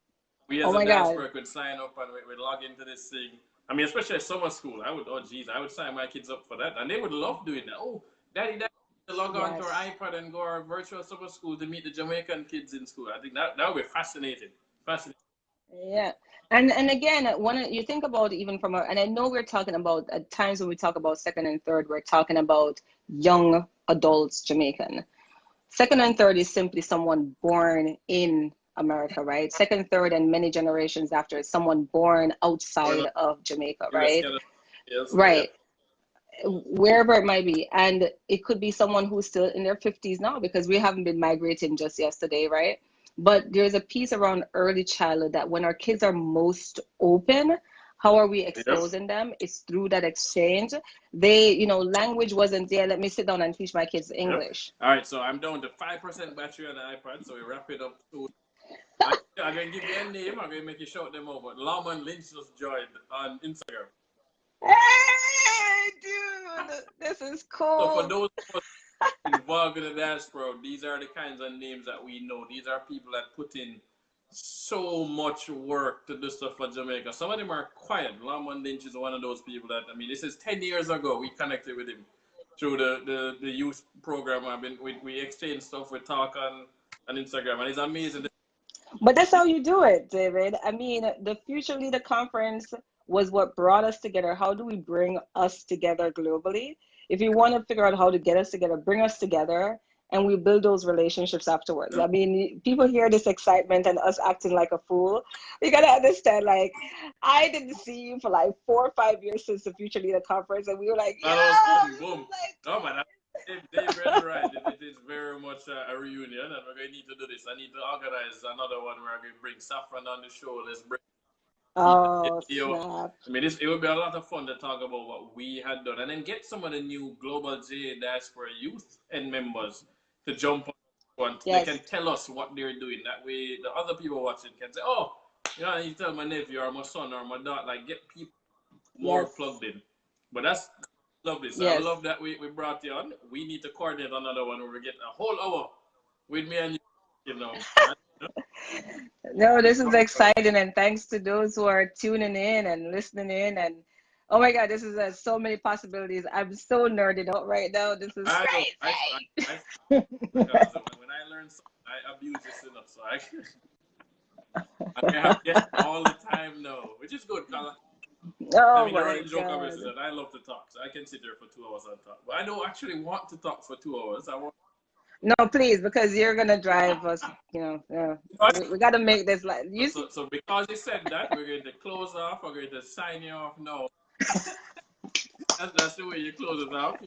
We as a diaspora could sign up and we'd log into this thing. I mean, especially summer school. I would sign my kids up for that. And they would love doing that. Oh, daddy, to log on to our iPad and go our virtual summer school to meet the Jamaican kids in school. I think that would be fascinating. Yeah. And again, you think about even from and I know we're talking about at times when we talk about second and third, we're talking about young adults Jamaican. Second and third is simply someone born in America, right? Second, third, and many generations after is someone born outside of Jamaica, right? Yes, right. Wherever it might be. And it could be someone who's still in their 50s now, because we haven't been migrating just yesterday, right? But there's a piece around early childhood that when our kids are most open, how are we exposing them? It's through that exchange. They, you know, language wasn't there. Let me sit down and teach my kids English. All right, so I'm down to 5% battery on the iPad, so we wrap it up soon. I'm going to give you a name. I'm going to make you shout them over. Elon Lynch just joined on Instagram. Hey, dude, this is cool. So for those involved in the diaspora, these are the kinds of names that we know. These are people that put in so much work to do stuff for Jamaica. Some of them are quiet. Elon Lynch is one of those people that, I mean, this is 10 years ago. We connected with him through the youth program. We exchanged stuff. We talk on Instagram, and it's amazing. But that's how you do it, David. I mean, the Future Leader Conference was what brought us together. How do we bring us together globally? If you want to figure out how to get us together, bring us together, and we build those relationships afterwards. I mean, people hear this excitement and us acting like a fool. You got to understand, like, I didn't see you for like 4 or 5 years since the Future Leader Conference, and we were like, yeah. Boom. Oh, man. Dave read right. It is very much a reunion, and we're going to need to do this. I need to organize another one where I'm going to bring Saffron on the show. Let's bring. Snap. I mean, it would be a lot of fun to talk about what we had done, and then get some of the new Global J Diaspora youth and members to jump on. They can tell us what they're doing. That way, the other people watching can say, "Oh, you know, you tell my nephew or my son or my daughter." Like, get people more plugged in. But that's lovely. So I love that we brought you on. We need to coordinate another one where we get a whole hour with me and you know. No, this is exciting, and thanks to those who are tuning in and listening in, and oh my God, this is so many possibilities. I'm so nerded out right now. This is crazy. When I learn something. I abuse this enough, so I have guests all the time now, which is good. Oh The my running joke of it is God. that I love to talk, so I can sit there for 2 hours and talk. But I don't actually want to talk for 2 hours. I want. No, please, because you're gonna drive us. We got to make this like you. So because you said that, we're going to close off. We're going to sign you off now. That's the way you close it off.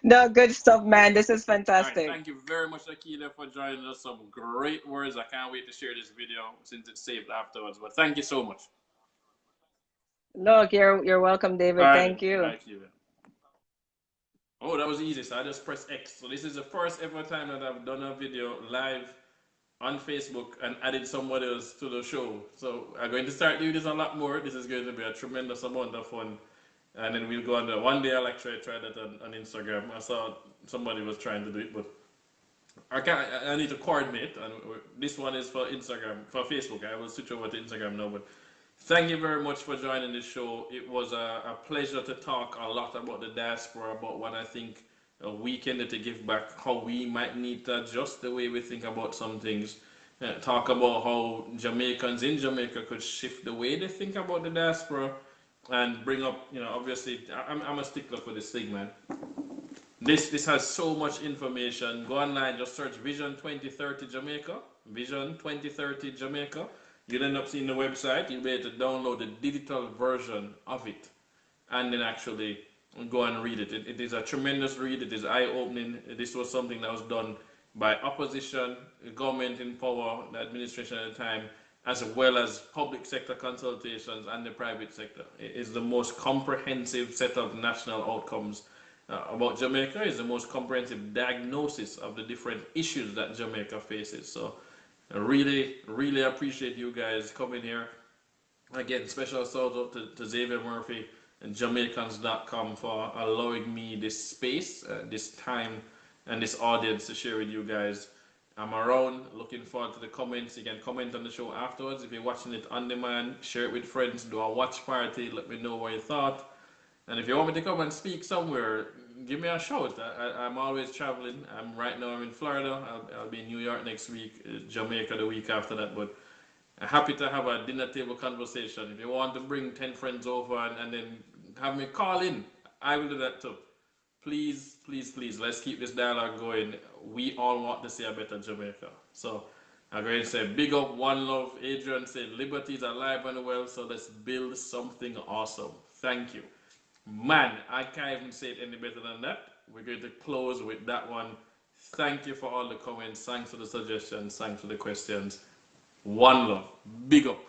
No, good stuff, man. This is fantastic. All right, thank you very much, Akila, for joining us. Some great words. I can't wait to share this video since it's saved afterwards. But thank you so much. Look, you're welcome, David. Right, thank you. Thank you. Oh, that was easy. So I just press X. So this is the first ever time that I've done a video live on Facebook and added somebody else to the show. So I'm going to start doing this a lot more. This is going to be a tremendous amount of fun. And then we'll go on there. One day I'll actually try that on Instagram. I saw somebody was trying to do it, but I need to coordinate. And this one is for Instagram, for Facebook. I will switch over to Instagram now. But thank you very much for joining the show. It was a pleasure to talk a lot about the diaspora, about what I think we can do to give back, how we might need to adjust the way we think about some things. Talk about how Jamaicans in Jamaica could shift the way they think about the diaspora, and bring up, obviously, I'm a stickler for this thing, man. This has so much information. Go online, just search Vision 2030 Jamaica. Vision 2030 Jamaica. You'll end up seeing the website. You'll be able to download the digital version of it and then actually go and read it. It is a tremendous read. It is eye-opening. This was something that was done by opposition, government in power, the administration at the time, as well as public sector consultations and the private sector. It is the most comprehensive set of national outcomes about Jamaica. It's the most comprehensive diagnosis of the different issues that Jamaica faces. So I really, really appreciate you guys coming here. Again, special shout out to Xavier Murphy and Jamaicans.com for allowing me this space, this time, and this audience to share with you guys. I'm around, looking forward to the comments. You can comment on the show afterwards. If you're watching it on demand, share it with friends, do a watch party, let me know what you thought. And if you want me to come and speak somewhere, give me a shout. I'm always traveling. Right now I'm in Florida. I'll be in New York next week, Jamaica the week after that. But I'm happy to have a dinner table conversation. If you want to bring 10 friends over and then have me call in, I will do that too. Please, please, please, let's keep this dialogue going. We all want to see a better Jamaica. So I'm going to say big up, one love. Adrian said liberty is alive and well, so let's build something awesome. Thank you. Man, I can't even say it any better than that. We're going to close with that one. Thank you for all the comments. Thanks for the suggestions. Thanks for the questions. One love. Big up.